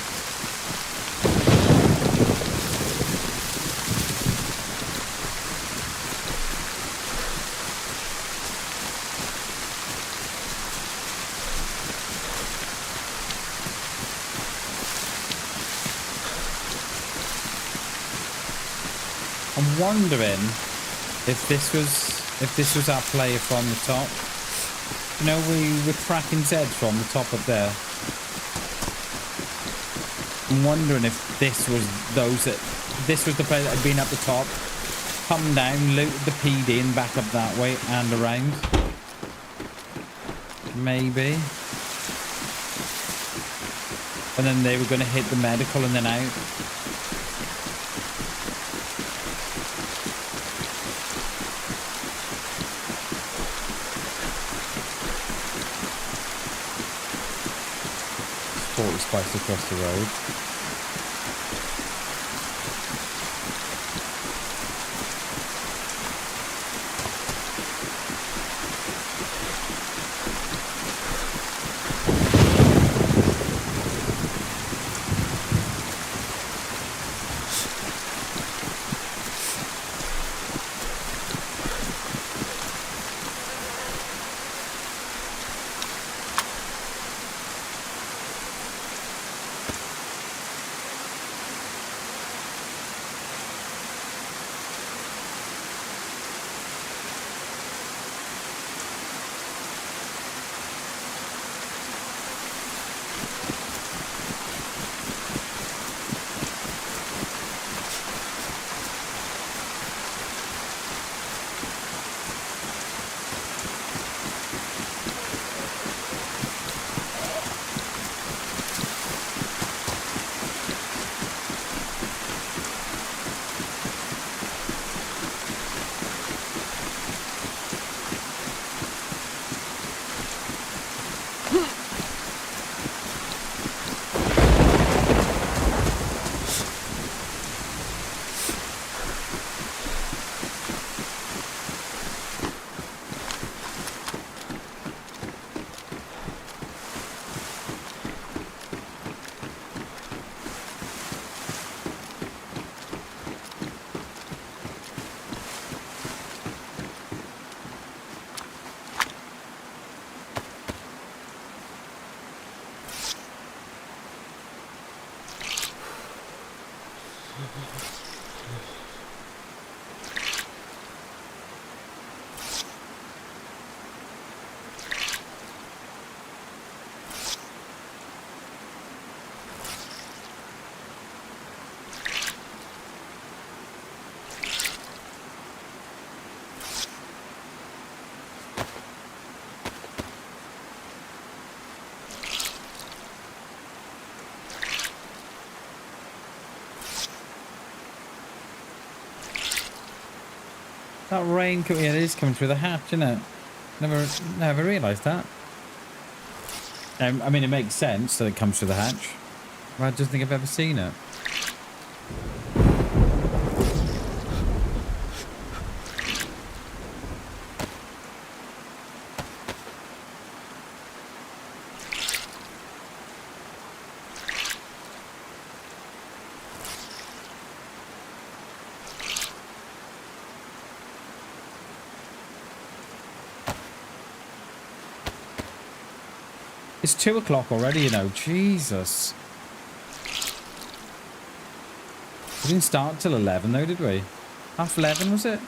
I'm wondering if this was our player from the top. You know, we were tracking Zed from the top up there. I'm wondering if this was this was the player that had been up the top, come down, looted the PD and back up that way and around. Maybe. And then they were going to hit the medical and then out. Sporty Spice across the road. That rain, yeah, it is coming through the hatch, isn't it? Never realised that. I mean, it makes sense that it comes through the hatch. But I don't think I've ever seen it. It's 2 o'clock already, you know. Jesus. We didn't start till 11 though, did we? Half 11 was it?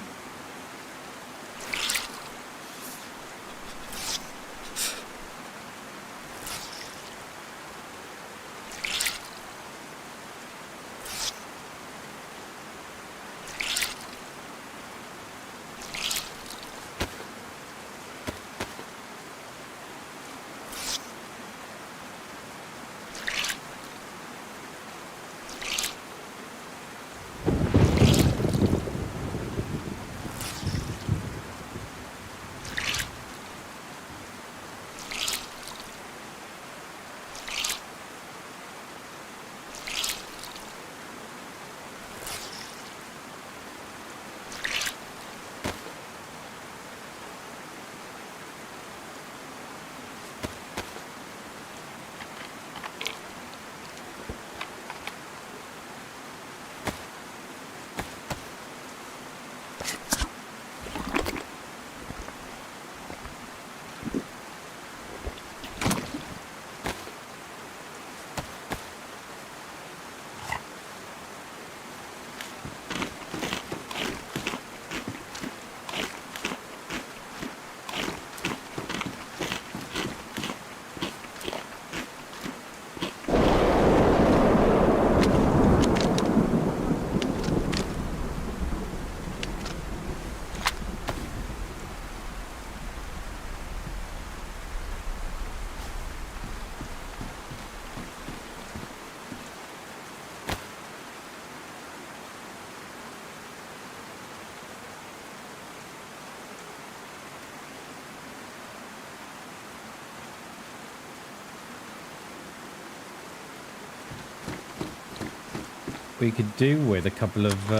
we could do with a couple of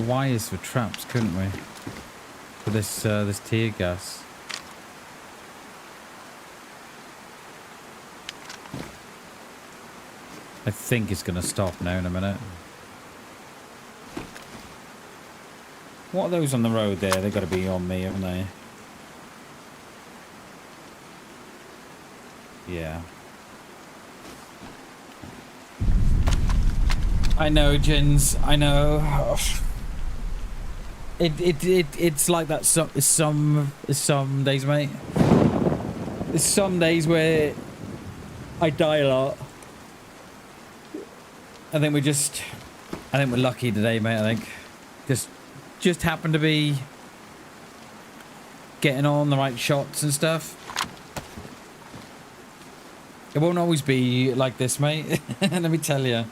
wires for traps, couldn't we? For this this tear gas. I think it's going to stop now in a minute. What are those on the road there? They've got to be on me, haven't they? Yeah. I know, Jins. I know. It's like that some days, mate. There's some days where I die a lot. I think we're lucky today, mate. I think just happened to be getting on the right shots and stuff. It won't always be like this, mate. Let me tell you.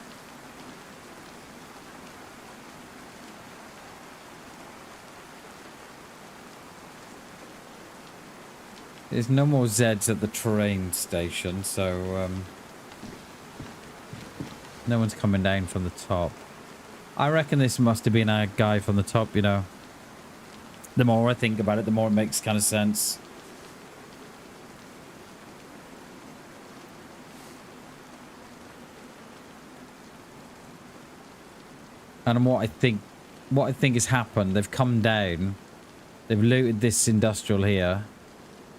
There's no more Zeds at the train station, so no one's coming down from the top. I reckon this must have been a guy from the top, you know. The more I think about it, the more it makes kind of sense. And what I think has happened, they've come down, they've looted this industrial here,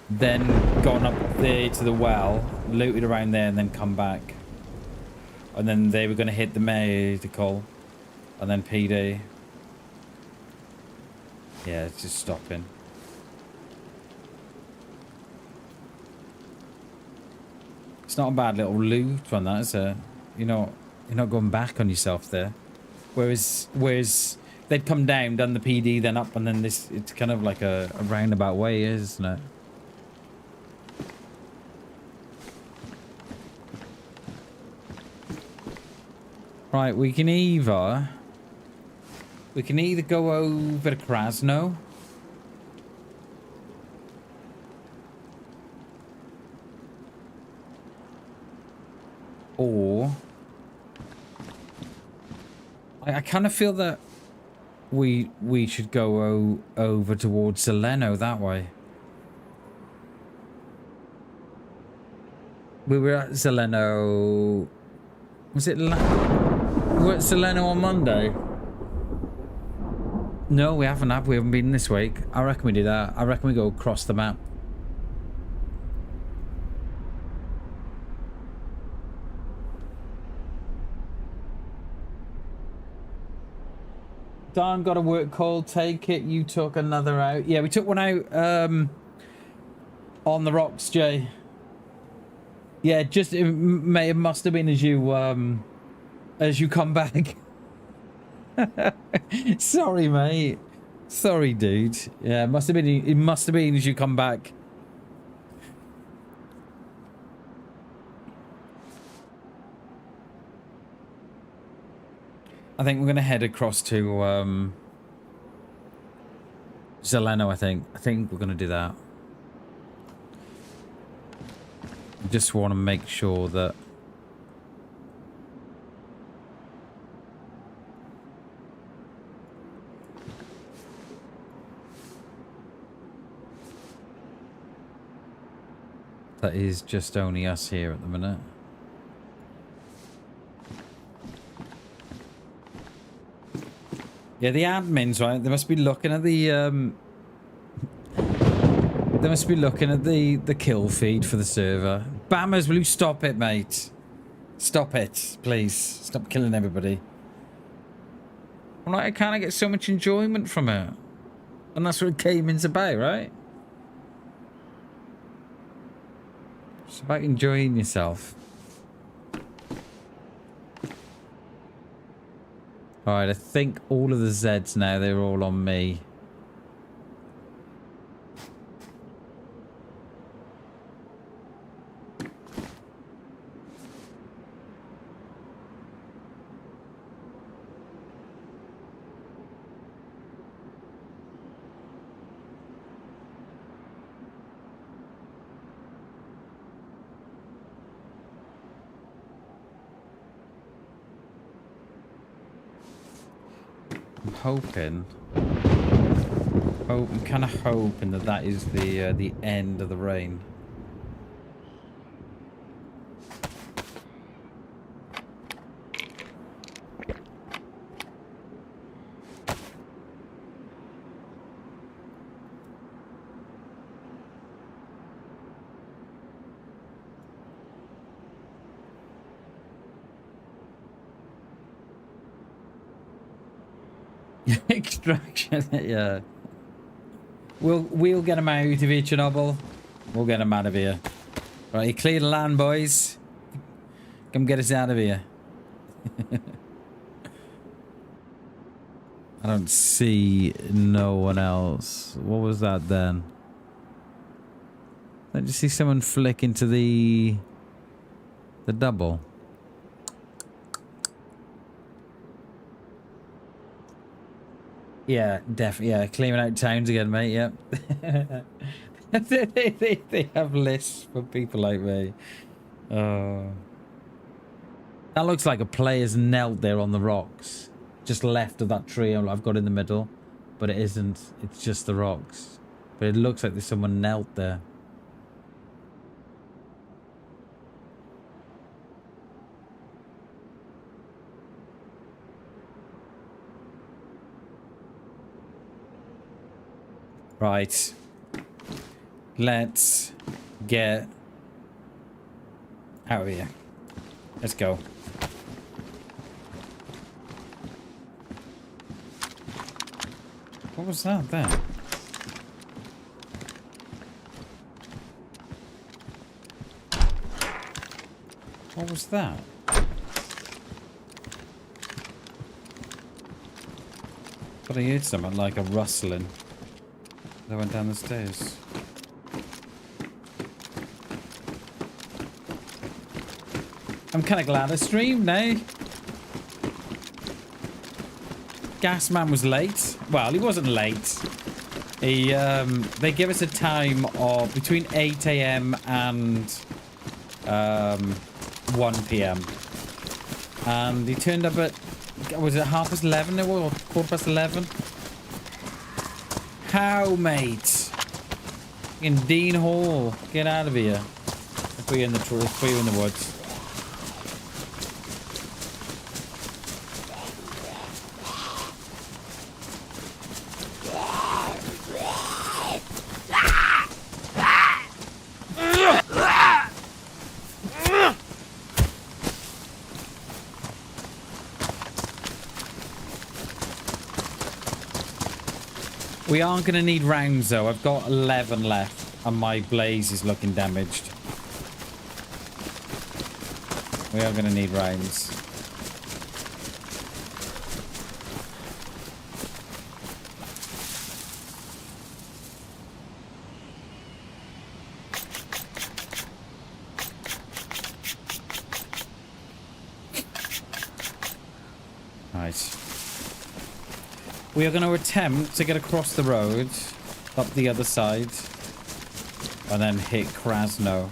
then gone up there to the well, looted around there, and then come back. And then they were going to hit the medical, and then PD. Yeah, it's just stopping. It's not a bad little loot one, that is it? You're not going back on yourself there. Whereas they'd come down, done the PD, then up, and then this. It's kind of like a roundabout way, isn't it? Right, we can either go over to Krasno, or I kind of feel that we should go over towards Zeleno that way. We were at Zeleno. Was it? We were at Zeleno on Monday. No, we haven't. We haven't been this week. I reckon we do that. I reckon we go across the map. Dan got a work call. Take it. You took another out. Yeah, we took one out on the rocks, Jay. Yeah, just it must have been as you come back. Sorry, mate. Sorry, dude. Yeah, it must have been as you come back. I think we're gonna head across to Zeleno. I think we're gonna do that. Just want to make sure that that is just only us here at the minute. Yeah, the admins, right? They must be looking at the they must be looking at the kill feed for the server. Bammers, will you stop it, mate? Stop it, please. Stop killing everybody. I'm like, I can't get so much enjoyment from it. And that's what gaming's about, right? It's about enjoying yourself. Alright, I think all of the Zeds now, they're all on me. I'm hoping. I'm kind of hoping that is the end of the rain. Extraction, yeah. We'll get him out of here, Chernobyl. We'll get him out of here. Right, you clear the land, boys. Come get us out of here. I don't see no one else. What was that then? Did you see someone flick into the double? Yeah, definitely. Yeah, clearing out towns again, mate. Yep. they have lists for people like me. Oh. That looks like a player's knelt there on the rocks. Just left of that tree I've got in the middle. But it isn't. It's just the rocks. But it looks like there's someone knelt there. Right. Let's get out of here. Let's go. What was that there? What was that? But I heard something like a rustling. I went down the stairs. I'm kind of glad I streamed now. Gasman was late. Well, he wasn't late. He they give us a time of between 8 AM and 1 PM. And he turned up at, was it 11:30 or 11:15? How, mate? In Dean Hall, get out of here. If we're in the woods. We aren't going to need rounds, though. I've got 11 left, and my blaze is looking damaged. We are going to need rounds. Right. We are going to attempt to get across the road, up the other side, and then hit Krasno.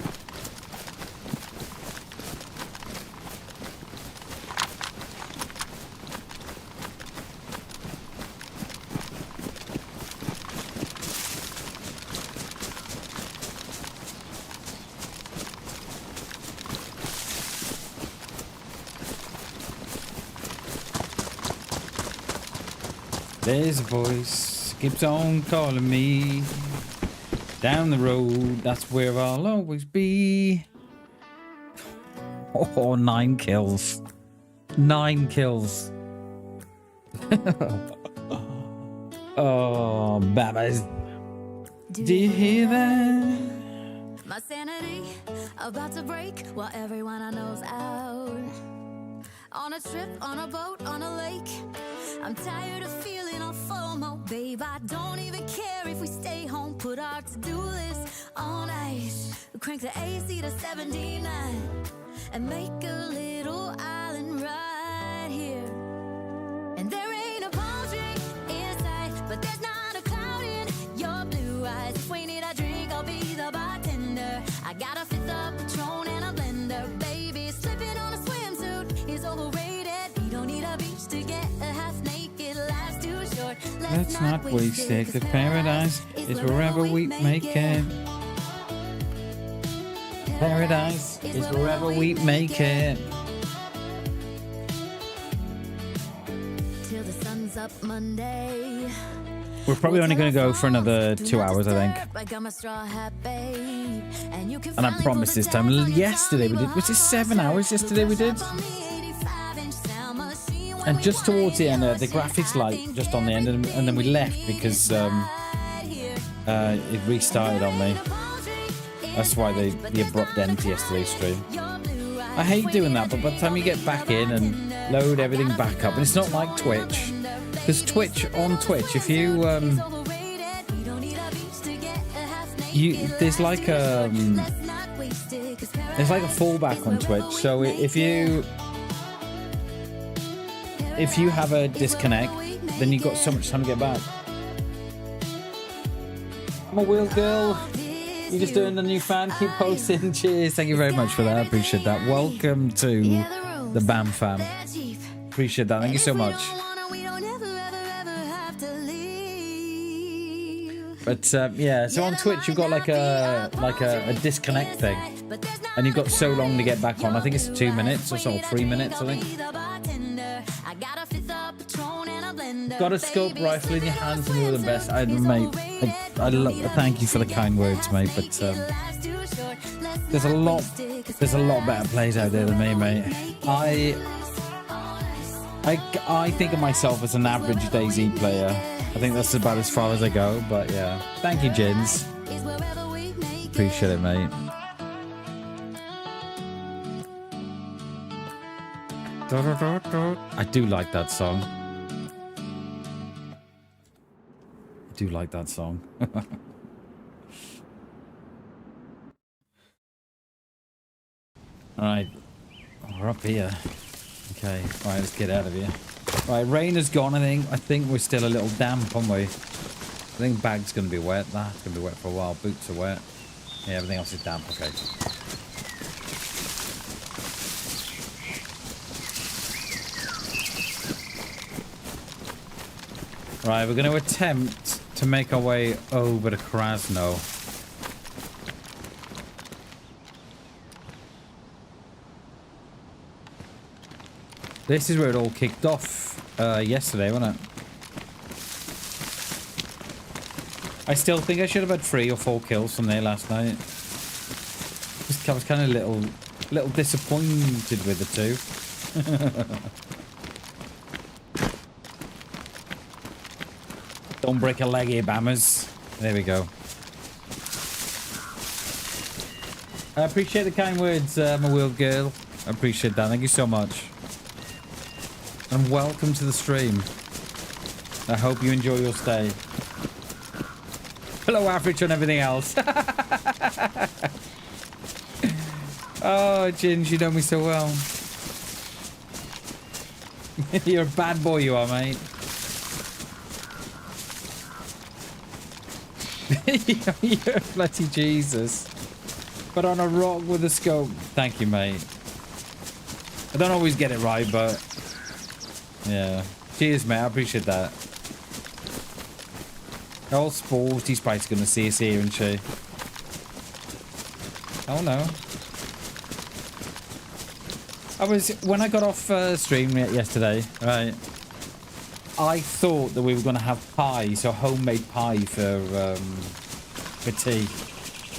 There's a voice, keeps on calling me. Down the road, that's where I'll always be. Oh, 9 kills. 9 kills. Oh, babies. Do you hear that? My sanity about to break while everyone I know's out. On a trip, on a boat, on a lake. I'm tired of feeling all FOMO, babe. I don't even care if we stay home. Put our to-do list on ice. Crank the AC to 79 and make a little island right here. And there ain't a palm tree in sight, but there's not a cloud in your blue eyes. If we need a drink, I'll be the bartender. I got a fifth of Patron and a blender, baby. Slipping on a swimsuit is overrated. You don't need a beach to get a half naked last Let's not waste it, 'cause paradise is wherever we make it. Paradise is wherever we make it. Till the sun's up Monday. We're probably only going to go for another 2 hours, I think. And I promised this time. Yesterday we did. Was it 7 hours yesterday we did? And just towards the end, the graphics light just on the end, and then we left because it restarted on me. That's why the abrupt end to yesterday's stream. I hate doing that, but by the time you get back in and load everything back up, and it's not like Twitch. Because on Twitch, if you there's like a fallback on Twitch. So if you have a disconnect, then you've got so much time to get back. I'm a wheel girl. You're just doing a new fan. Keep posting. Cheers. Thank you very much for that. I appreciate that. Welcome to the BAM fam. Appreciate that. Thank you so much. But yeah, so on Twitch you've got like a disconnect thing, and you've got so long to get back on. I think it's 2 minutes or so, 3 minutes, I think. Got a scope rifle in your hands and you're the best. Mate, I thank you for the kind words, mate. But there's a lot better plays out there than me, mate. I think of myself as an average DayZ player. I think that's about as far as I go, but yeah. Thank you, Jins. Appreciate it, mate. I do like that song. Alright. We're up here. Okay. Alright, let's get out of here. Right, rain has gone, I think we're still a little damp, aren't we? I think bag's going to be wet. That's going to be wet for a while. Boots are wet. Yeah, everything else is damp. Okay. Right, we're going to attempt to make our way over to Krasno. This is where it all kicked off yesterday, wasn't it? I still think I should have had 3 or 4 kills from there last night. I was kind of little disappointed with the 2. Don't break a leg here, Bammers. There we go. I appreciate the kind words, my wheel girl. I appreciate that. Thank you so much. And welcome to the stream. I hope you enjoy your stay. Hello, average on everything else. Oh, Ginge, you know me so well. You're a bad boy, you are, mate. You're bloody Jesus. But on a rock with a scope. Thank you, mate. I don't always get it right, but... yeah. Cheers, mate. I appreciate that. Old Sporty Sprite's gonna see us here, isn't she? Oh, no. When I got off stream yesterday, right, I thought that we were gonna have pie, so homemade pie for tea.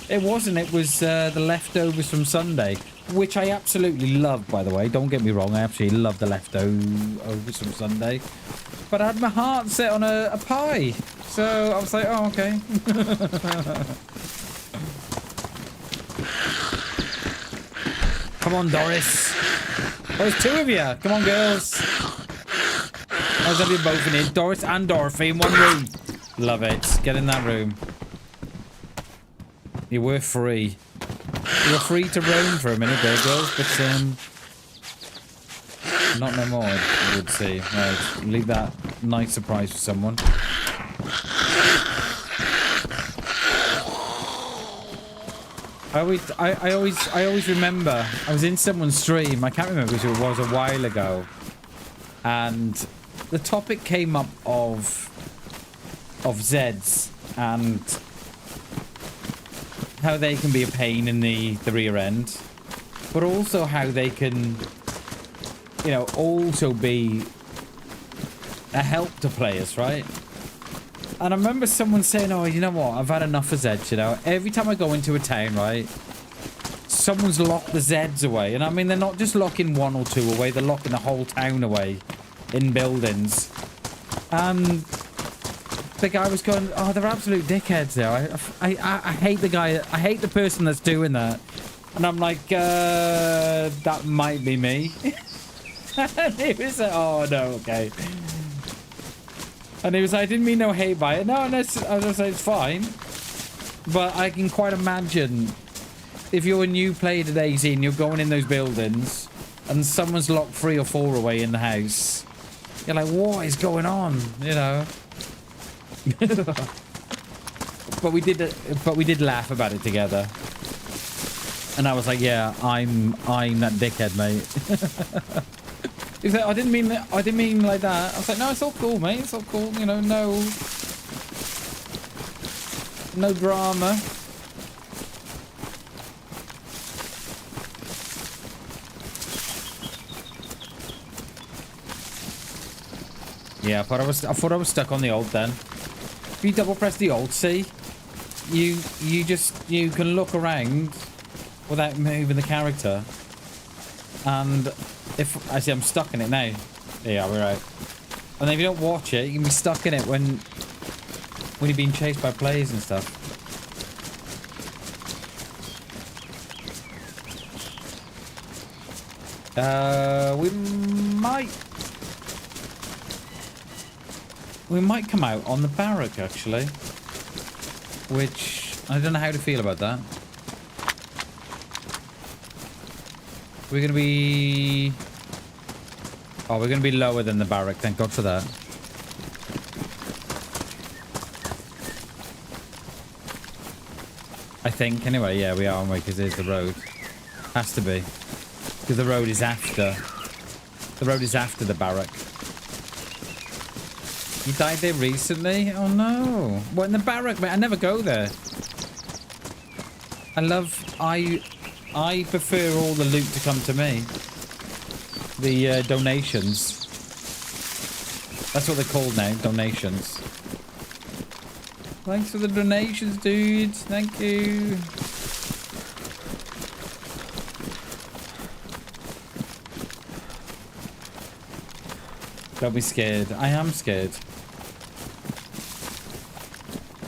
It wasn't. It was the leftovers from Sunday, which I absolutely love, by the way. Don't get me wrong. I absolutely love the leftovers from Sunday. But I had my heart set on a pie. So I was like, oh, okay. Come on, Doris. Oh, there's 2 of you. Come on, girls. I was having both in here. Doris and Dorothy in one room. Love it. Get in that room. You were free. You were free to roam for a minute there, girls, but not no more, I would say. Right, leave that nice surprise for someone. I always remember I was in someone's stream. I can't remember who it was, a while ago, and the topic came up of of Zeds and how they can be a pain in the rear end, but also how they can, you know, also be a help to players, right? And I remember someone saying, oh, you know what, I've had enough of Zeds, you know. Every time I go into a town, right, someone's locked the Zeds away. And I mean, they're not just locking one or two away, they're locking the whole town away in buildings. And the guy was going, oh, they're absolute dickheads there. I hate the guy, I hate the person that's doing that. And I'm like, that might be me. And he was like, oh, no, okay. And he was like, I didn't mean no hate by it. No, I was just like, it's fine. But I can quite imagine if you're a new player to DayZ and you're going in those buildings and someone's locked 3 or 4 away in the house. You're like, what is going on? You know? but we did laugh about it together. And I was like, yeah, I'm that dickhead, mate. He's like, I didn't mean like that. I was like, no, it's all cool, mate. It's all cool. You know, no drama. Yeah, I thought I was stuck on the alt then. If you double press the alt, see, you can look around without moving the character. And if I see, I'm stuck in it now. Yeah, we're right. And if you don't watch it, you can be stuck in it when you're being chased by players and stuff. We might come out on the barrack actually, which I don't know how to feel about that. We're gonna be... Oh, we're gonna be lower than the barrack. Thank God for that. I think, anyway. Yeah, we are, aren't we? Because there's the road. Has to be. Because the road is after. The road is after the barrack. You died there recently? Oh no. What, in the barrack, mate? I never go there. I prefer all the loot to come to me. The donations. That's what they're called now, donations. Thanks for the donations, dudes. Thank you. Don't be scared. I am scared.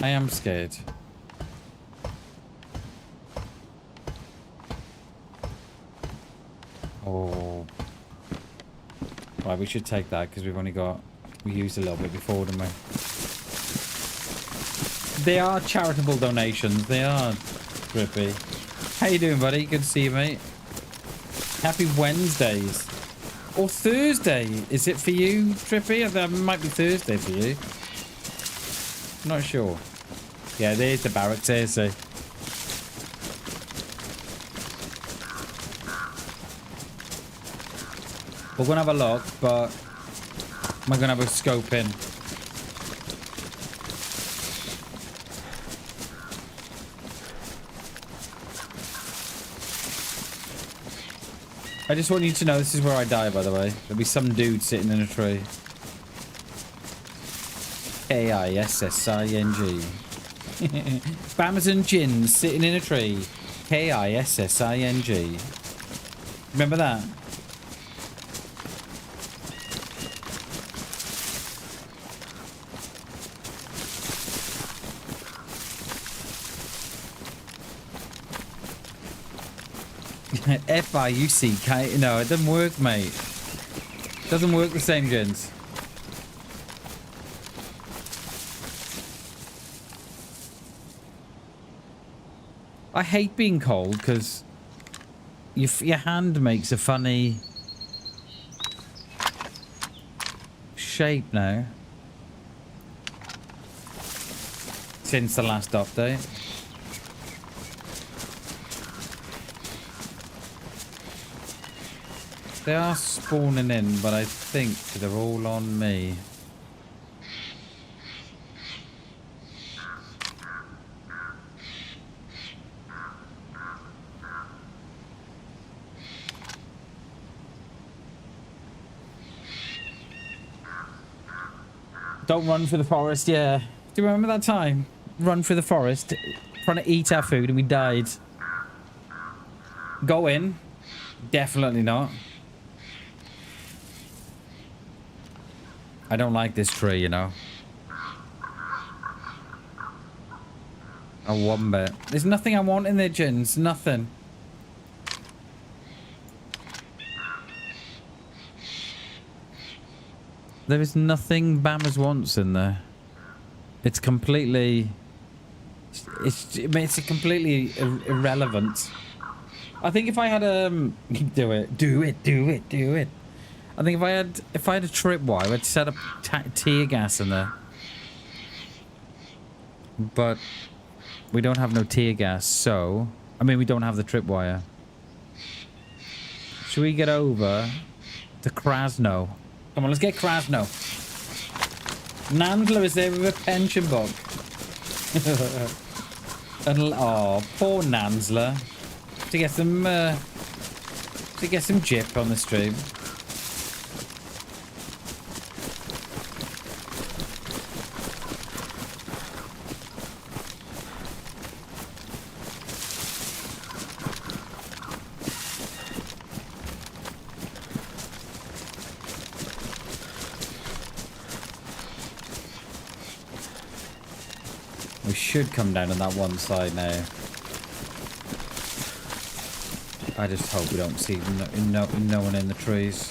I am scared. Oh. Right, we should take that because we've only got... We used a little bit before, didn't we? They are charitable donations. They are, Drippy. How you doing, buddy? Good to see you, mate. Happy Wednesdays. Or Thursday. Is it for you, Drippy? That might be Thursday for you. Not sure. Yeah, there's the barracks there, so... We're gonna have a look, but we're gonna have a scope in. I just want you to know this is where I die, by the way. There'll be some dude sitting in a tree. K-I-S-S-I-N-G. Bamazon Gin sitting in a tree. K-I-S-S-I-N-G. Remember that? F-I-U-C-K. No, it doesn't work, mate. Doesn't work the same, gents. I hate being cold because your hand makes a funny shape now. Since the last update. They are spawning in, but I think they're all on me. Don't run through the forest, yeah. Do you remember that time? Run through the forest, trying to eat our food and we died. Go in. Definitely not. I don't like this tree, you know. A one bit. There's nothing I want in there, Jins. Nothing. There is nothing Bammers wants in there. It's completely... It's completely irrelevant. I think if I had do it. I think if I had a tripwire, I'd set up tear gas in there. But we don't have no tear gas, so I mean we don't have the tripwire. Should we get over to Krasno? Come on, let's get Krasno. Nandler is there with a pension book. And oh, poor Nansler. To get some jip on the stream. We should come down on that one side now. I just hope we don't see no one in the trees.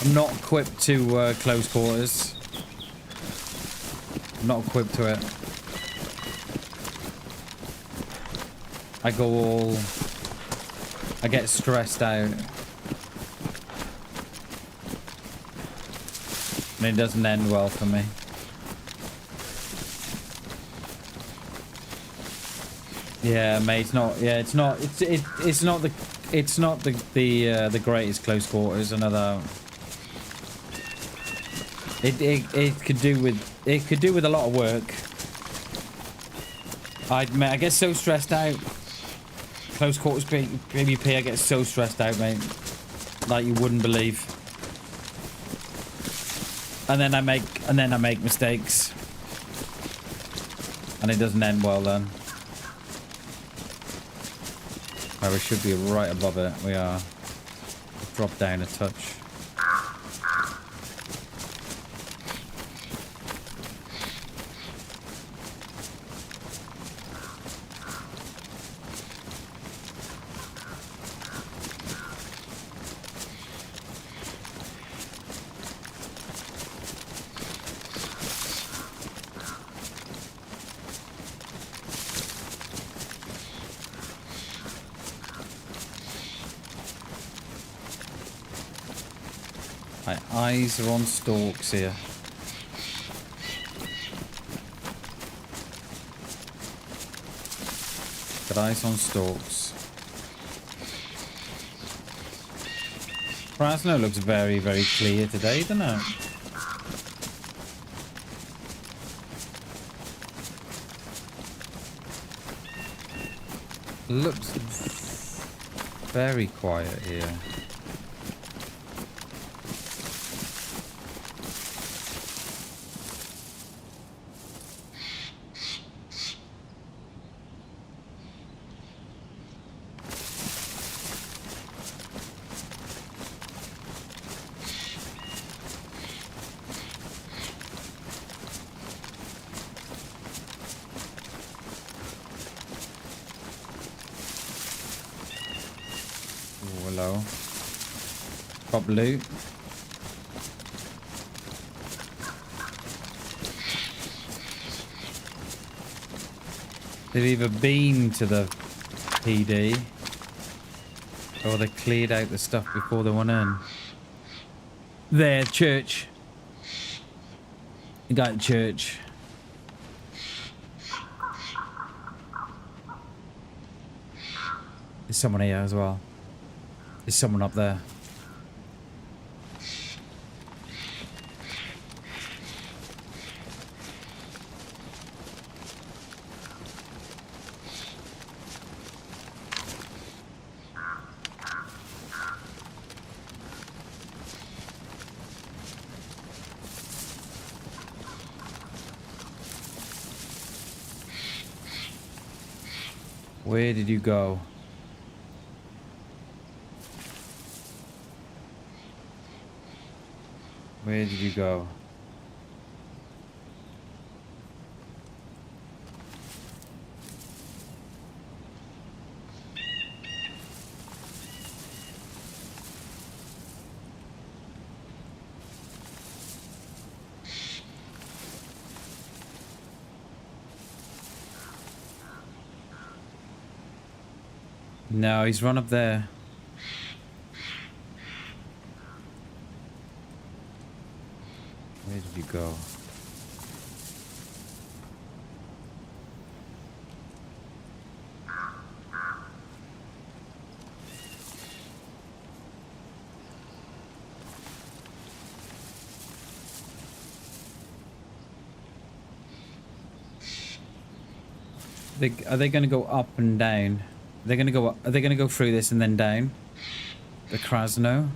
I'm not equipped to close quarters. I'm not equipped to it. I get stressed out. And it doesn't end well for me. Yeah, mate, it's not the greatest close quarters. Another. It could do with a lot of work. I get so stressed out. Close quarters PvP, I get so stressed out, mate. Like you wouldn't believe. And then I make mistakes. And it doesn't end well then. Oh, we should be right above it. We are. Drop down a touch. My eyes are on stalks here. Got eyes on stalks. Krasno looks very, very clear today, doesn't it? Looks very quiet here. Hello. Got loot. They've either been to the PD or they cleared out the stuff before they went in. There, church. You got church. There's someone here as well. There's someone up there. Where did you go? Where did you go? No, he's run up there. Where did you go? Are they going to go up and down? They're going to go. Are they going to go through this and then down? The Krasno.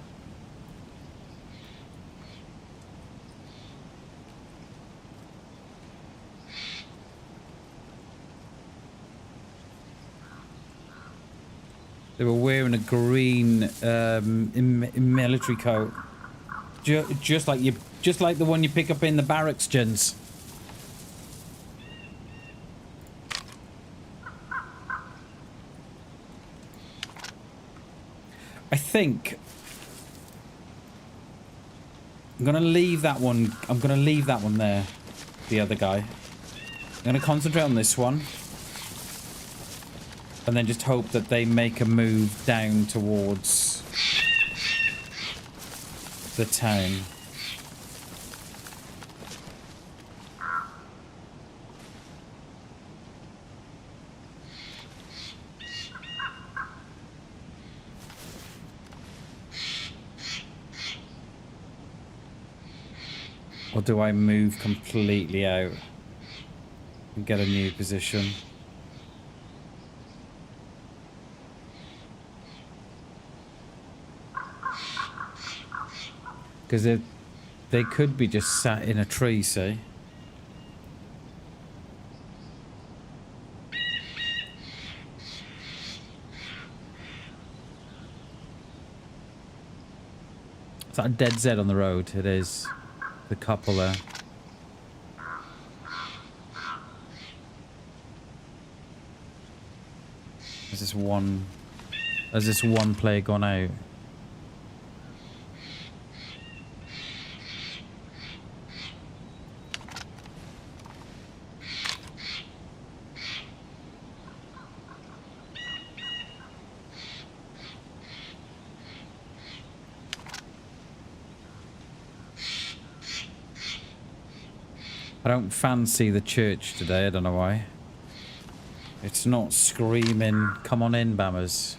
They were wearing a green military coat, just like the one you pick up in the barracks, gents. I think I'm gonna leave that one. I'm gonna leave that one there. The other guy. I'm gonna concentrate on this one. And then just hope that they make a move down towards the town. Or do I move completely out and get a new position? Because they could be just sat in a tree, see? Is that a dead Z on the road? It is. The couple there. Has this one player gone out? I don't fancy the church today, I don't know why. It's not screaming, come on in, Bammers.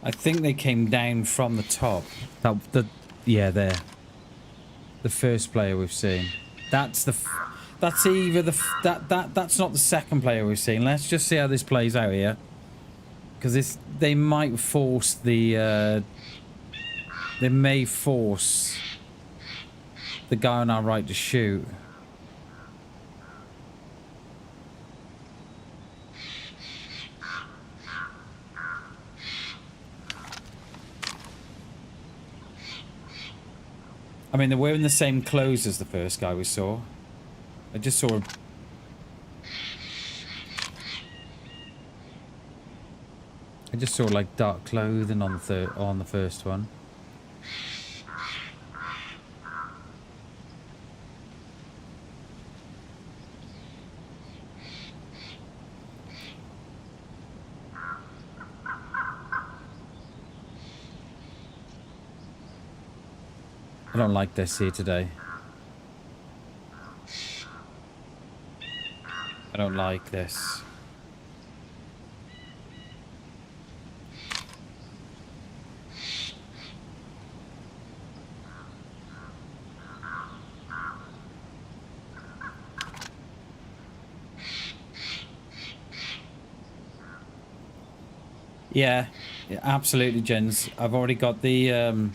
I think they came down from the top. Yeah, there. The first player we've seen. That's either that's not the second player we've seen. Let's just see how this plays out here. Because they might force the they may force the guy on our right to shoot. I mean, they're wearing the same clothes as the first guy we saw. I just saw him. I just saw like dark clothing on the first one. I don't like this here today. I don't like this. Yeah, yeah, absolutely, Jens. I've already got the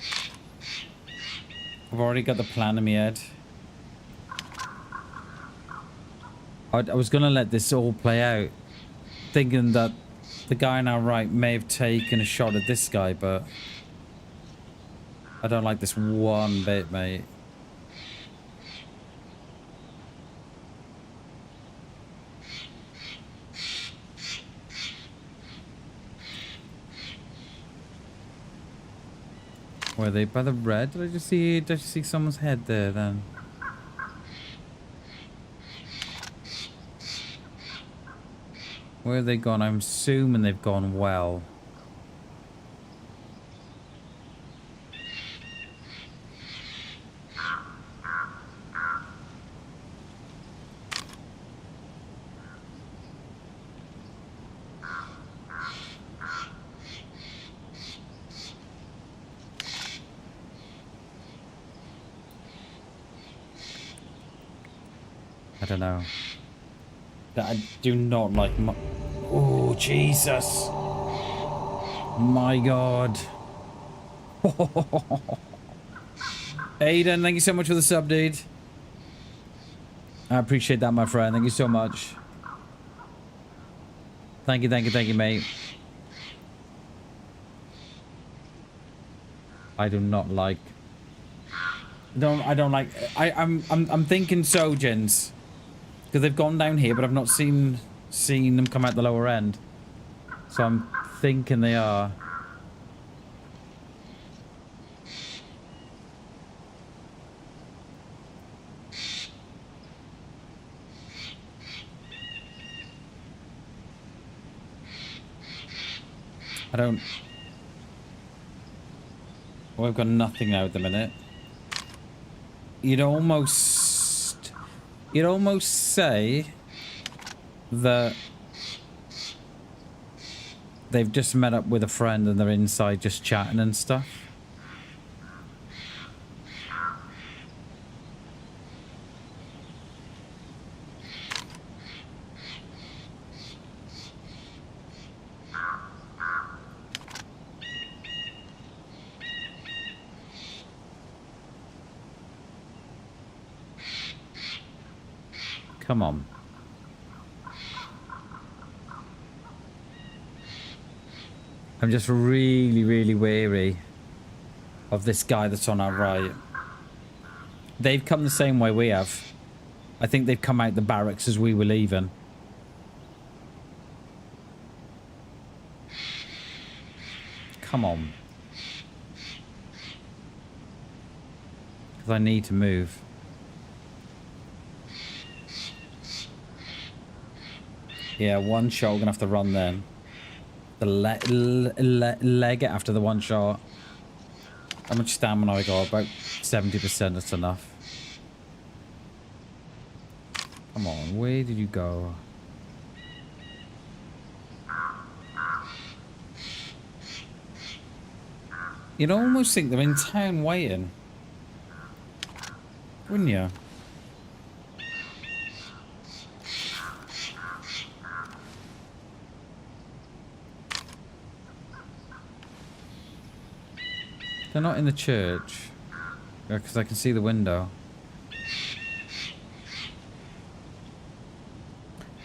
plan in my head. I was gonna let this all play out, thinking that the guy on our right may have taken a shot at this guy, but I don't like this one bit, mate. Were they by the red? Did I just see someone's head there then? Where have they gone? I'm assuming they've gone well. I don't know. I do not like my... Oh, Jesus. My God. Aiden, thank you so much for the sub, dude. I appreciate that, my friend. Thank you so much. Thank you, mate. I do not like... I don't like... I'm thinking so, gents. Because they've gone down here, but I've not seen them come out the lower end. So I'm thinking they are. I don't... Well, I've got nothing now at the minute. You'd almost say that they've just met up with a friend and they're inside just chatting and stuff. Come on. I'm just really, really wary of this guy that's on our right. They've come the same way we have. I think they've come out the barracks as we were leaving. Come on. Because I need to move. Yeah, one shot, we're gonna have to run then. The leg it after the one shot. How much stamina I got? About 70%, that's enough. Come on, where did you go? You'd almost think they're in town waiting. Wouldn't you? They're not in the church. Because I can see the window.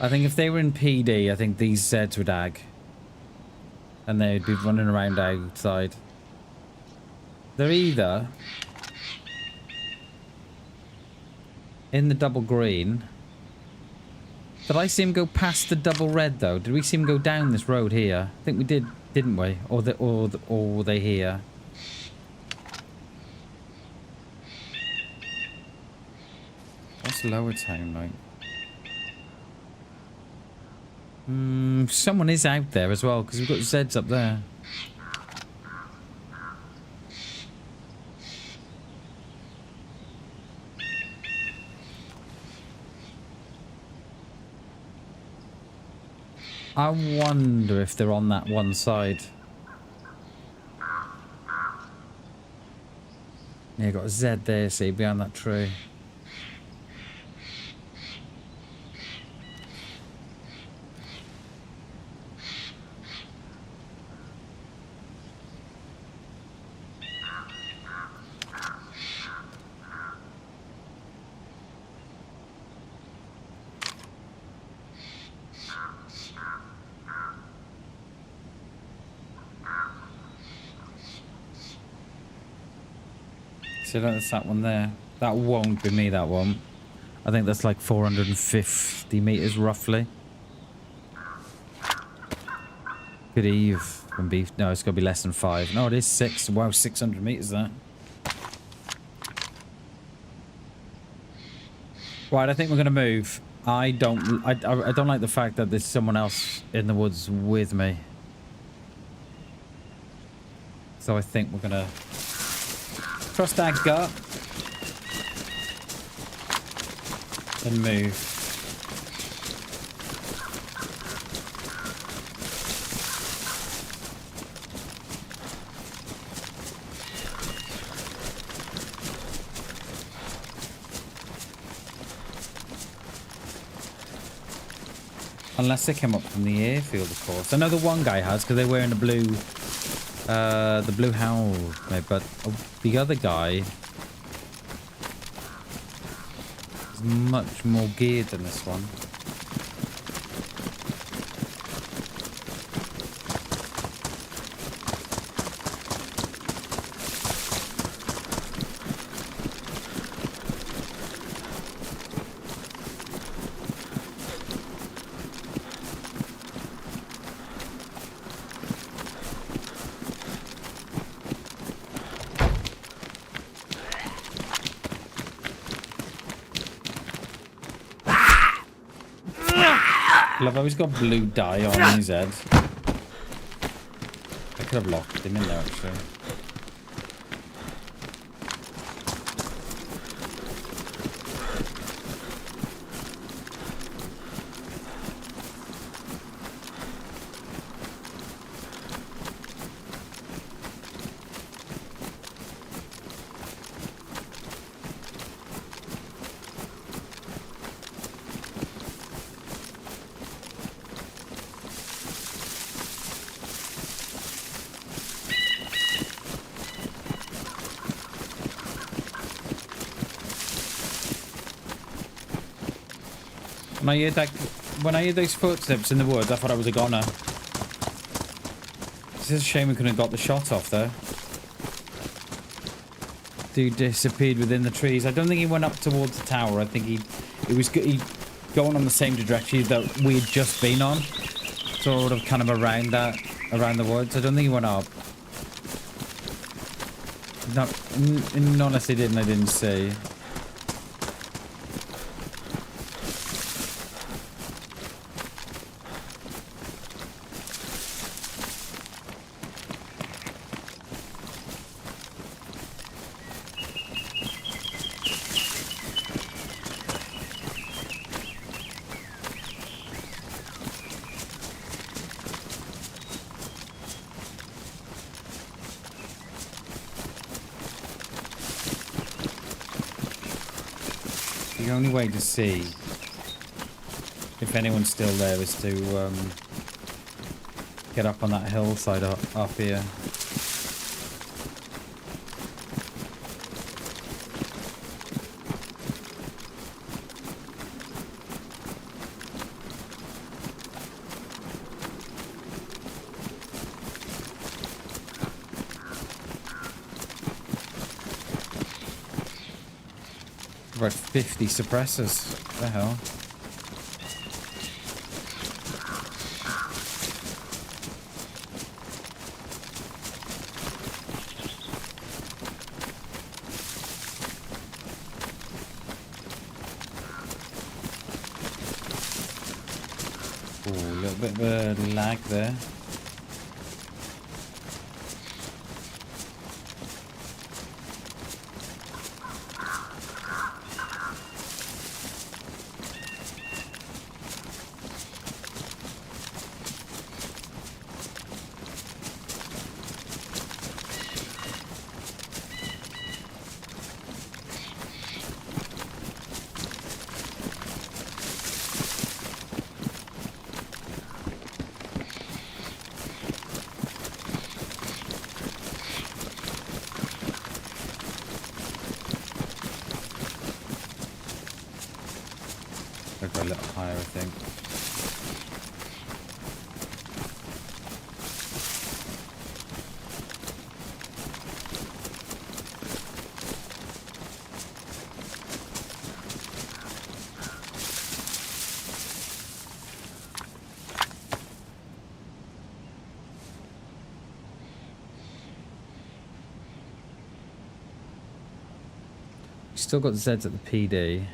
I think if they were in PD, I think these Zeds would ag. And they'd be running around outside. They're either in the double green. Did I see him go past the double red though? Did we see him go down this road here? I think we did, didn't we? Or were they here? What's Lower Town like? Someone is out there as well because we've got Zeds up there. I wonder if they're on that one side. Yeah, got a Z there, see, behind that tree. So that's that one there. That won't be me, that one. I think that's like 450 meters roughly. Good eve from beef. No, it's got to be less than 5. No, it is 6. Wow, 600 meters there. Right, I think we're going to move. I don't like the fact that there's someone else in the woods with me. So I think we're going to trust our gut and move. Unless they came up from the airfield, of course. I know the one guy has, because they're wearing the blue helmet, but the other guy is much more geared than this one. Love how he's got blue dye on his head. I could have locked him in there, actually. When I heard those footsteps in the woods, I thought I was a goner. It's just a shame we couldn't have got the shot off there. Dude disappeared within the trees. I don't think he went up towards the tower. I think he was going on the same direction that we had just been on, sort of kind of around the woods. I don't think he went up. No, unless he didn't, I didn't see. The only way to see if anyone's still there is to get up on that hillside up here. About 50 suppressors. What the hell? Ooh, a little bit of a lag there. I'll go a little higher, I think. Still got Zeds at the PD.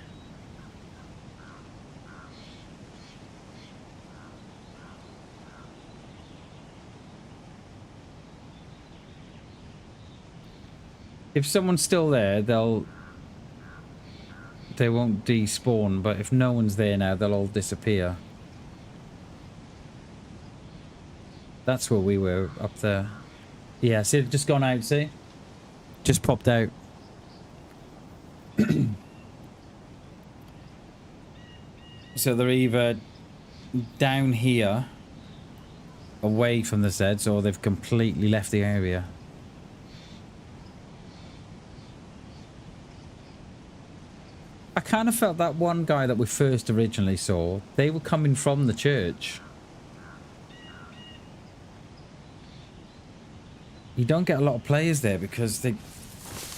If someone's still there, they won't despawn, but if no one's there now, they'll all disappear. That's where we were, up there. Yeah, see, it's just gone out, see? Just popped out. So they're either down here, away from the Zeds, or they've completely left the area. I kind of felt that one guy that we first originally saw, they were coming from the church. You don't get a lot of players there because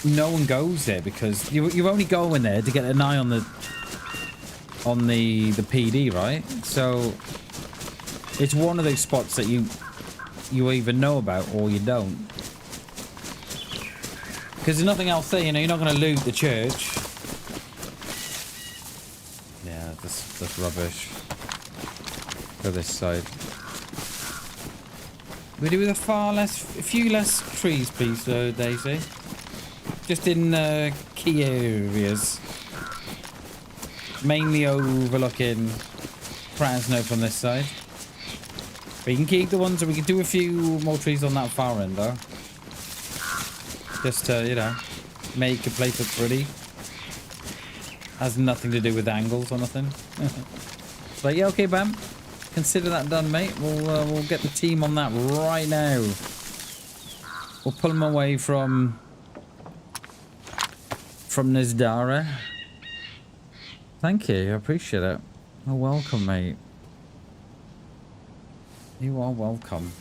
no one goes there because you only go in there to get an eye on the PD, right? So it's one of those spots that you either know about or you don't. Because there's nothing else there, you know, you're not going to loot the church. Yeah, that's rubbish. Go this side. We do with a few less trees, please, DayZ. Just in key areas. Mainly overlooking Krasno from this side. We can keep the ones, we can do a few more trees on that far end, though. Just to, you know, make a place look pretty. Has nothing to do with angles or nothing. But yeah, okay, Bam. Consider that done, mate. We'll get the team on that right now. We'll pull them away from Nizdara. Thank you, I appreciate it. Oh, welcome, mate. You are welcome.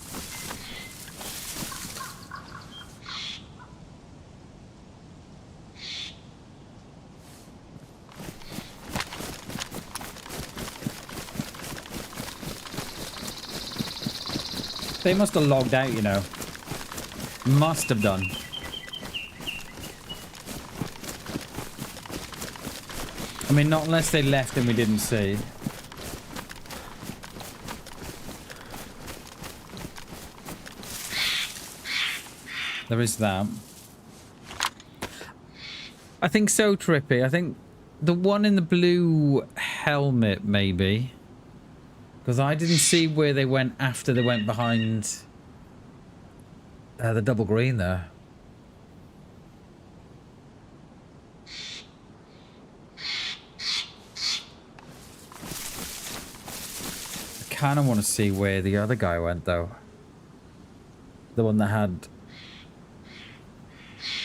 They must have logged out, you know. Must have done. I mean, not unless they left and we didn't see. There is that. I think so, Trippy. I think the one in the blue helmet, maybe. Because I didn't see where they went after they went behind the double green there. I kind of want to see where the other guy went, though. The one that had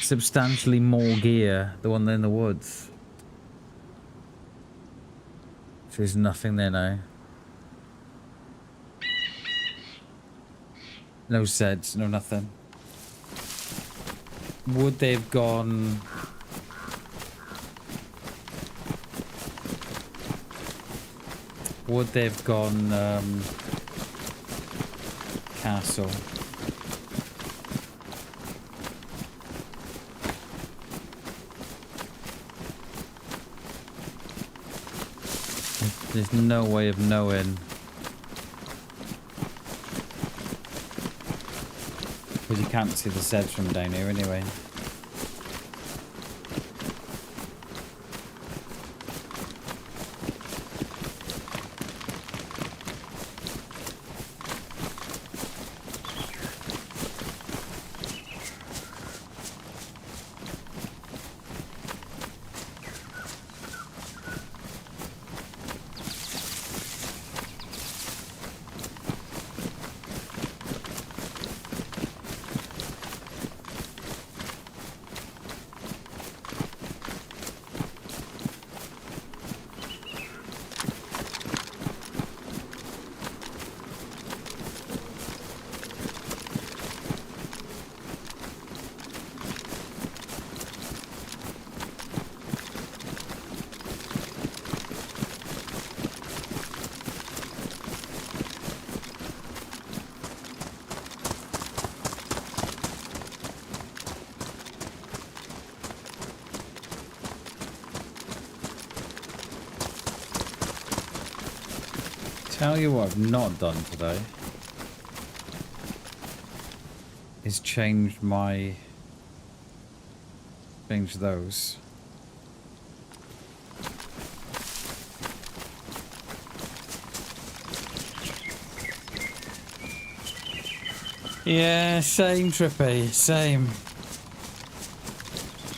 substantially more gear. The one in the woods. There's nothing there now. No Zeds, no nothing. Would they have gone... Would they have gone... castle? There's no way of knowing. Because you can't see the Zeds from down here anyway. Tell you what I've not done today is change those. Yeah, same, Trippy, same.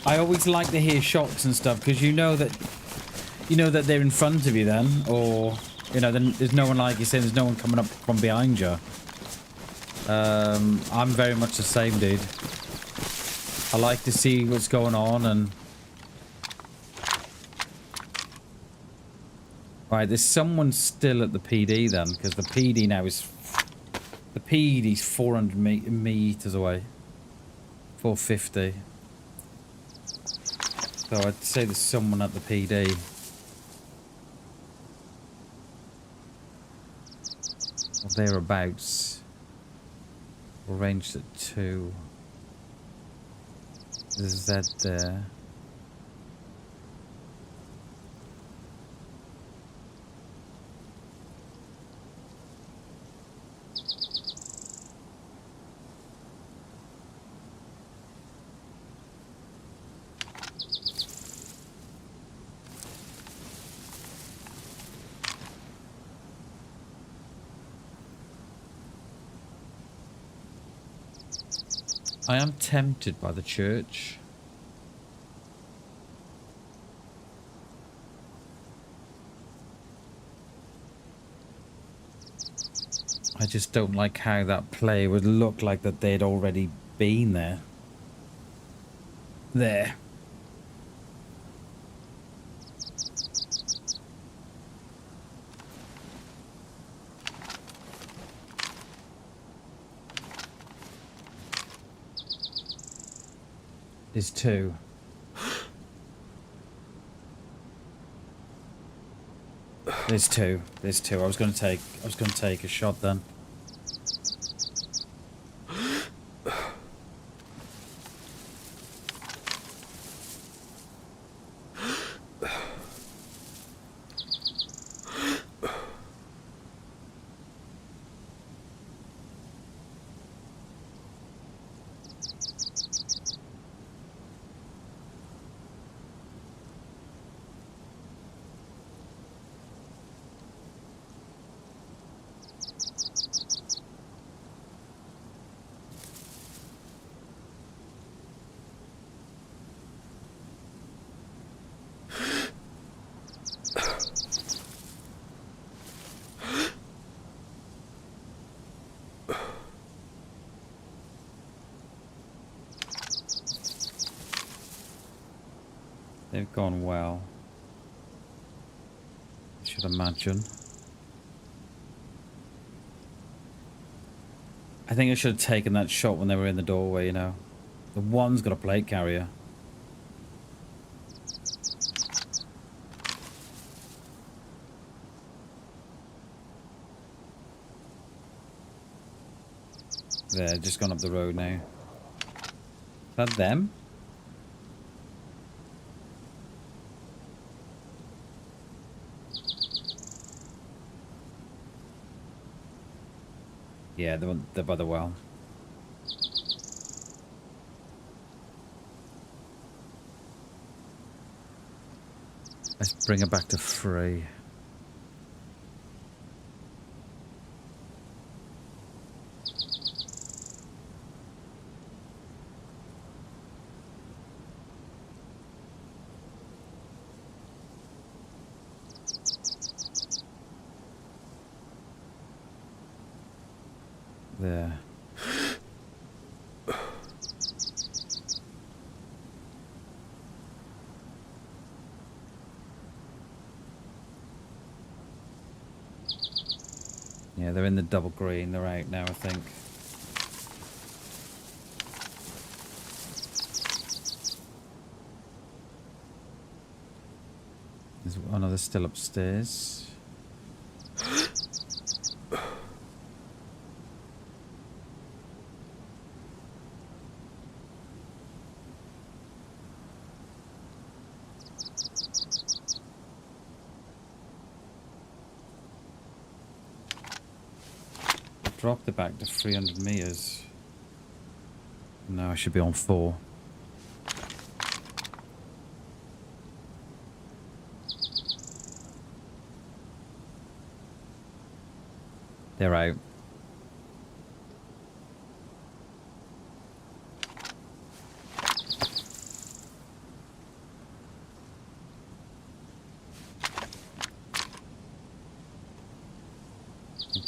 I always like to hear shots and stuff because you know that they're in front of you then, or then there's no one, like you said, there's no one coming up from behind you. I'm very much the same, dude. I like to see what's going on and right, there's someone still at the PD then, because the PD now is 400 meters away. 450. So I'd say there's someone at the PD. Or thereabouts. We're ranged at 2. There's Z there. I am tempted by the church. I just don't like how that play would look like that they'd already been there. There. There's 2. There's 2. There's 2. I was gonna take a shot then. They've gone well. I should imagine. I think I should have taken that shot when they were in the doorway, you know. The one's got a plate carrier. There, just gone up the road now. Is that them? Yeah, they're by the well. Let's bring it back to 3. There. Yeah, they're in the double green. They're out now, I think. There's another still upstairs. dropped it back to 300 meters. No, I should be on 4. They're out.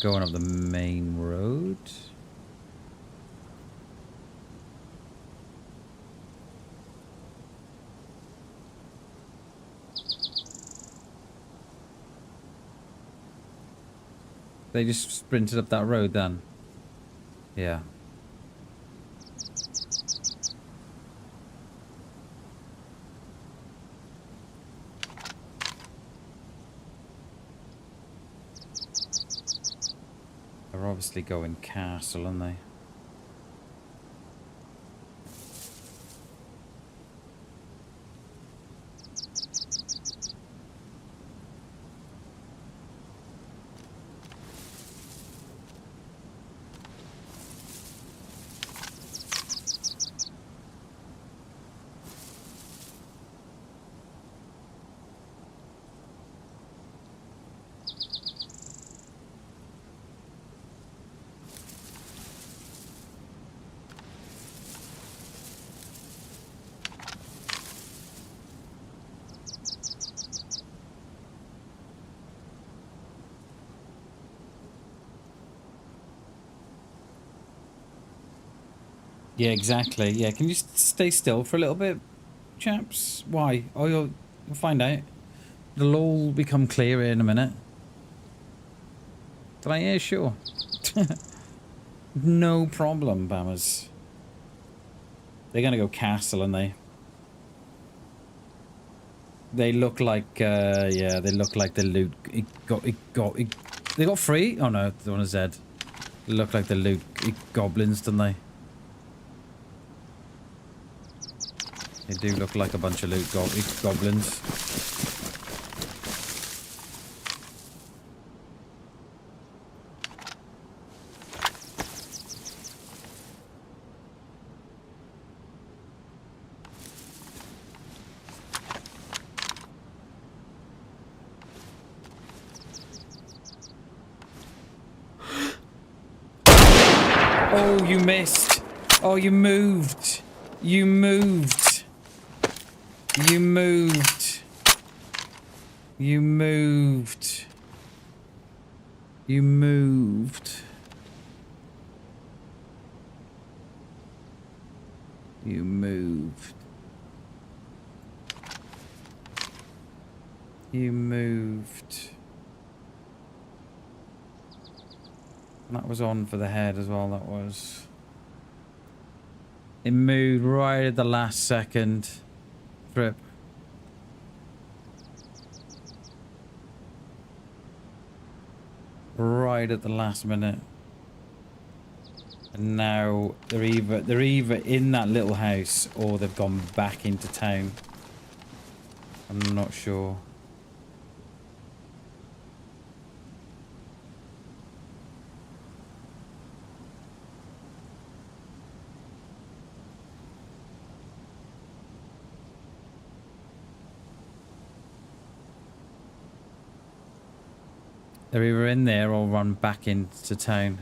Going up the main road. They just sprinted up that road then. Yeah. They're obviously going castle, aren't they? Yeah, exactly. Yeah, can you stay still for a little bit, chaps? Why? Oh, you'll find out. It'll all become clear in a minute. Did I? Yeah, sure. No problem, Bammers. They're gonna go castle, aren't they? They look like, yeah, they look like the loot. They got free? Oh no, the one is dead. They look like the loot goblins, don't they? They do look like a bunch of loot goblins. Oh, you missed. Oh, you moved. You moved. You moved. You moved. You moved. You moved. You moved. And that was on for the head as well, that was. It moved right at the last second. Trip. Right at the last minute. And now they're either in that little house or they've gone back into town. I'm not sure. They're either in there or run back into town.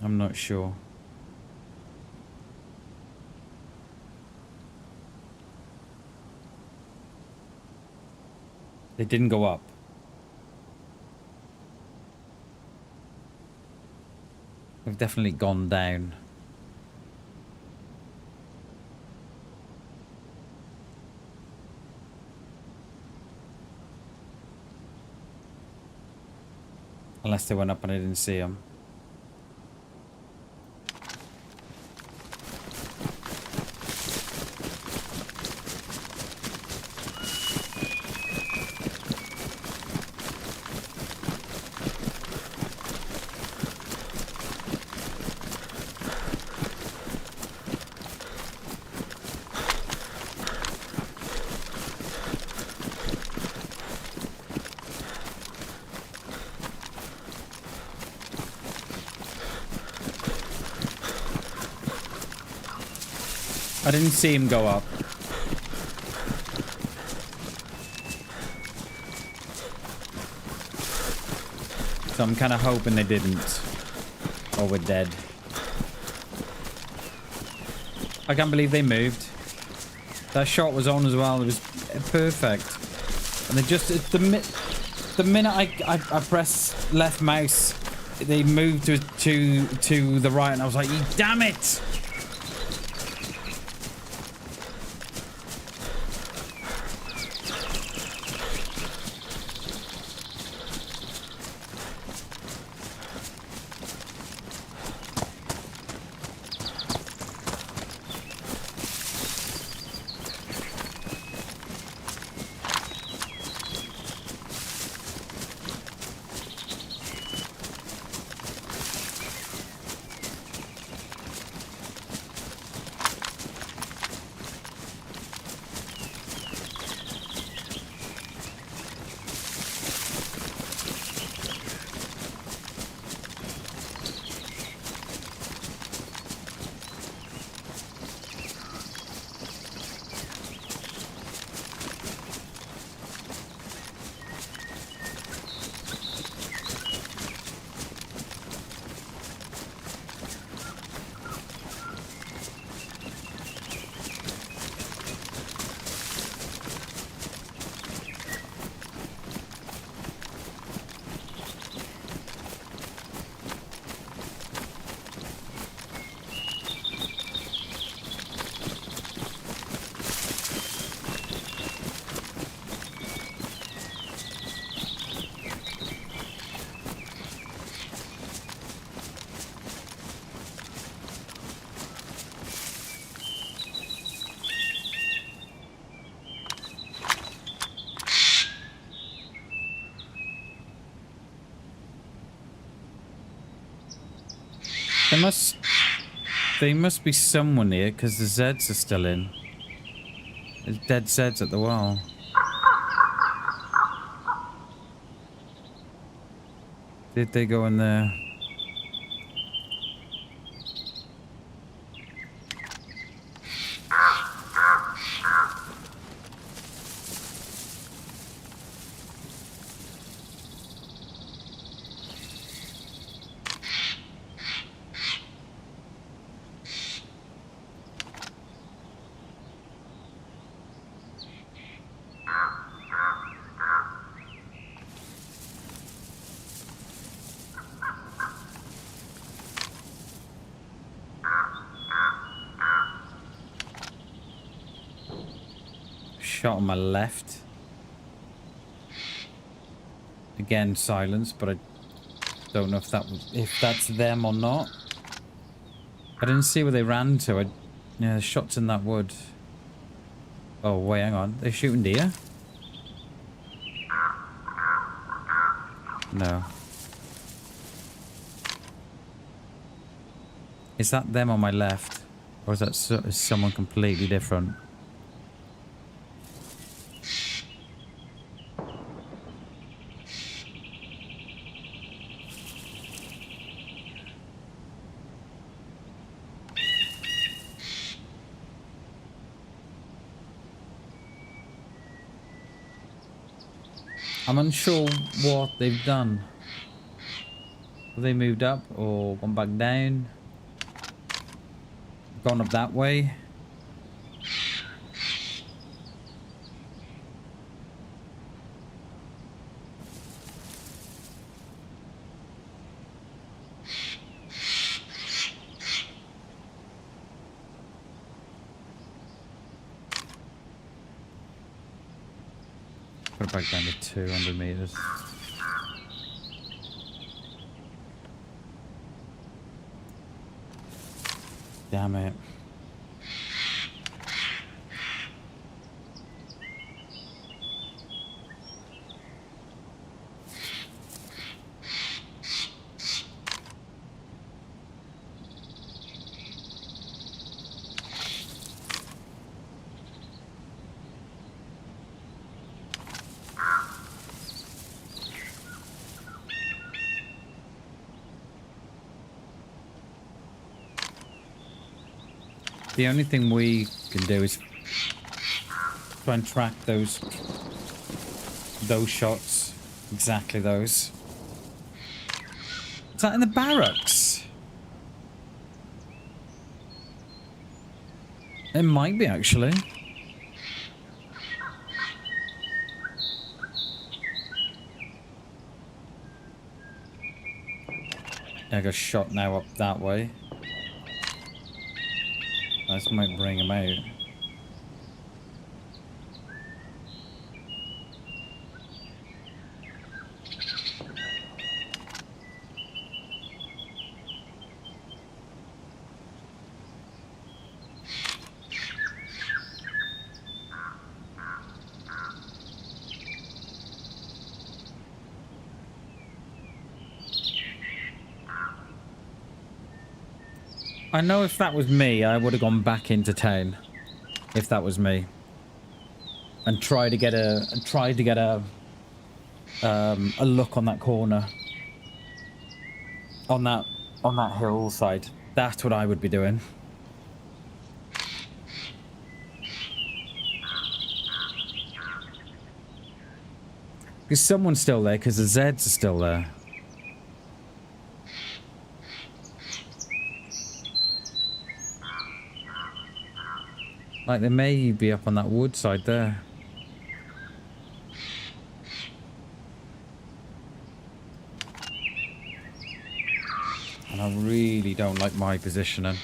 I'm not sure. They didn't go up. They've definitely gone down. Unless they went up and I didn't see them. I didn't see him go up. So I'm kind of hoping they didn't. Or we're dead. I can't believe they moved. That shot was on as well. It was perfect. And they just... The minute I press left mouse, they moved to the right. And I was like, damn it! There must be someone here because the Zeds are still in. There's dead Zeds at the well. Did they go in there? Shot on my left. Again, silence, but I don't know if that's them or not. I didn't see where they ran to. Yeah, the shots in that wood. Oh wait, hang on. They're shooting deer? No. Is that them on my left? Or is that someone completely different? I'm unsure what they've done. Have they moved up or gone back down? Gone up that way? Put it back down to 200 meters. Damn it. The only thing we can do is try and track those shots. Exactly those. Is that in the barracks? It might be, actually. I got shot now up that way. This might bring him out. I know if that was me, I would have gone back into town. If that was me, and try to get a look on that corner, on that hillside. That's what I would be doing. Because someone's still there, because the Zeds are still there. Like, they may be up on that wood side there. And I really don't like my positioning.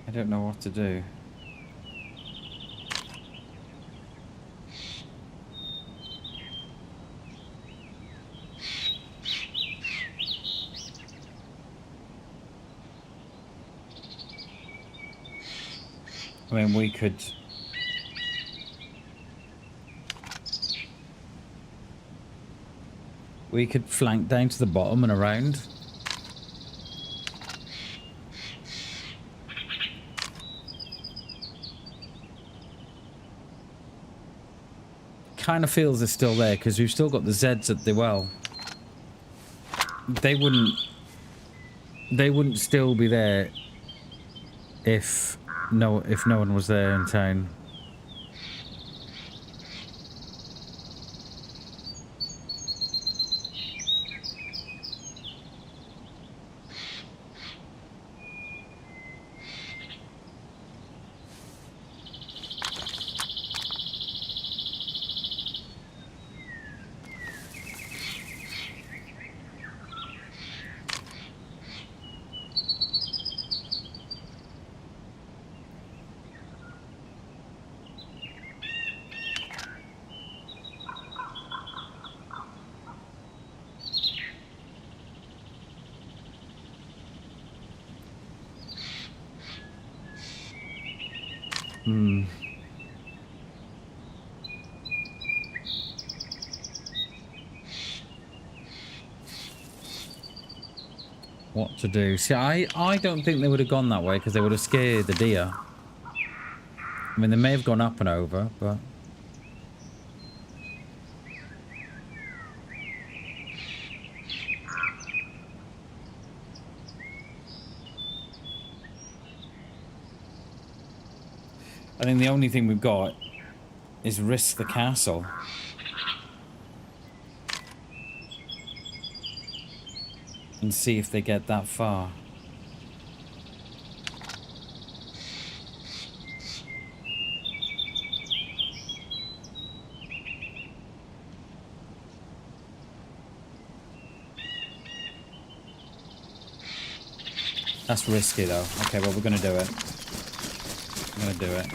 I don't know what to do. I mean, we could... We could flank down to the bottom and around. Kind of feels they're still there because we've still got the Zeds at the well. They wouldn't still be there if no one was there in town. what to do. See, I don't think they would have gone that way because they would have scared the deer. I mean, they may have gone up and over, but... I think the only thing we've got is risk the castle. And see if they get that far. That's risky though. Okay, well, we're gonna do it. I'm gonna do it.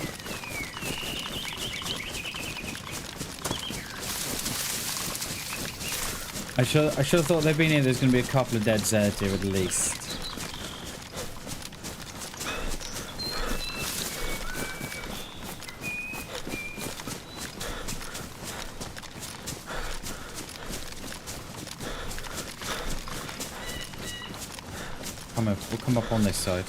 I should have thought they've been here. There's gonna be a couple of dead Zeds here at least. Come up, we'll come up on this side.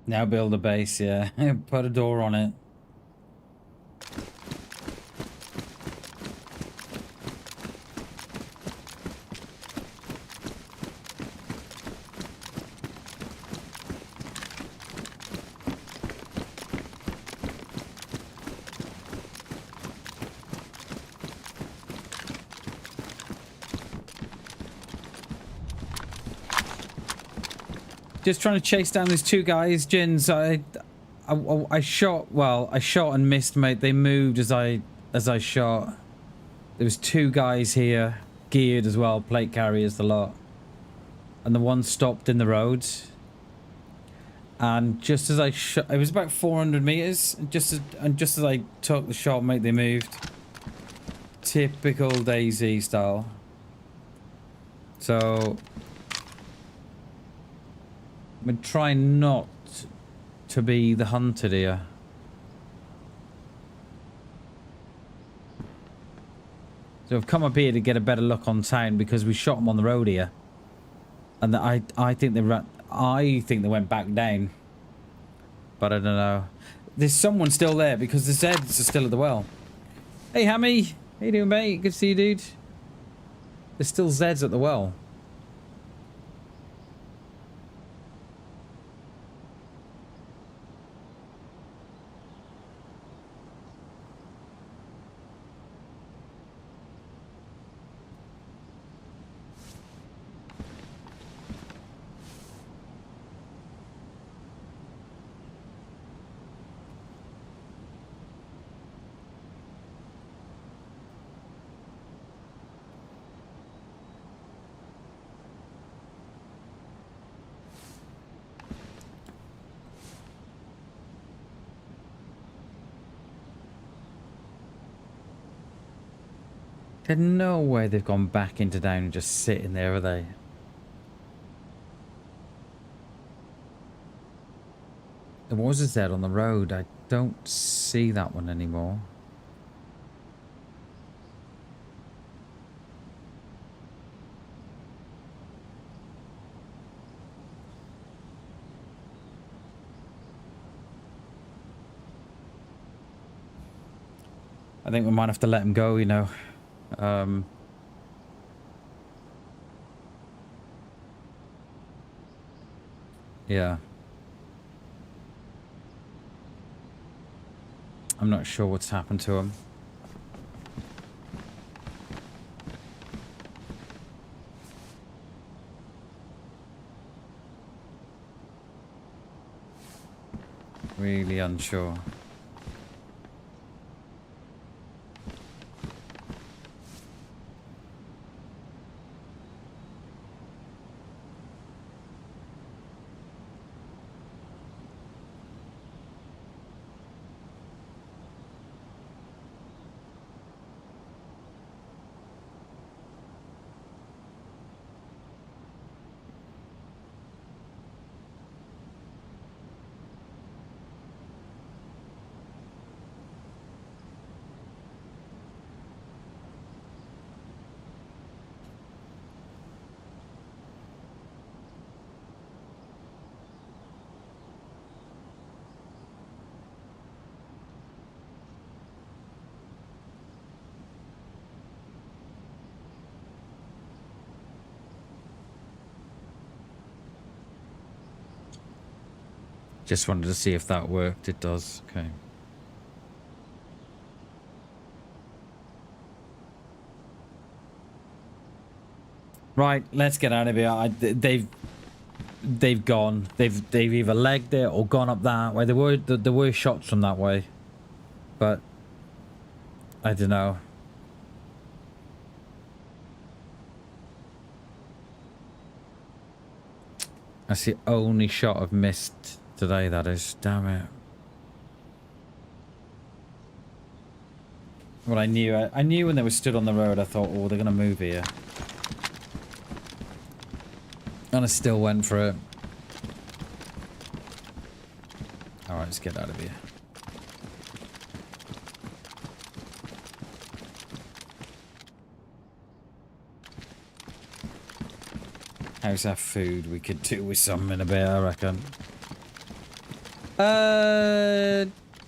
Now build a base, yeah. Put a door on it. Just trying to chase down these two guys, Jins. I shot. Well, I shot and missed, mate. They moved as I shot. There was two guys here, geared as well, plate carriers, the lot, and the one stopped in the road. And just as I shot, it was about 400 meters. Just as I took the shot, mate, they moved. Typical DayZ style. So. I'm trying not to be the hunted here. So I've come up here to get a better look on town because we shot them on the road here, and I think they went back down, but I don't know. There's someone still there because the Zeds are still at the well. Hey Hammy, how you doing, mate? Good to see you, dude. There's still Zeds at the well. There's no way they've gone back into down and just sitting there, are they? There was a Z on the road. I don't see that one anymore. I think we might have to let him go, you know. Yeah. I'm not sure what's happened to him. Really unsure. Just wanted to see if that worked. It does. Okay. Right, let's get out of here. They've gone. They've either legged it or gone up that way. There were shots from that way, but I don't know. That's the only shot I've missed today, that is. Damn it. Well, I knew when they were stood on the road, I thought, oh, they're going to move here. And I still went for it. Alright, let's get out of here. How's that food? We could do with some in a bit, I reckon.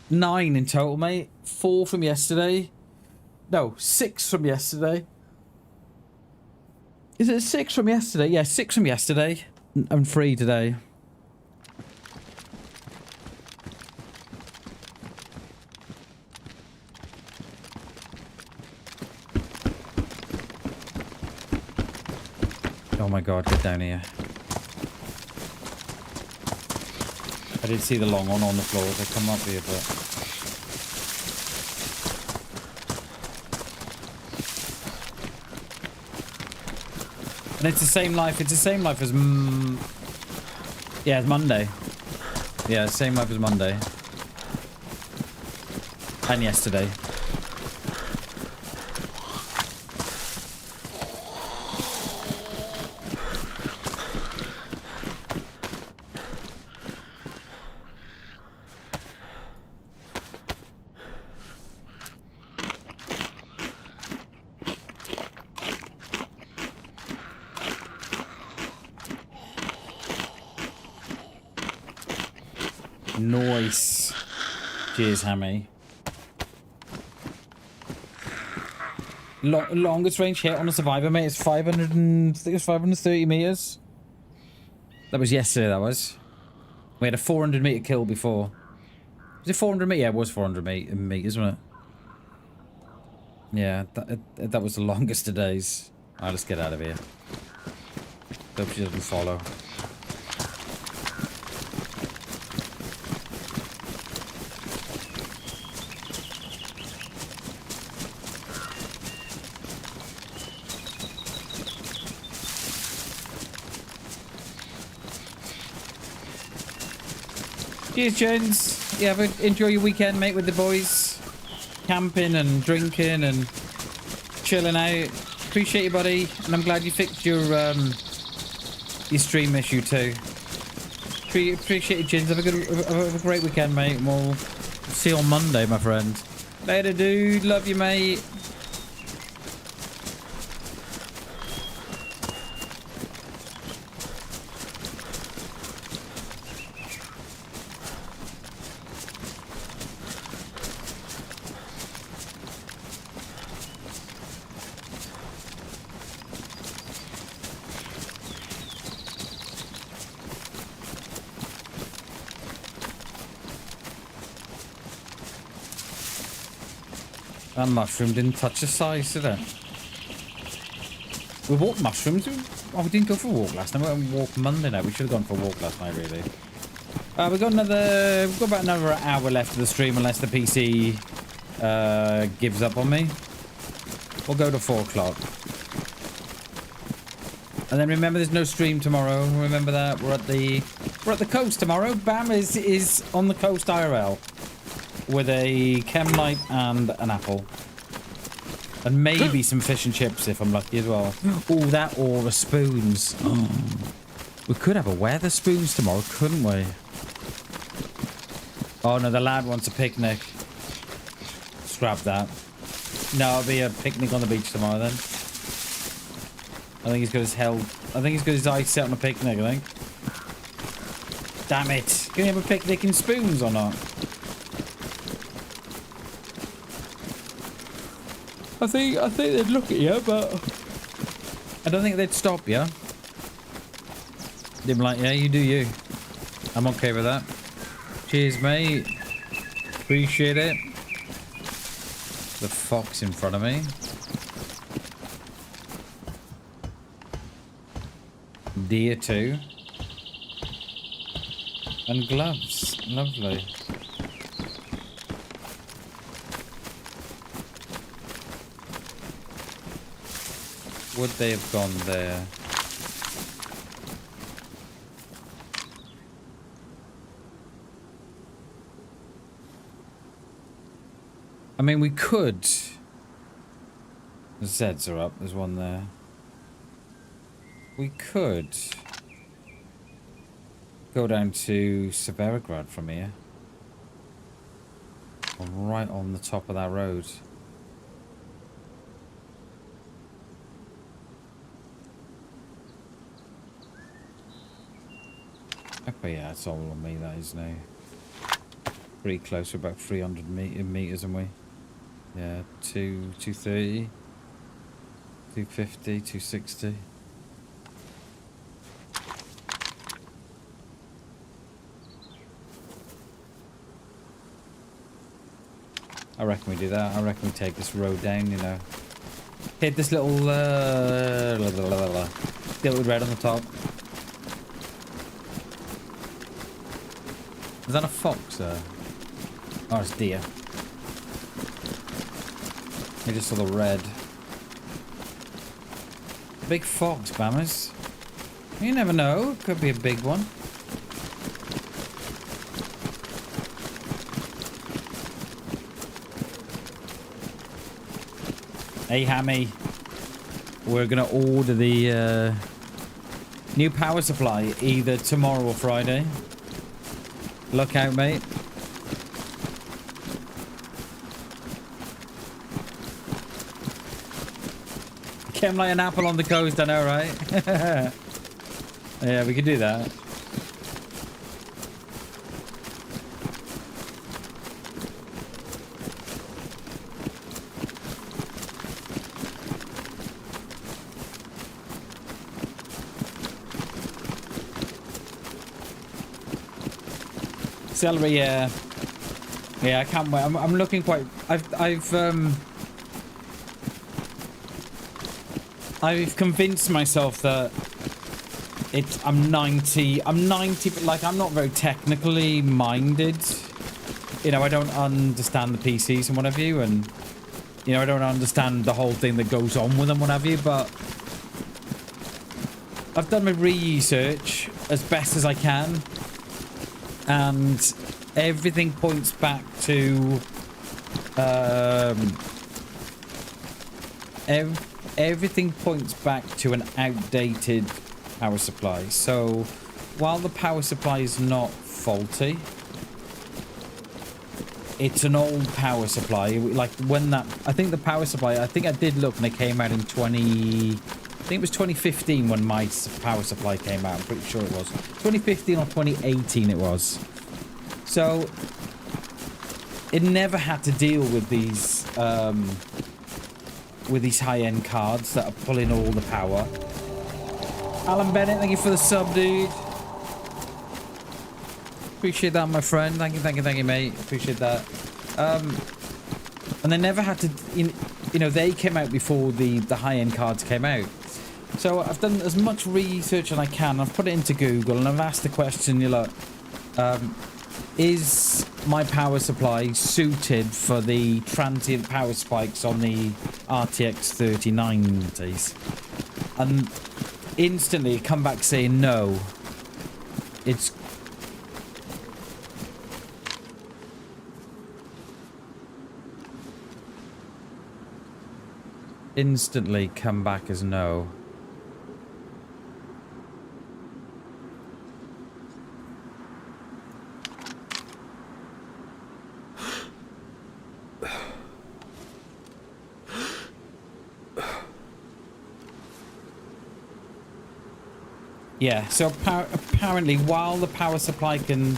9 in total, mate. 4 from yesterday. No, 6 from yesterday. Is it 6 from yesterday? Yeah, 6 from yesterday. And 3 today. Oh my god, get down here. I did see the long one on the floor as I come up here, but... And it's the same life. It's the same life as... yeah, it's Monday. Yeah, same life as Monday. And yesterday. Nice. Cheers, Hammy. Longest range hit on a survivor, mate, is 500 and... I think it was 530 meters. That was yesterday, that was. We had a 400 meter kill before. Was it 400 meters? Yeah, it was 400 meters, wasn't it? Yeah, that was the longest of days. Alright, let's get out of here. Hope she doesn't follow. Cheers, gents. Yeah, enjoy your weekend, mate, with the boys. Camping and drinking and chilling out. Appreciate you, buddy. And I'm glad you fixed your stream issue too. Appreciate you, Jins. Have a great weekend, mate. And we'll see you on Monday, my friend. Later, dude. Love you, mate. That mushroom didn't touch the size, did it? We walked mushrooms. Oh, we didn't go for a walk last night. We went and walked Monday night. We should have gone for a walk last night, really. We've got about another hour left of the stream, unless the PC gives up on me. We'll go to 4 o'clock. And then remember, there's no stream tomorrow. Remember that. We're at the coast tomorrow. Bam is on the coast IRL. With a chem light and an apple. And maybe some fish and chips if I'm lucky as well. Oh, that or the spoons. Oh. We could have a Weatherspoons tomorrow, couldn't we? Oh no, the lad wants a picnic. Scrap that. No, it'll be a picnic on the beach tomorrow then. I think he's got his eyes set on a picnic, I think. Damn it. Can you have a picnic in spoons or not? I think they'd look at you, but I don't think they'd stop you. They'd be like, yeah, you do you. I'm okay with that. Cheers, mate. Appreciate it. The fox in front of me. Deer too. And gloves. Lovely. Would they have gone there? I mean, we could. The Zeds are up. There's one there. We could go down to Severograd from here. Right on the top of that road. But yeah, it's all on me, that is now. Pretty close, we're about 300 meters, aren't we? Yeah, 230, 250, 260. I reckon we do that. I reckon we take this road down, you know. Hit this little deal with red on the top. Is that a fox? Oh, it's deer. I just saw the red. Big fox, Bammers. You never know. It could be a big one. Hey, Hammy. We're going to order the new power supply either tomorrow or Friday. Look out, mate. Came like an apple on the coast, I know, right? Yeah, we could do that. Celery, yeah. Yeah, I can't wait. I'm looking quite... I've convinced myself that I'm 90, but like I'm not very technically minded. You know, I don't understand the PCs and what have you, and you know, I don't understand the whole thing that goes on with them, what have you, but I've done my research as best as I can, and everything points back to everything points back to an outdated power supply. So while the power supply is not faulty, it's an old power supply. Like when that, I think the power supply, I think I did look and it came out in I think it was 2015 when my power supply came out. I'm pretty sure it was 2015 or 2018 it was. So it never had to deal with these high-end cards that are pulling all the power. Alan Bennett, thank you for the sub, dude. Appreciate that, my friend. Thank you, mate. Appreciate that. And they never had to, you know, they came out before the high-end cards came out. So I've done as much research as I can. I've put it into Google and I've asked the question, you know, is my power supply suited for the transient power spikes on the RTX 3090s? And instantly come back saying no. It's instantly come back as no. Yeah, so apparently while the power supply can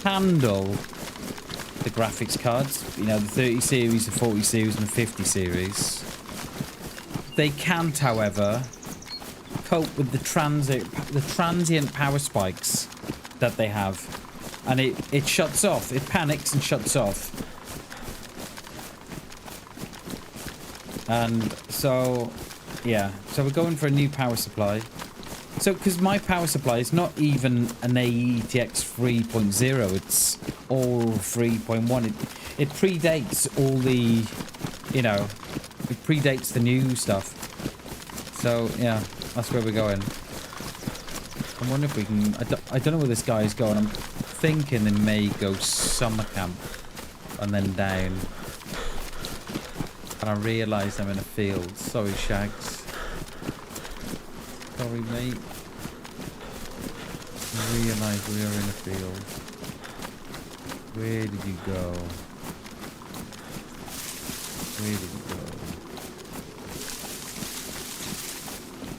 handle the graphics cards, you know, the 30 series, the 40 series and the 50 series, they can't, however, cope with the transient power spikes that they have. And it shuts off. It panics and shuts off. And so, yeah. So we're going for a new power supply. So, because my power supply is not even an AETX 3.0, it's all 3.1. It predates all the, you know, it predates the new stuff. So, yeah, that's where we're going. I wonder if we can, I don't know where this guy is going. I'm thinking they may go summer camp and then down. And I realise I'm in a field. Sorry, Shags. Sorry, mate. I realise we are in a field. Where did you go? Where did you go?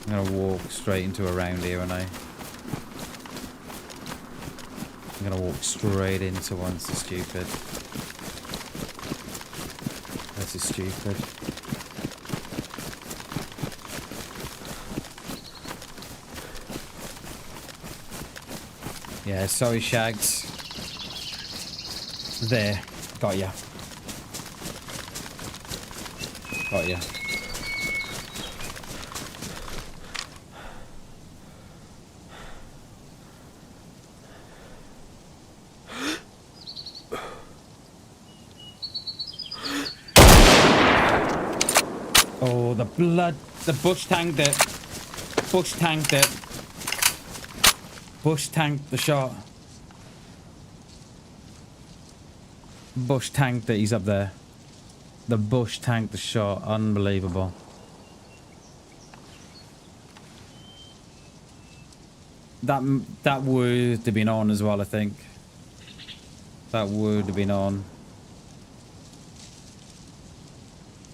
I'm gonna walk straight into a round here, aren't I? I'm gonna walk straight into one. This is stupid. This is stupid. Yeah, sorry, Shags. There. Got ya. Got ya. Oh, the blood. The bush tanked it. Bush tanked it. Bush tanked the shot. Bush tanked it. He's up there. The bush tanked the shot. Unbelievable. That would have been on as well, I think. That would have been on.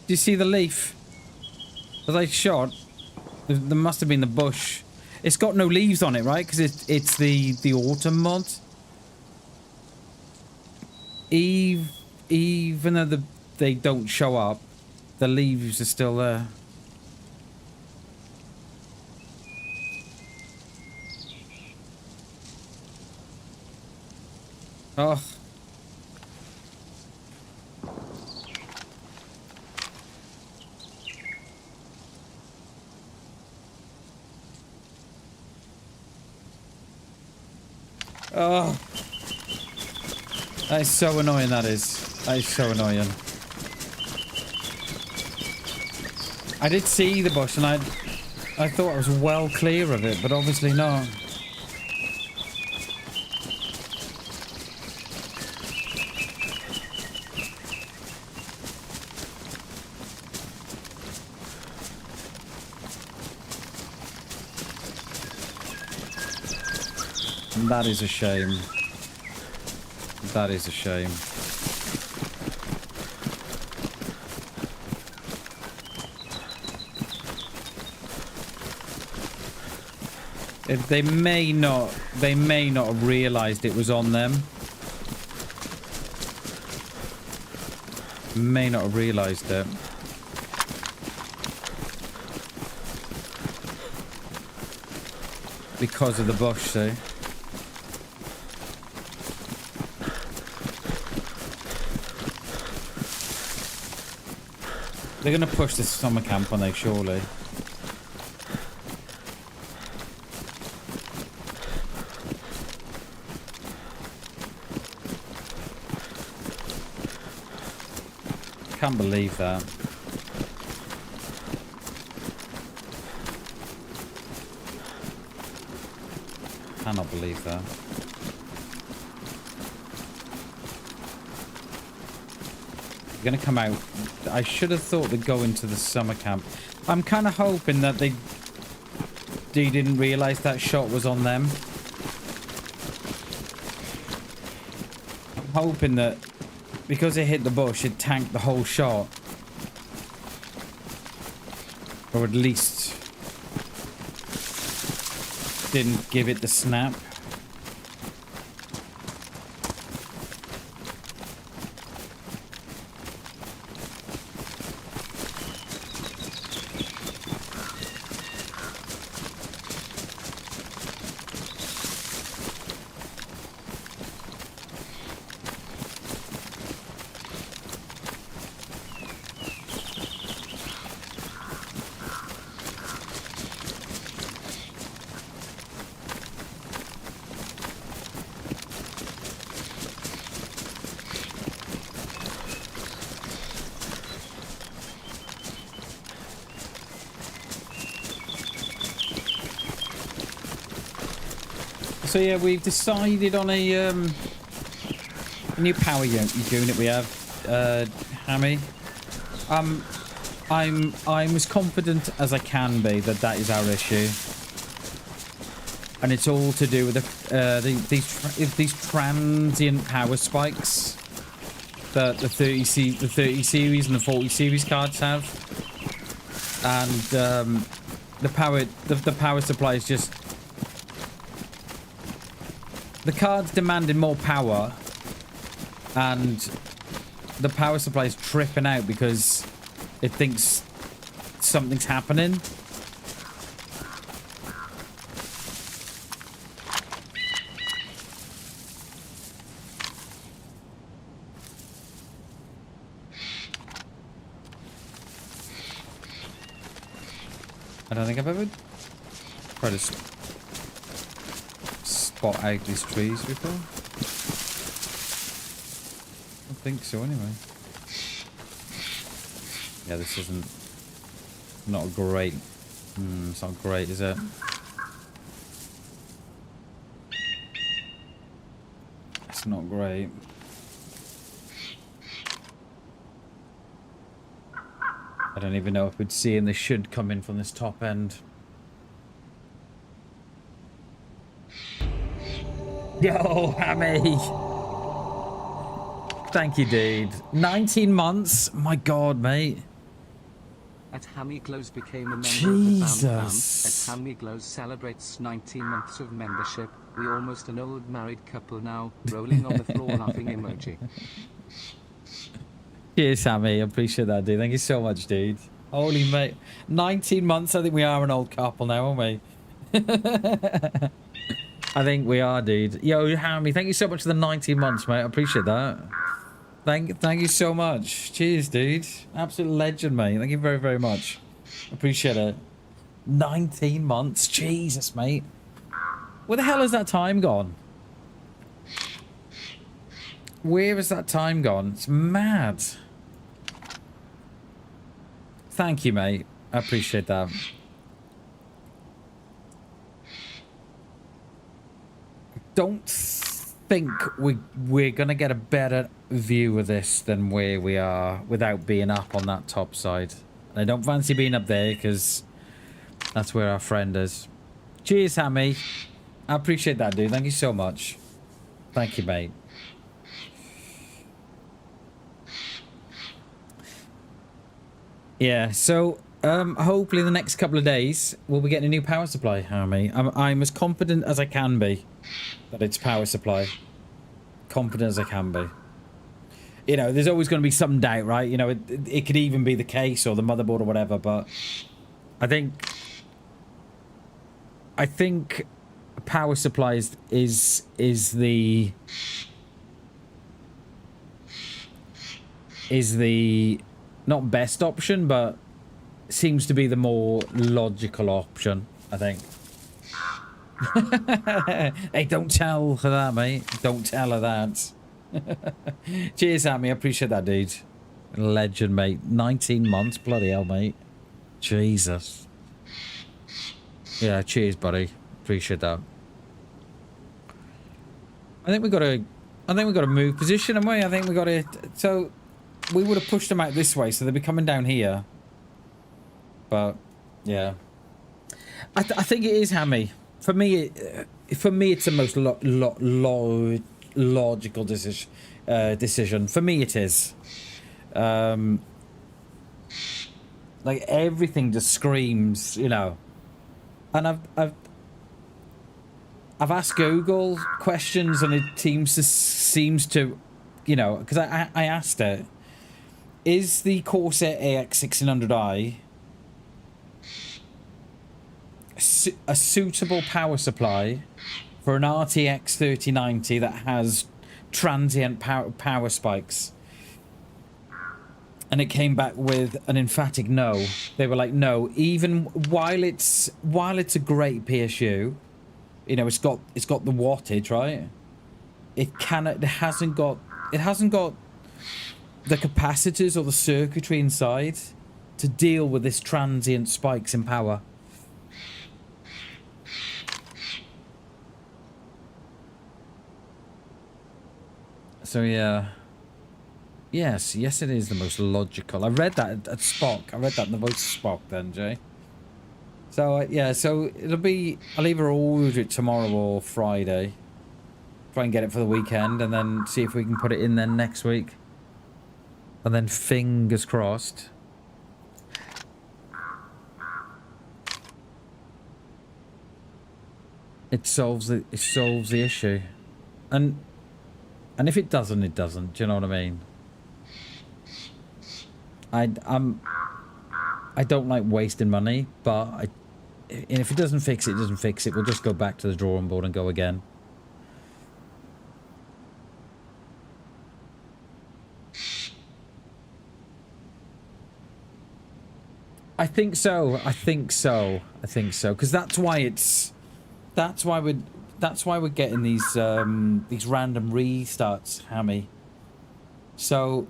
Do you see the leaf? As I shot, there must have been the bush. It's got no leaves on it, right? Because it's the autumn mod. Even though they don't show up, the leaves are still there. Oh. Oh. That is so annoying, that is. That is so annoying. I did see the bush and I thought I was well clear of it, but obviously not. That is a shame. That is a shame. They may not have realized it was on them. May not have realized it. Because of the bush, see? They're gonna push this summer camp, aren't they, surely? Can't believe that. Cannot believe that. They're gonna come out. I should have thought they'd go into the summer camp. I'm kind of hoping that they didn't realize that shot was on them. I'm hoping that because it hit the bush, it tanked the whole shot. Or at least didn't give it the snap. So yeah, we've decided on a new power unit we have, Hammy. I'm as confident as I can be that that is our issue, and it's all to do with these transient power spikes that the 30 series and the 40 series cards have, and the power supply is just. The card's demanding more power, and the power supply is tripping out because it thinks something's happening. I don't think I've ever tried to spot out these trees before. I don't think so anyway. Yeah, this isn't not great. It's not great, is it? It's not great. I don't even know if we'd see him. They should come in from this top end. Yo, Hammy! Thank you, dude. 19 months? My God, mate. At Hammy Glows became a member Jesus. of the BamBam. As Hammy Glows celebrates 19 months of membership, we almost an old married couple now, rolling on the floor laughing emoji. Cheers, Hammy. I appreciate that, dude. Thank you so much, dude. Holy mate. 19 months? I think we are an old couple now, aren't we? I think we are, dude. Yo, Hammy, thank you so much for the 19 months, mate. I appreciate that. Thank you so much. Cheers, dude. Absolute legend, mate. Thank you very, very much. Appreciate it. 19 months? Jesus, mate. Where the hell has that time gone? Where has that time gone? It's mad. Thank you, mate. I appreciate that. Don't think we're gonna get a better view of this than where we are without being up on that top side. And I don't fancy being up there because that's where our friend is. Cheers, Hammy. I appreciate that, dude. Thank you so much. Thank you, mate. Yeah, so hopefully in the next couple of days we'll be getting a new power supply, Hammy. I'm as confident as I can be that it's power supply. Confident as I can be. You know, there's always going to be some doubt, right? You know, it could even be the case or the motherboard or whatever, but I think power supply is the not best option, but seems to be the more logical option, I think. Hey, don't tell her that, mate. Don't tell her that. Cheers, Amy. I appreciate that, dude. Legend, mate. 19 months. Bloody hell, mate. Jesus. Yeah, cheers, buddy. Appreciate that. I think we got to move position, haven't we? I think we got to... So, we would have pushed them out this way, so they'd be coming down here. But, yeah. I think it is, Hammy. For me, it's the most logical decision. For me, it is. Like, everything just screams, you know. And I've asked Google questions, and it seems to, you know, because I asked it, is the Corsair AX 1600i a suitable power supply for an RTX 3090 that has transient power spikes? And it came back with an emphatic no. They were like, no, even while it's a great PSU, you know, it's got the wattage, right? It hasn't got the capacitors or the circuitry inside to deal with this transient spikes in power. So yeah. Yes, it is the most logical. I read that at Spock. I read that in the voice of Spock then, Jay. So, yeah, so I'll either order it tomorrow or Friday. Try and get it for the weekend, and then see if we can put it in then next week. And then fingers crossed. It solves the issue. And if it doesn't, it doesn't. Do you know what I mean? I don't like wasting money, but if it doesn't fix it, it doesn't fix it. We'll just go back to the drawing board and go again. I think so. Because that's why we're getting these random restarts, Hammy. So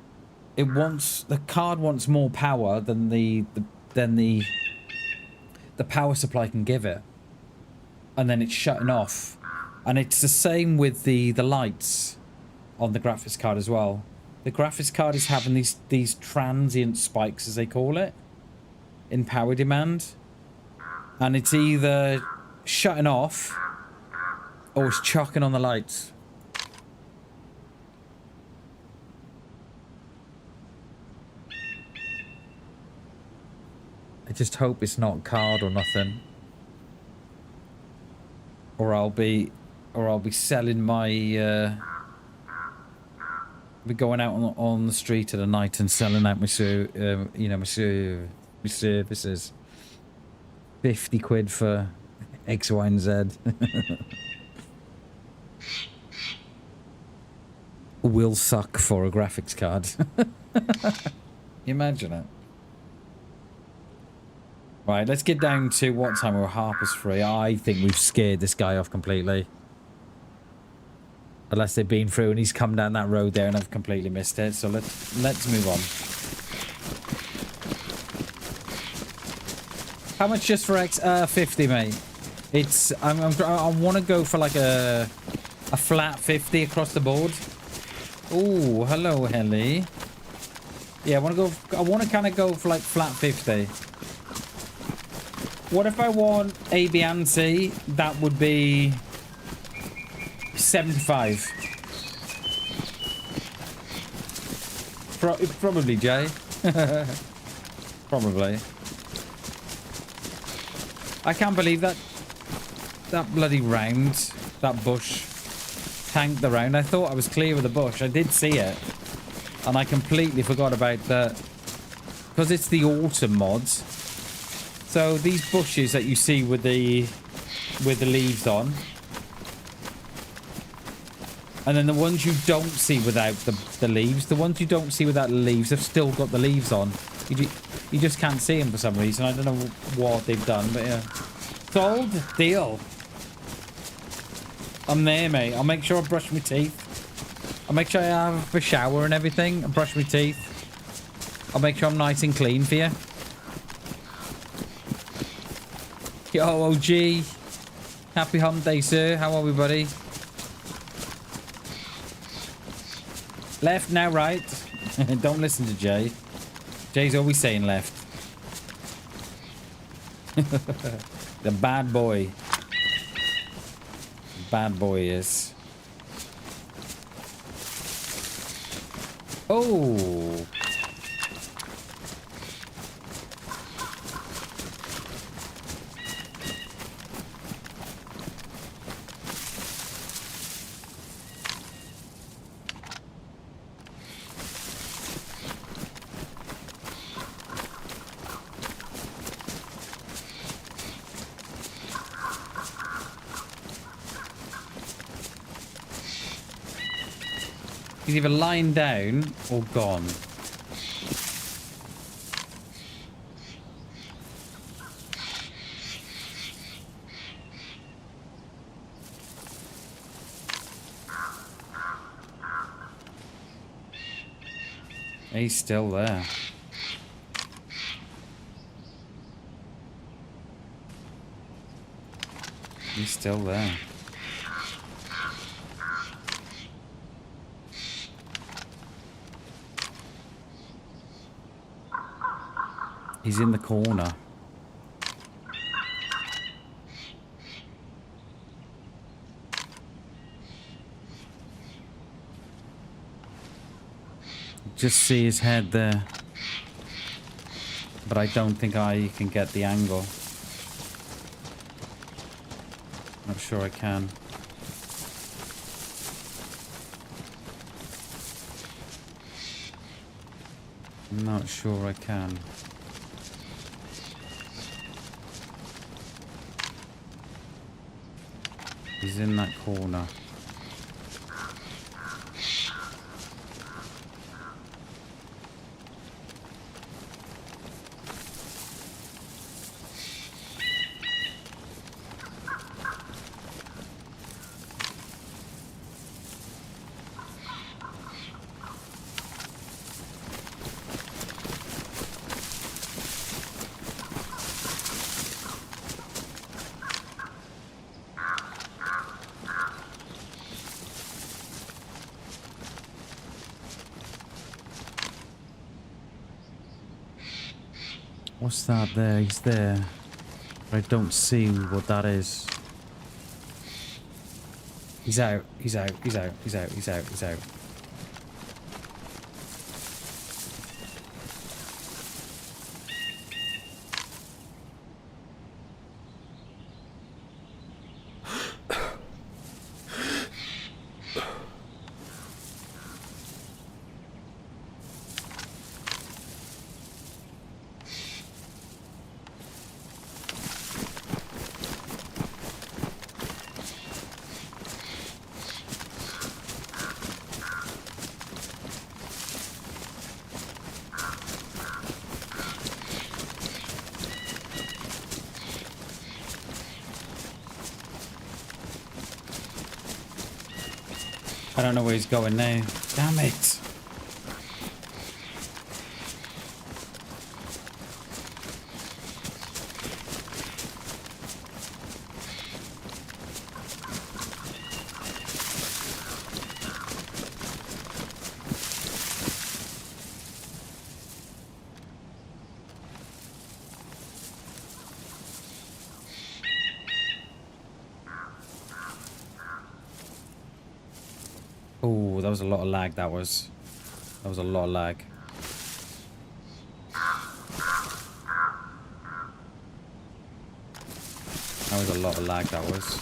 the card wants more power than the power supply can give it, and then it's shutting off. And it's the same with the lights on the graphics card as well. The graphics card is having these transient spikes, as they call it, in power demand, and it's either shutting off or it's chucking on the lights. I just hope it's not card or nothing, or I'll be selling my be going out on the street at the night and selling out my services. 50 quid for X, Y, and Z. Will suck for a graphics card. Imagine it. Right, let's get down to what time we're 3:30. I think we've scared this guy off completely. Unless they've been through and he's come down that road there and I've completely missed it. So let's move on. How much just for X? 50, mate. It's I want to go for like a flat 50 across the board. Oh, hello, Helly. Yeah, I want to kind of go for like flat 50. What if I want A, B, and C? That would be 75. Probably, Jay. Probably. I can't believe that bloody round, that bush tanked the round. I thought I was clear of the bush. I did see it. And I completely forgot about that. Because it's the autumn mods. So these bushes that you see with the leaves on. And then the ones you don't see without the leaves. The ones you don't see without the leaves have still got the leaves on. You just can't see them for some reason. I don't know what they've done, but yeah. Sold? Deal. I'm there, mate. I'll make sure I brush my teeth. I'll make sure I have a shower and everything. And brush my teeth. I'll make sure I'm nice and clean for you. Yo, OG. Happy hump day, sir. How are we, buddy? Left, now right. Don't listen to Jay. Jay's always saying left. The bad boy. Bad boy is. Oh. He's either lying down or gone. He's still there. He's still there. He's in the corner. Just see his head there. But I don't think I can get the angle. Not sure I can. I'm not sure I can. He's in that corner. What's that there? He's there. But I don't see what that is. He's out. He's out. He's out. He's out. He's out. He's out. I don't know where he's going now. Damn it. Oh, that was a lot of lag, that was. That was a lot of lag. That was a lot of lag, that was.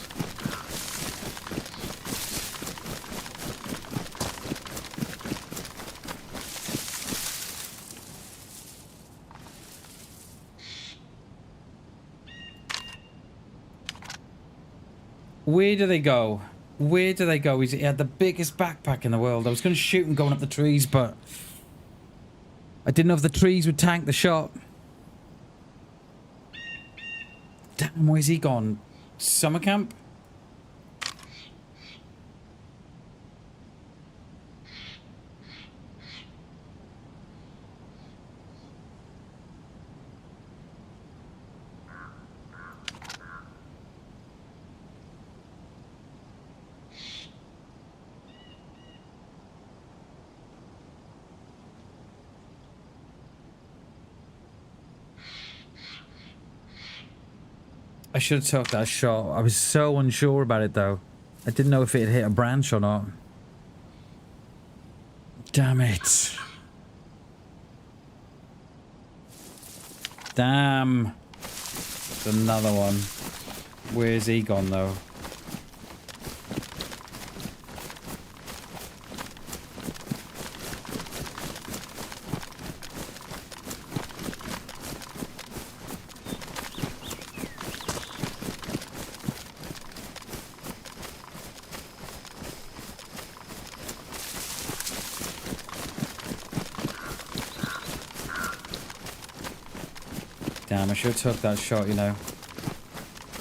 Where do they go? Where do they go? He had the biggest backpack in the world. I was going to shoot him going up the trees, but I didn't know if the trees would tank the shot. Damn, where's he gone? Summer camp? I should have took that shot. I was so unsure about it though. I didn't know if it had hit a branch or not. Damn it. Damn. It's another one. Where's he gone though? Damn, I should have took that shot, you know.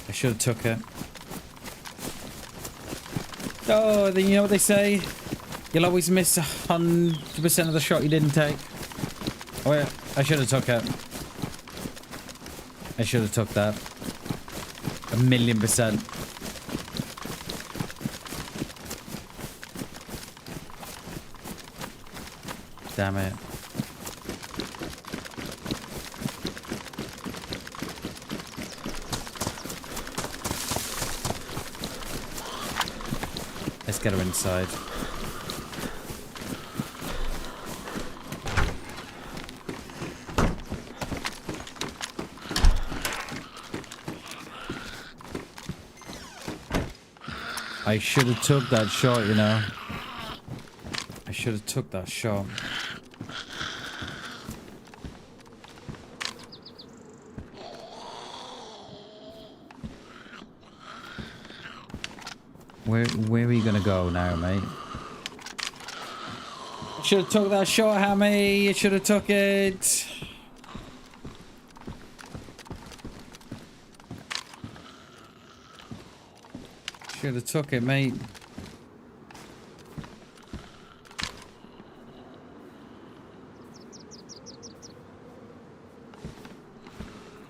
I should have took it. Oh, then you know what they say? You'll always miss 100% of the shot you didn't take. Oh yeah, I should have took it. I should have took that. 1,000,000%. Damn it. Let's get her inside. I should have took that shot, you know. I should have took that shot. Where are you gonna go now, mate? Should have took that shot, Hammy. You should have took it. Should have took it, mate.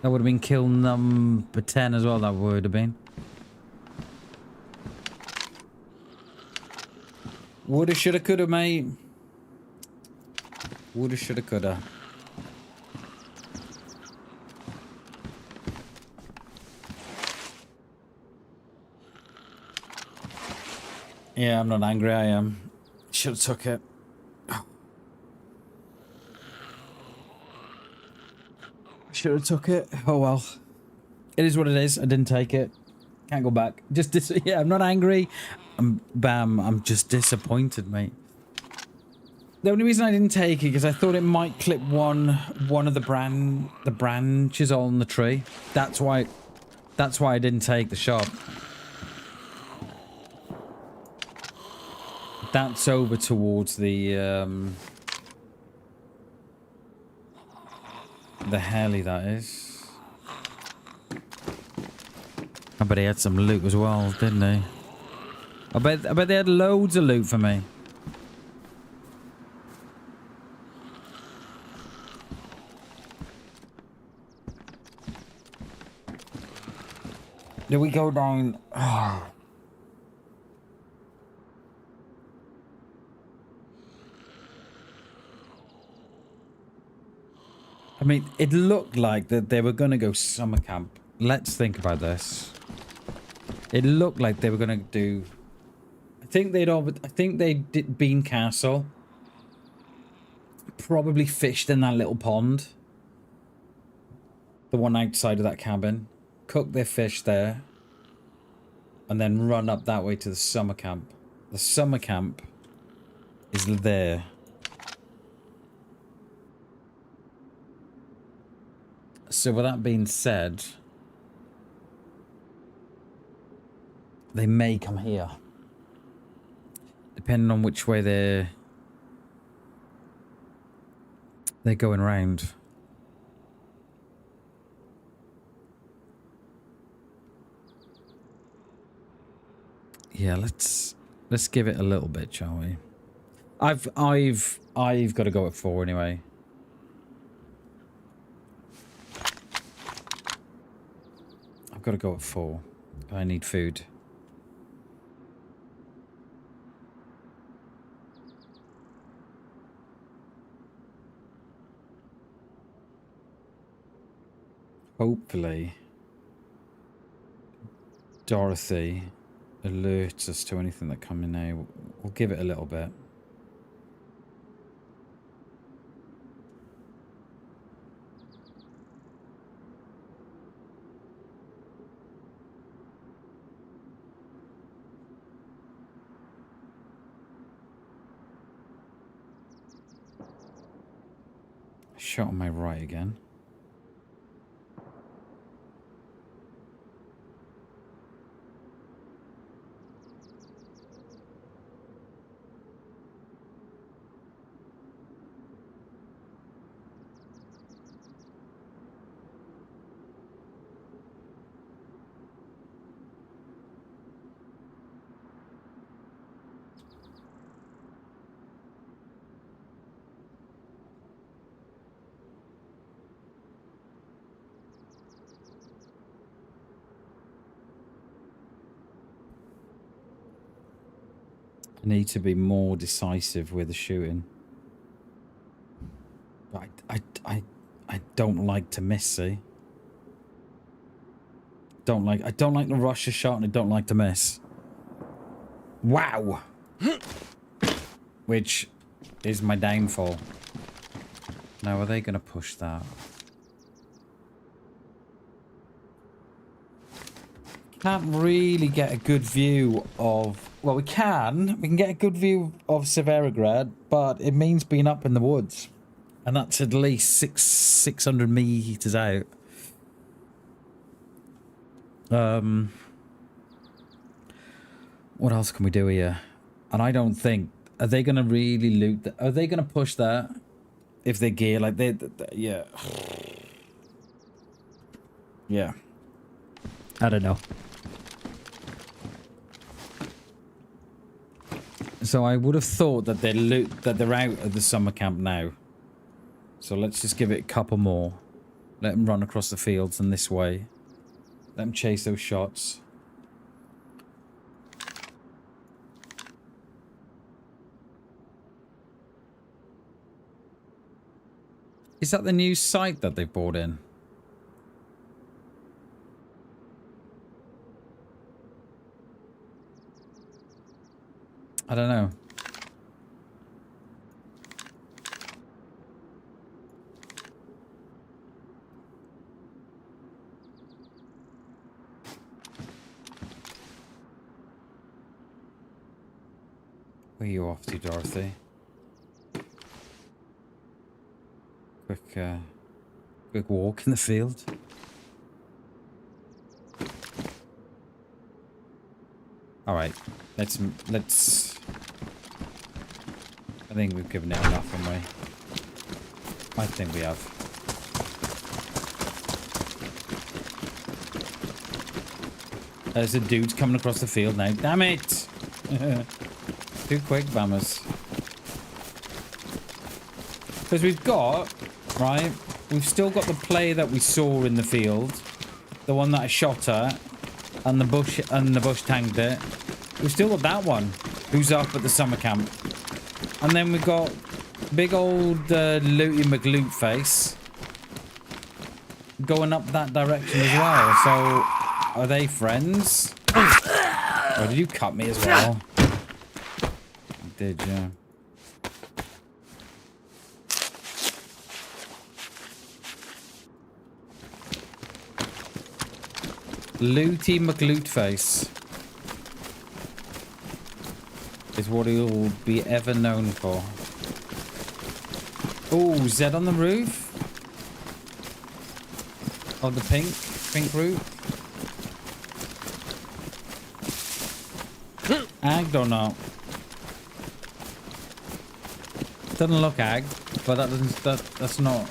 That would have been kill number 10 as well, that would have been. Woulda, shoulda, coulda, mate. Woulda, shoulda, coulda. Yeah, I'm not angry, I am. Should have took it. Should have took it. Oh well. It is what it is. I didn't take it. Can't go back. Yeah, I'm not angry. I'm just disappointed, mate. The only reason I didn't take it because I thought it might clip one of the branches on the tree. That's why I didn't take the shot. That's over towards the heli, that is. I bet he had some loot as well, didn't he? I bet they had loads of loot for me. Did we go down? Oh. I mean, it looked like that they were going to go summer camp. Let's think about this. It looked like they were going to do... I think they did Bean Castle. Probably fished in that little pond. The one outside of that cabin. Cook their fish there. And then run up that way to the summer camp. The summer camp is there. So with that being said, they may come here. Depending on which way they're going round. Yeah, let's give it a little bit, shall we? I've got to go at 4 anyway. I've got to go at 4. I need food. Hopefully, Dorothy alerts us to anything that come in now. We'll give it a little bit. Shot on my right again. Need to be more decisive with the shooting. But I don't like to miss, see? I don't like to rush a shot and I don't like to miss. Wow! Which is my downfall. Now, are they going to push that? Can't really get a good view of... Well, we can get a good view of Severograd, but it means being up in the woods. And that's at least 600 meters out. What else can we do here? And I don't think... Are they going to really loot that? Are they going to push that? If they gear like they yeah. Yeah. I don't know. So I would have thought that they're out of the summer camp now. So let's just give it a couple more. Let them run across the fields and this way. Let them chase those shots. Is that the new site that they've brought in? I don't know. Where are you off to, Dorothy? Quick walk in the field. All right, let's. I think we've given it enough, haven't we? I think we have. There's a dude coming across the field now. Damn it! Too quick, Bammers. Because we've got, right? We've still got the player that we saw in the field, the one that I shot at, and the bush tanked it. We've still got that one, who's up at the summer camp. And then we've got big old Looty McLoot face going up that direction as well. So, are they friends? Or did you cut me as well? did, yeah. Looty McLootface is what he'll be ever known for. Oh, Zed on the roof? Of the pink roof? Agged or not? Doesn't look agged, but that's not.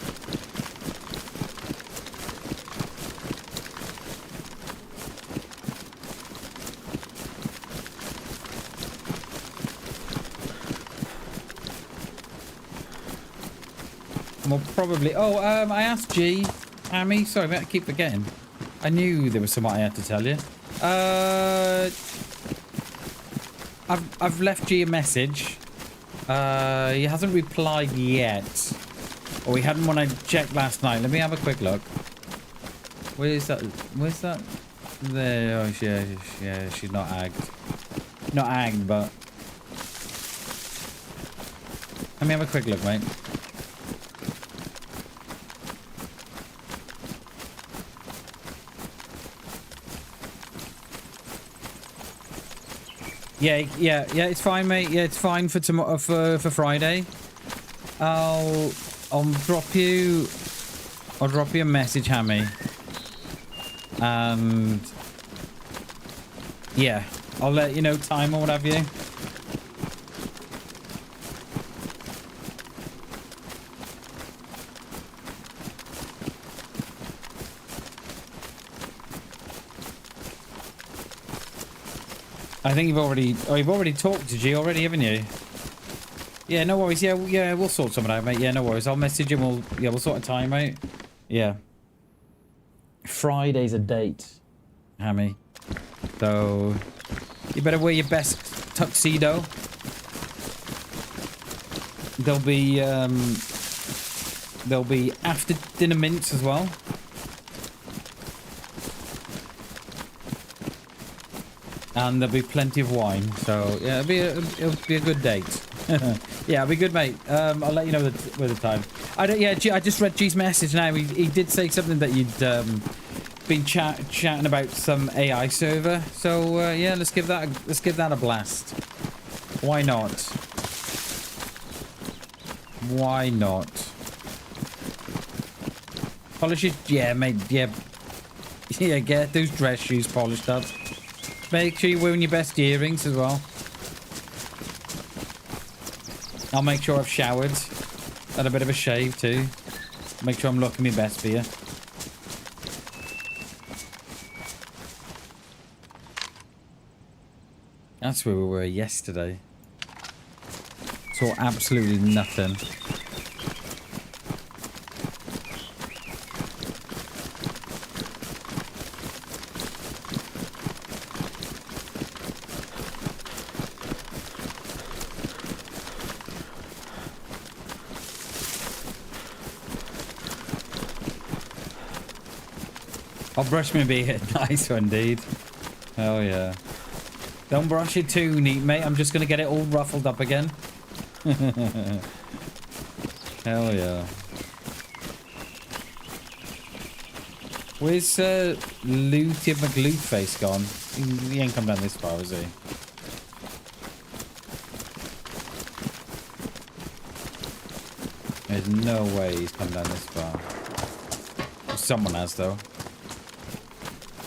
Well, probably. Oh, I asked G, Amy. Sorry, mate, I keep forgetting. I knew there was something I had to tell you. I've left G a message. He hasn't replied yet. Or he hadn't when I checked last night. Let me have a quick look. Where's that? Where's that? There. Oh, yeah, she's not agged. Not agged, but... Let me have a quick look, mate. Yeah, it's fine, mate. Yeah, it's fine for tomorrow, for Friday. I'll drop you a message, Hammy. And yeah, I'll let you know time or what have you. I think you've already talked to G already, haven't you? Yeah, no worries. Yeah, we'll sort something out, mate. Yeah, no worries. I'll message him. We'll sort a time out. Yeah. Friday's a date, Hammy. So you better wear your best tuxedo. There'll be after dinner mints as well. And there'll be plenty of wine, so yeah, it'll be a good date. Yeah, it'll be good, mate. I'll let you know with the time. I just read G's message now. He did say something that you'd been chatting about some AI server. So yeah, let's give that a blast. Why not? Why not? Polish it, yeah, mate. Yeah, get those dress shoes polished up. Make sure you're wearing your best earrings as well. I'll make sure I've showered. Had a bit of a shave too. Make sure I'm looking my best for you. That's where we were yesterday. Saw absolutely nothing. I'll brush my beard. Nice one, dude. Hell yeah. Don't brush it too neat, mate. I'm just going to get it all ruffled up again. Hell yeah. Where's Looty McLootface gone? He ain't come down this far, has he? There's no way he's come down this far. Someone has, though.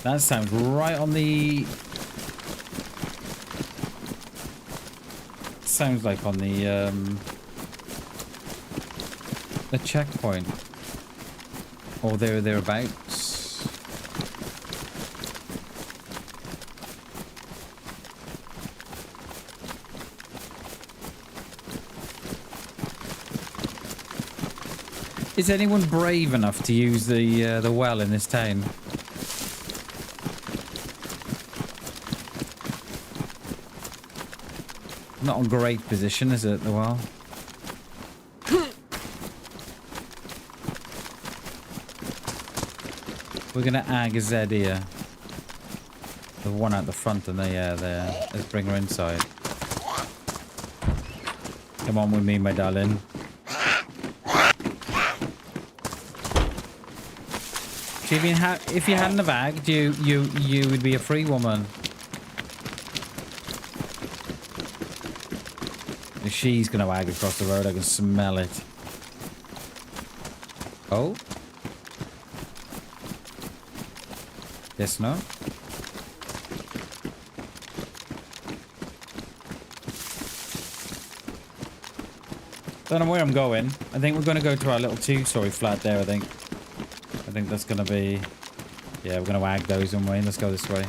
That sounds right on the... Sounds like on the checkpoint. Or thereabouts. Is anyone brave enough to use the well in this town? Not in great position, is it, the well? We're gonna ag a Z here. The one at the front and there. Let's bring her inside. Come on with me, my darling. See, if you hadn't have agged, you would be a free woman. She's gonna ag across the road. I can smell it. Oh. Yes, no. Don't know where I'm going. I think we're gonna go to our little two-story flat there. I think that's gonna be. Yeah, we're gonna ag those, aren't we? Let's go this way.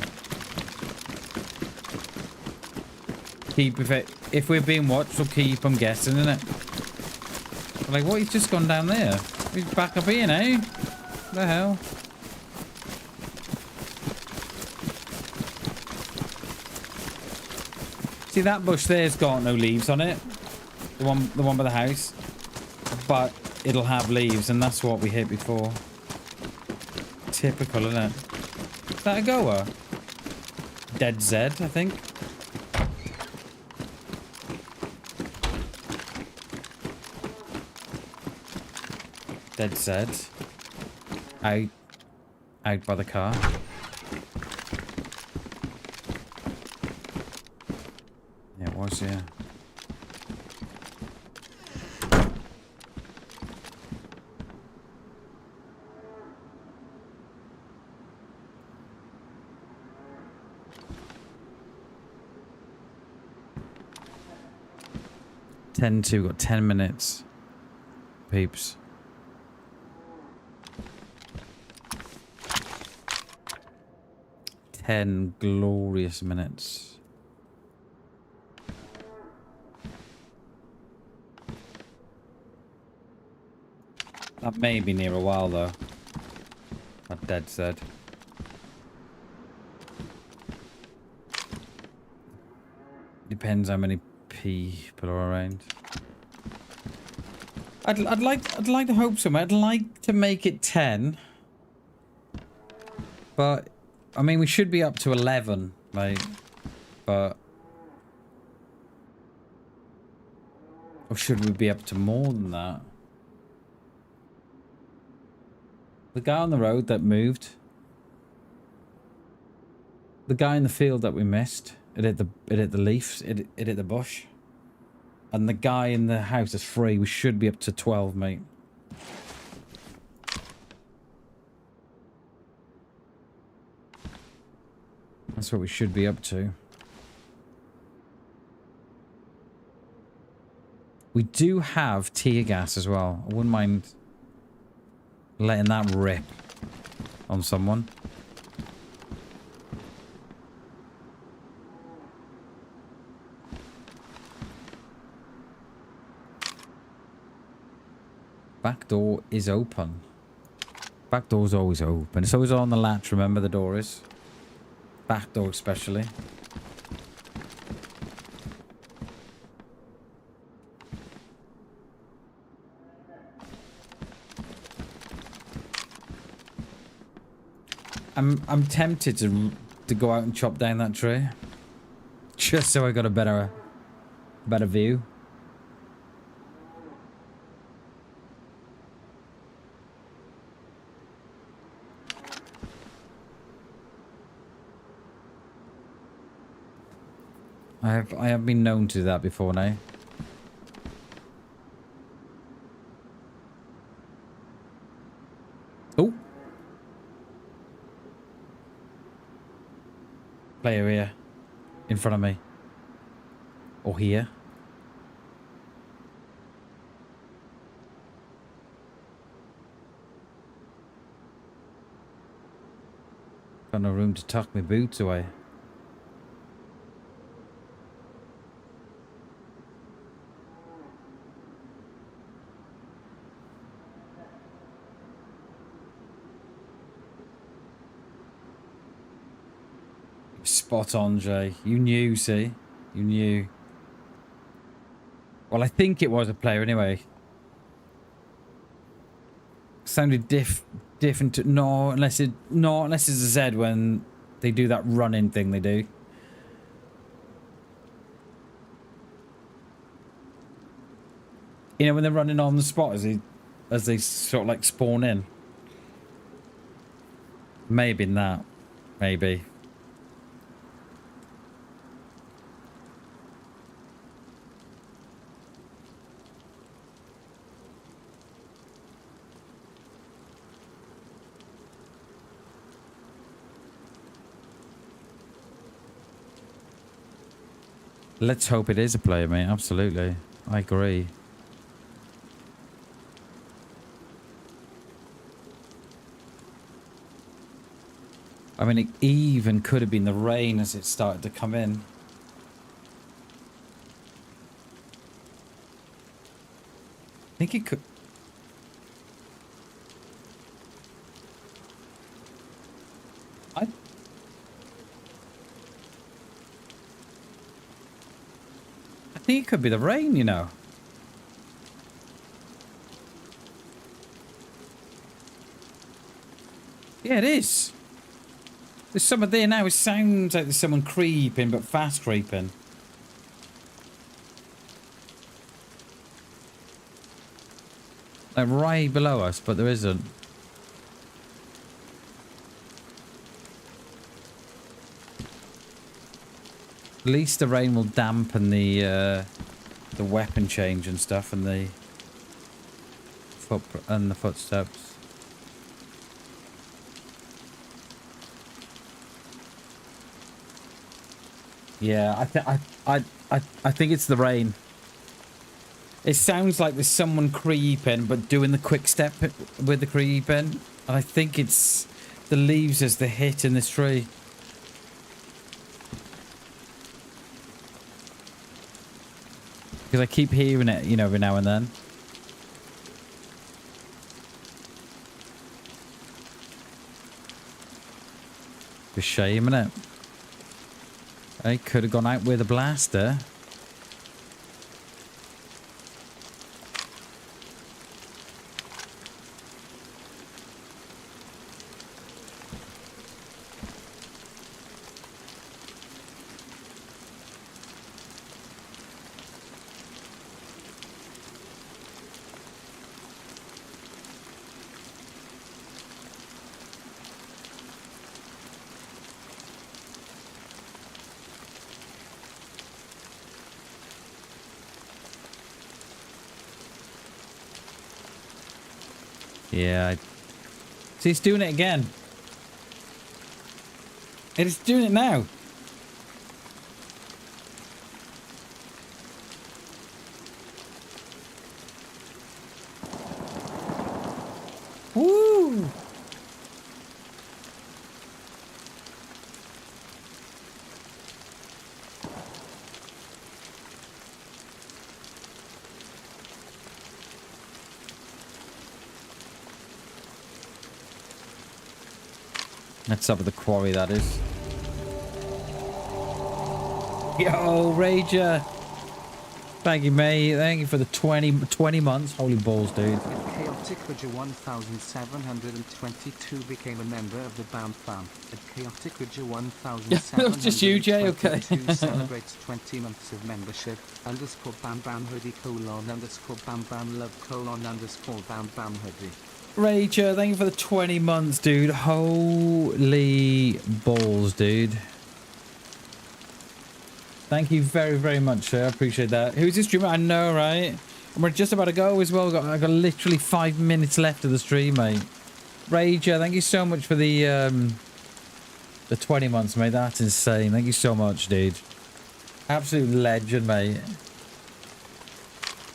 Keep if we're being watched, we'll keep them guessing, innit? Like, what? He's just gone down there. He's back up here now. What the hell? See, that bush there's got no leaves on it. The one by the house. But it'll have leaves, and that's what we hit before. Typical, isn't it? Is that a goer? DayZ, I think. DayZ. Out by the car. Yeah, it was, yeah. Got 10 minutes. Peeps. 10 glorious minutes. That may be near a while though. That DayZ. Depends how many people are around. I'd like to hope so. I'd like to make it 10. But I mean, we should be up to 11, like, but or should we be up to more than that? The guy on the road that moved, the guy in the field that we missed, it hit the leaves, it hit the bush, and the guy in the house is free. We should be up to 12, mate. That's what we should be up to. We do have tear gas as well. I wouldn't mind letting that rip on someone. Back door is open. Back door's always open. It's always on the latch, remember the door is. Back door especially. I'm tempted to go out and chop down that tree. Just so I got a better view. I have been known to do that before now. Oh. Player here. In front of me. Or here. Got no room to tuck my boots away. Spot on, Jay. You knew, see? You knew. Well, I think it was a player anyway. Sounded different to... No, unless it's a Z when they do that run-in thing they do. You know, when they're running on the spot as they sort of like spawn in. Maybe not. Maybe. Let's hope it is a player, mate. Absolutely. I agree. I mean, it even could have been the rain as it started to come in. I think it could... I think it could be the rain, you know. Yeah, it is. There's someone there now. It sounds like there's someone creeping, but fast creeping. Like right below us, but there isn't. At least the rain will dampen the weapon change and stuff, and the footsteps. Yeah, I think it's the rain. It sounds like there's someone creeping, but doing the quick step with the creeping, and I think it's the leaves as they hit in this tree. Because I keep hearing it, you know, every now and then. It's a shame, innit? I could have gone out with a blaster. Yeah. See, it's doing it again. It is doing it now. Woo! That's up at the quarry, that is. Yo, Rager! Thank you, mate. Thank you for the 20 months. Holy balls, dude. Chaotic Ridger 1722 became a member of the BamBam. At Chaotic Ridger 1722 That was just you, Jay, okay. celebrates 20 months of membership. _ BamBam hoodie _ BamBam love _ BamBam hoodie. Rager, thank you for the 20 months, dude. Holy balls, dude. Thank you very, very much, sir. I appreciate that. Who's this streamer? I know, right? And we're just about to go as well. I got literally 5 minutes left of the stream, mate. Rager, thank you so much for the 20 months, mate. That's insane. Thank you so much, dude. Absolute legend, mate.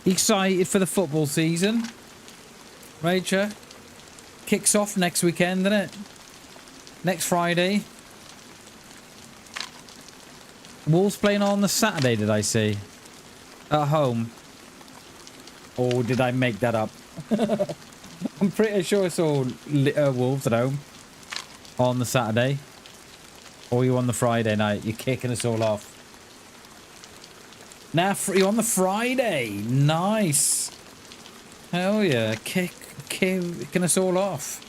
Excited for the football season? Rager? Kicks off next weekend, doesn't it? Next Friday. Wolves playing on the Saturday, did I see? At home. Or did I make that up? I'm pretty sure I saw Wolves at home. On the Saturday. Or you on the Friday night. You're kicking us all off. Nah, you're on the Friday. Nice. Hell yeah. Kicking us all off.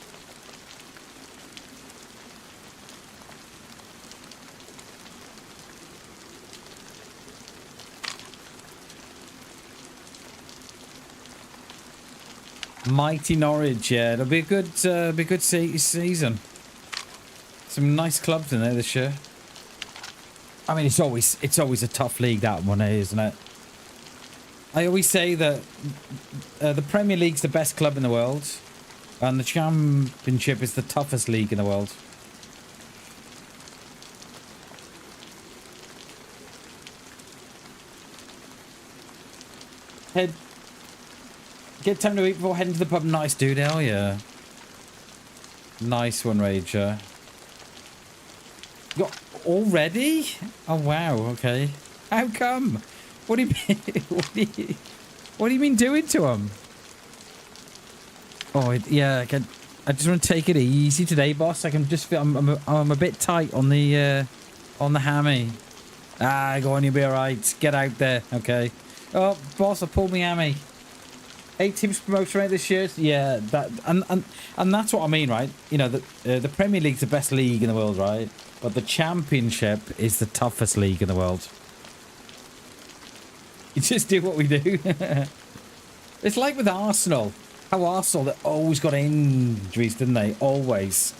Mighty Norwich, yeah. It'll be a good season. Some nice clubs in there this year. I mean, it's always a tough league, that one, isn't it? I always say that the Premier League's the best club in the world, and the Championship is the toughest league in the world. Get time to eat before heading to the pub. Nice, dude. Hell yeah. Nice one, Rager. Got already? Oh wow. Okay. How come? What do you mean? What do you mean doing to him? Oh yeah. I just want to take it easy today, boss. I can just feel I'm a bit tight on the hammy. Ah, go on. You'll be all right. Get out there. Okay. Oh, boss, I pulled me hammy. 8 teams promotion rate this year. Yeah, that and that's what I mean, right? You know, the Premier League's the best league in the world, right? But the Championship is the toughest league in the world. You just do what we do. It's like with Arsenal. How Arsenal, they always got injuries, didn't they? Always.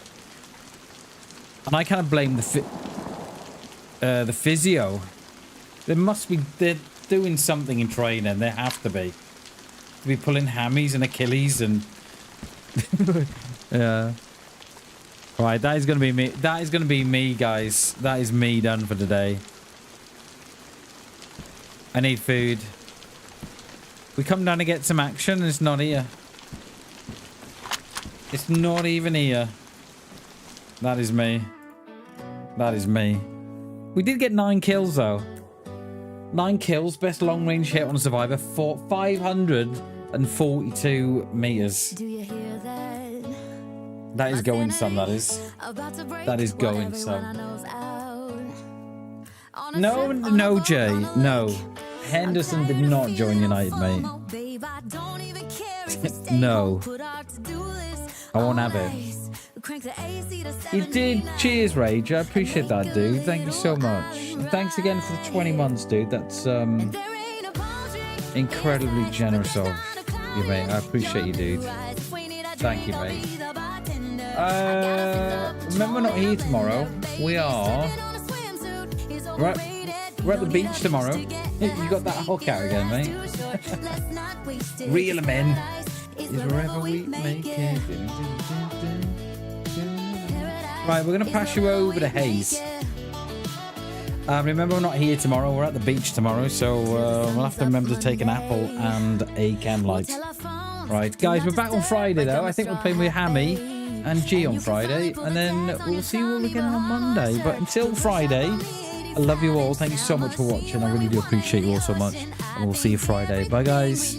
And I kind of blame the physio. They're doing something in training. They have to be. To be pulling hammies and Achilles and yeah. Right, that is gonna be me. That is gonna be me, guys. That is me done for today. I need food. We come down to get some action and it's not here. It's not even here. That is me. That is me. We did get 9 kills though. 9 kills, best long range hit on a survivor, 542 meters. Do you hear that? That is going some, that is. That is going some. No, Jay, no. Henderson did not join United, mate. No. I won't have it. You did. Cheers, Rage. I appreciate that, dude. Thank you so much. And thanks again for the 20 months, dude. That's incredibly generous of you, mate. I appreciate you, dude. Thank you, mate. Remember, we're not here tomorrow. We are. We're at the beach tomorrow. You got that hook out again, mate. Reel 'em in. Is wherever we make it. Right, we're going to pass you over to Hayes. Remember, we're not here tomorrow. We're at the beach tomorrow, so we'll have to remember to take an apple and a can light. Right, guys, we're back on Friday, though. I think we're playing with Hammy and G on Friday, and then we'll see you all again on Monday. But until Friday, I love you all. Thank you so much for watching. I really do appreciate you all so much. And we'll see you Friday. Bye, guys.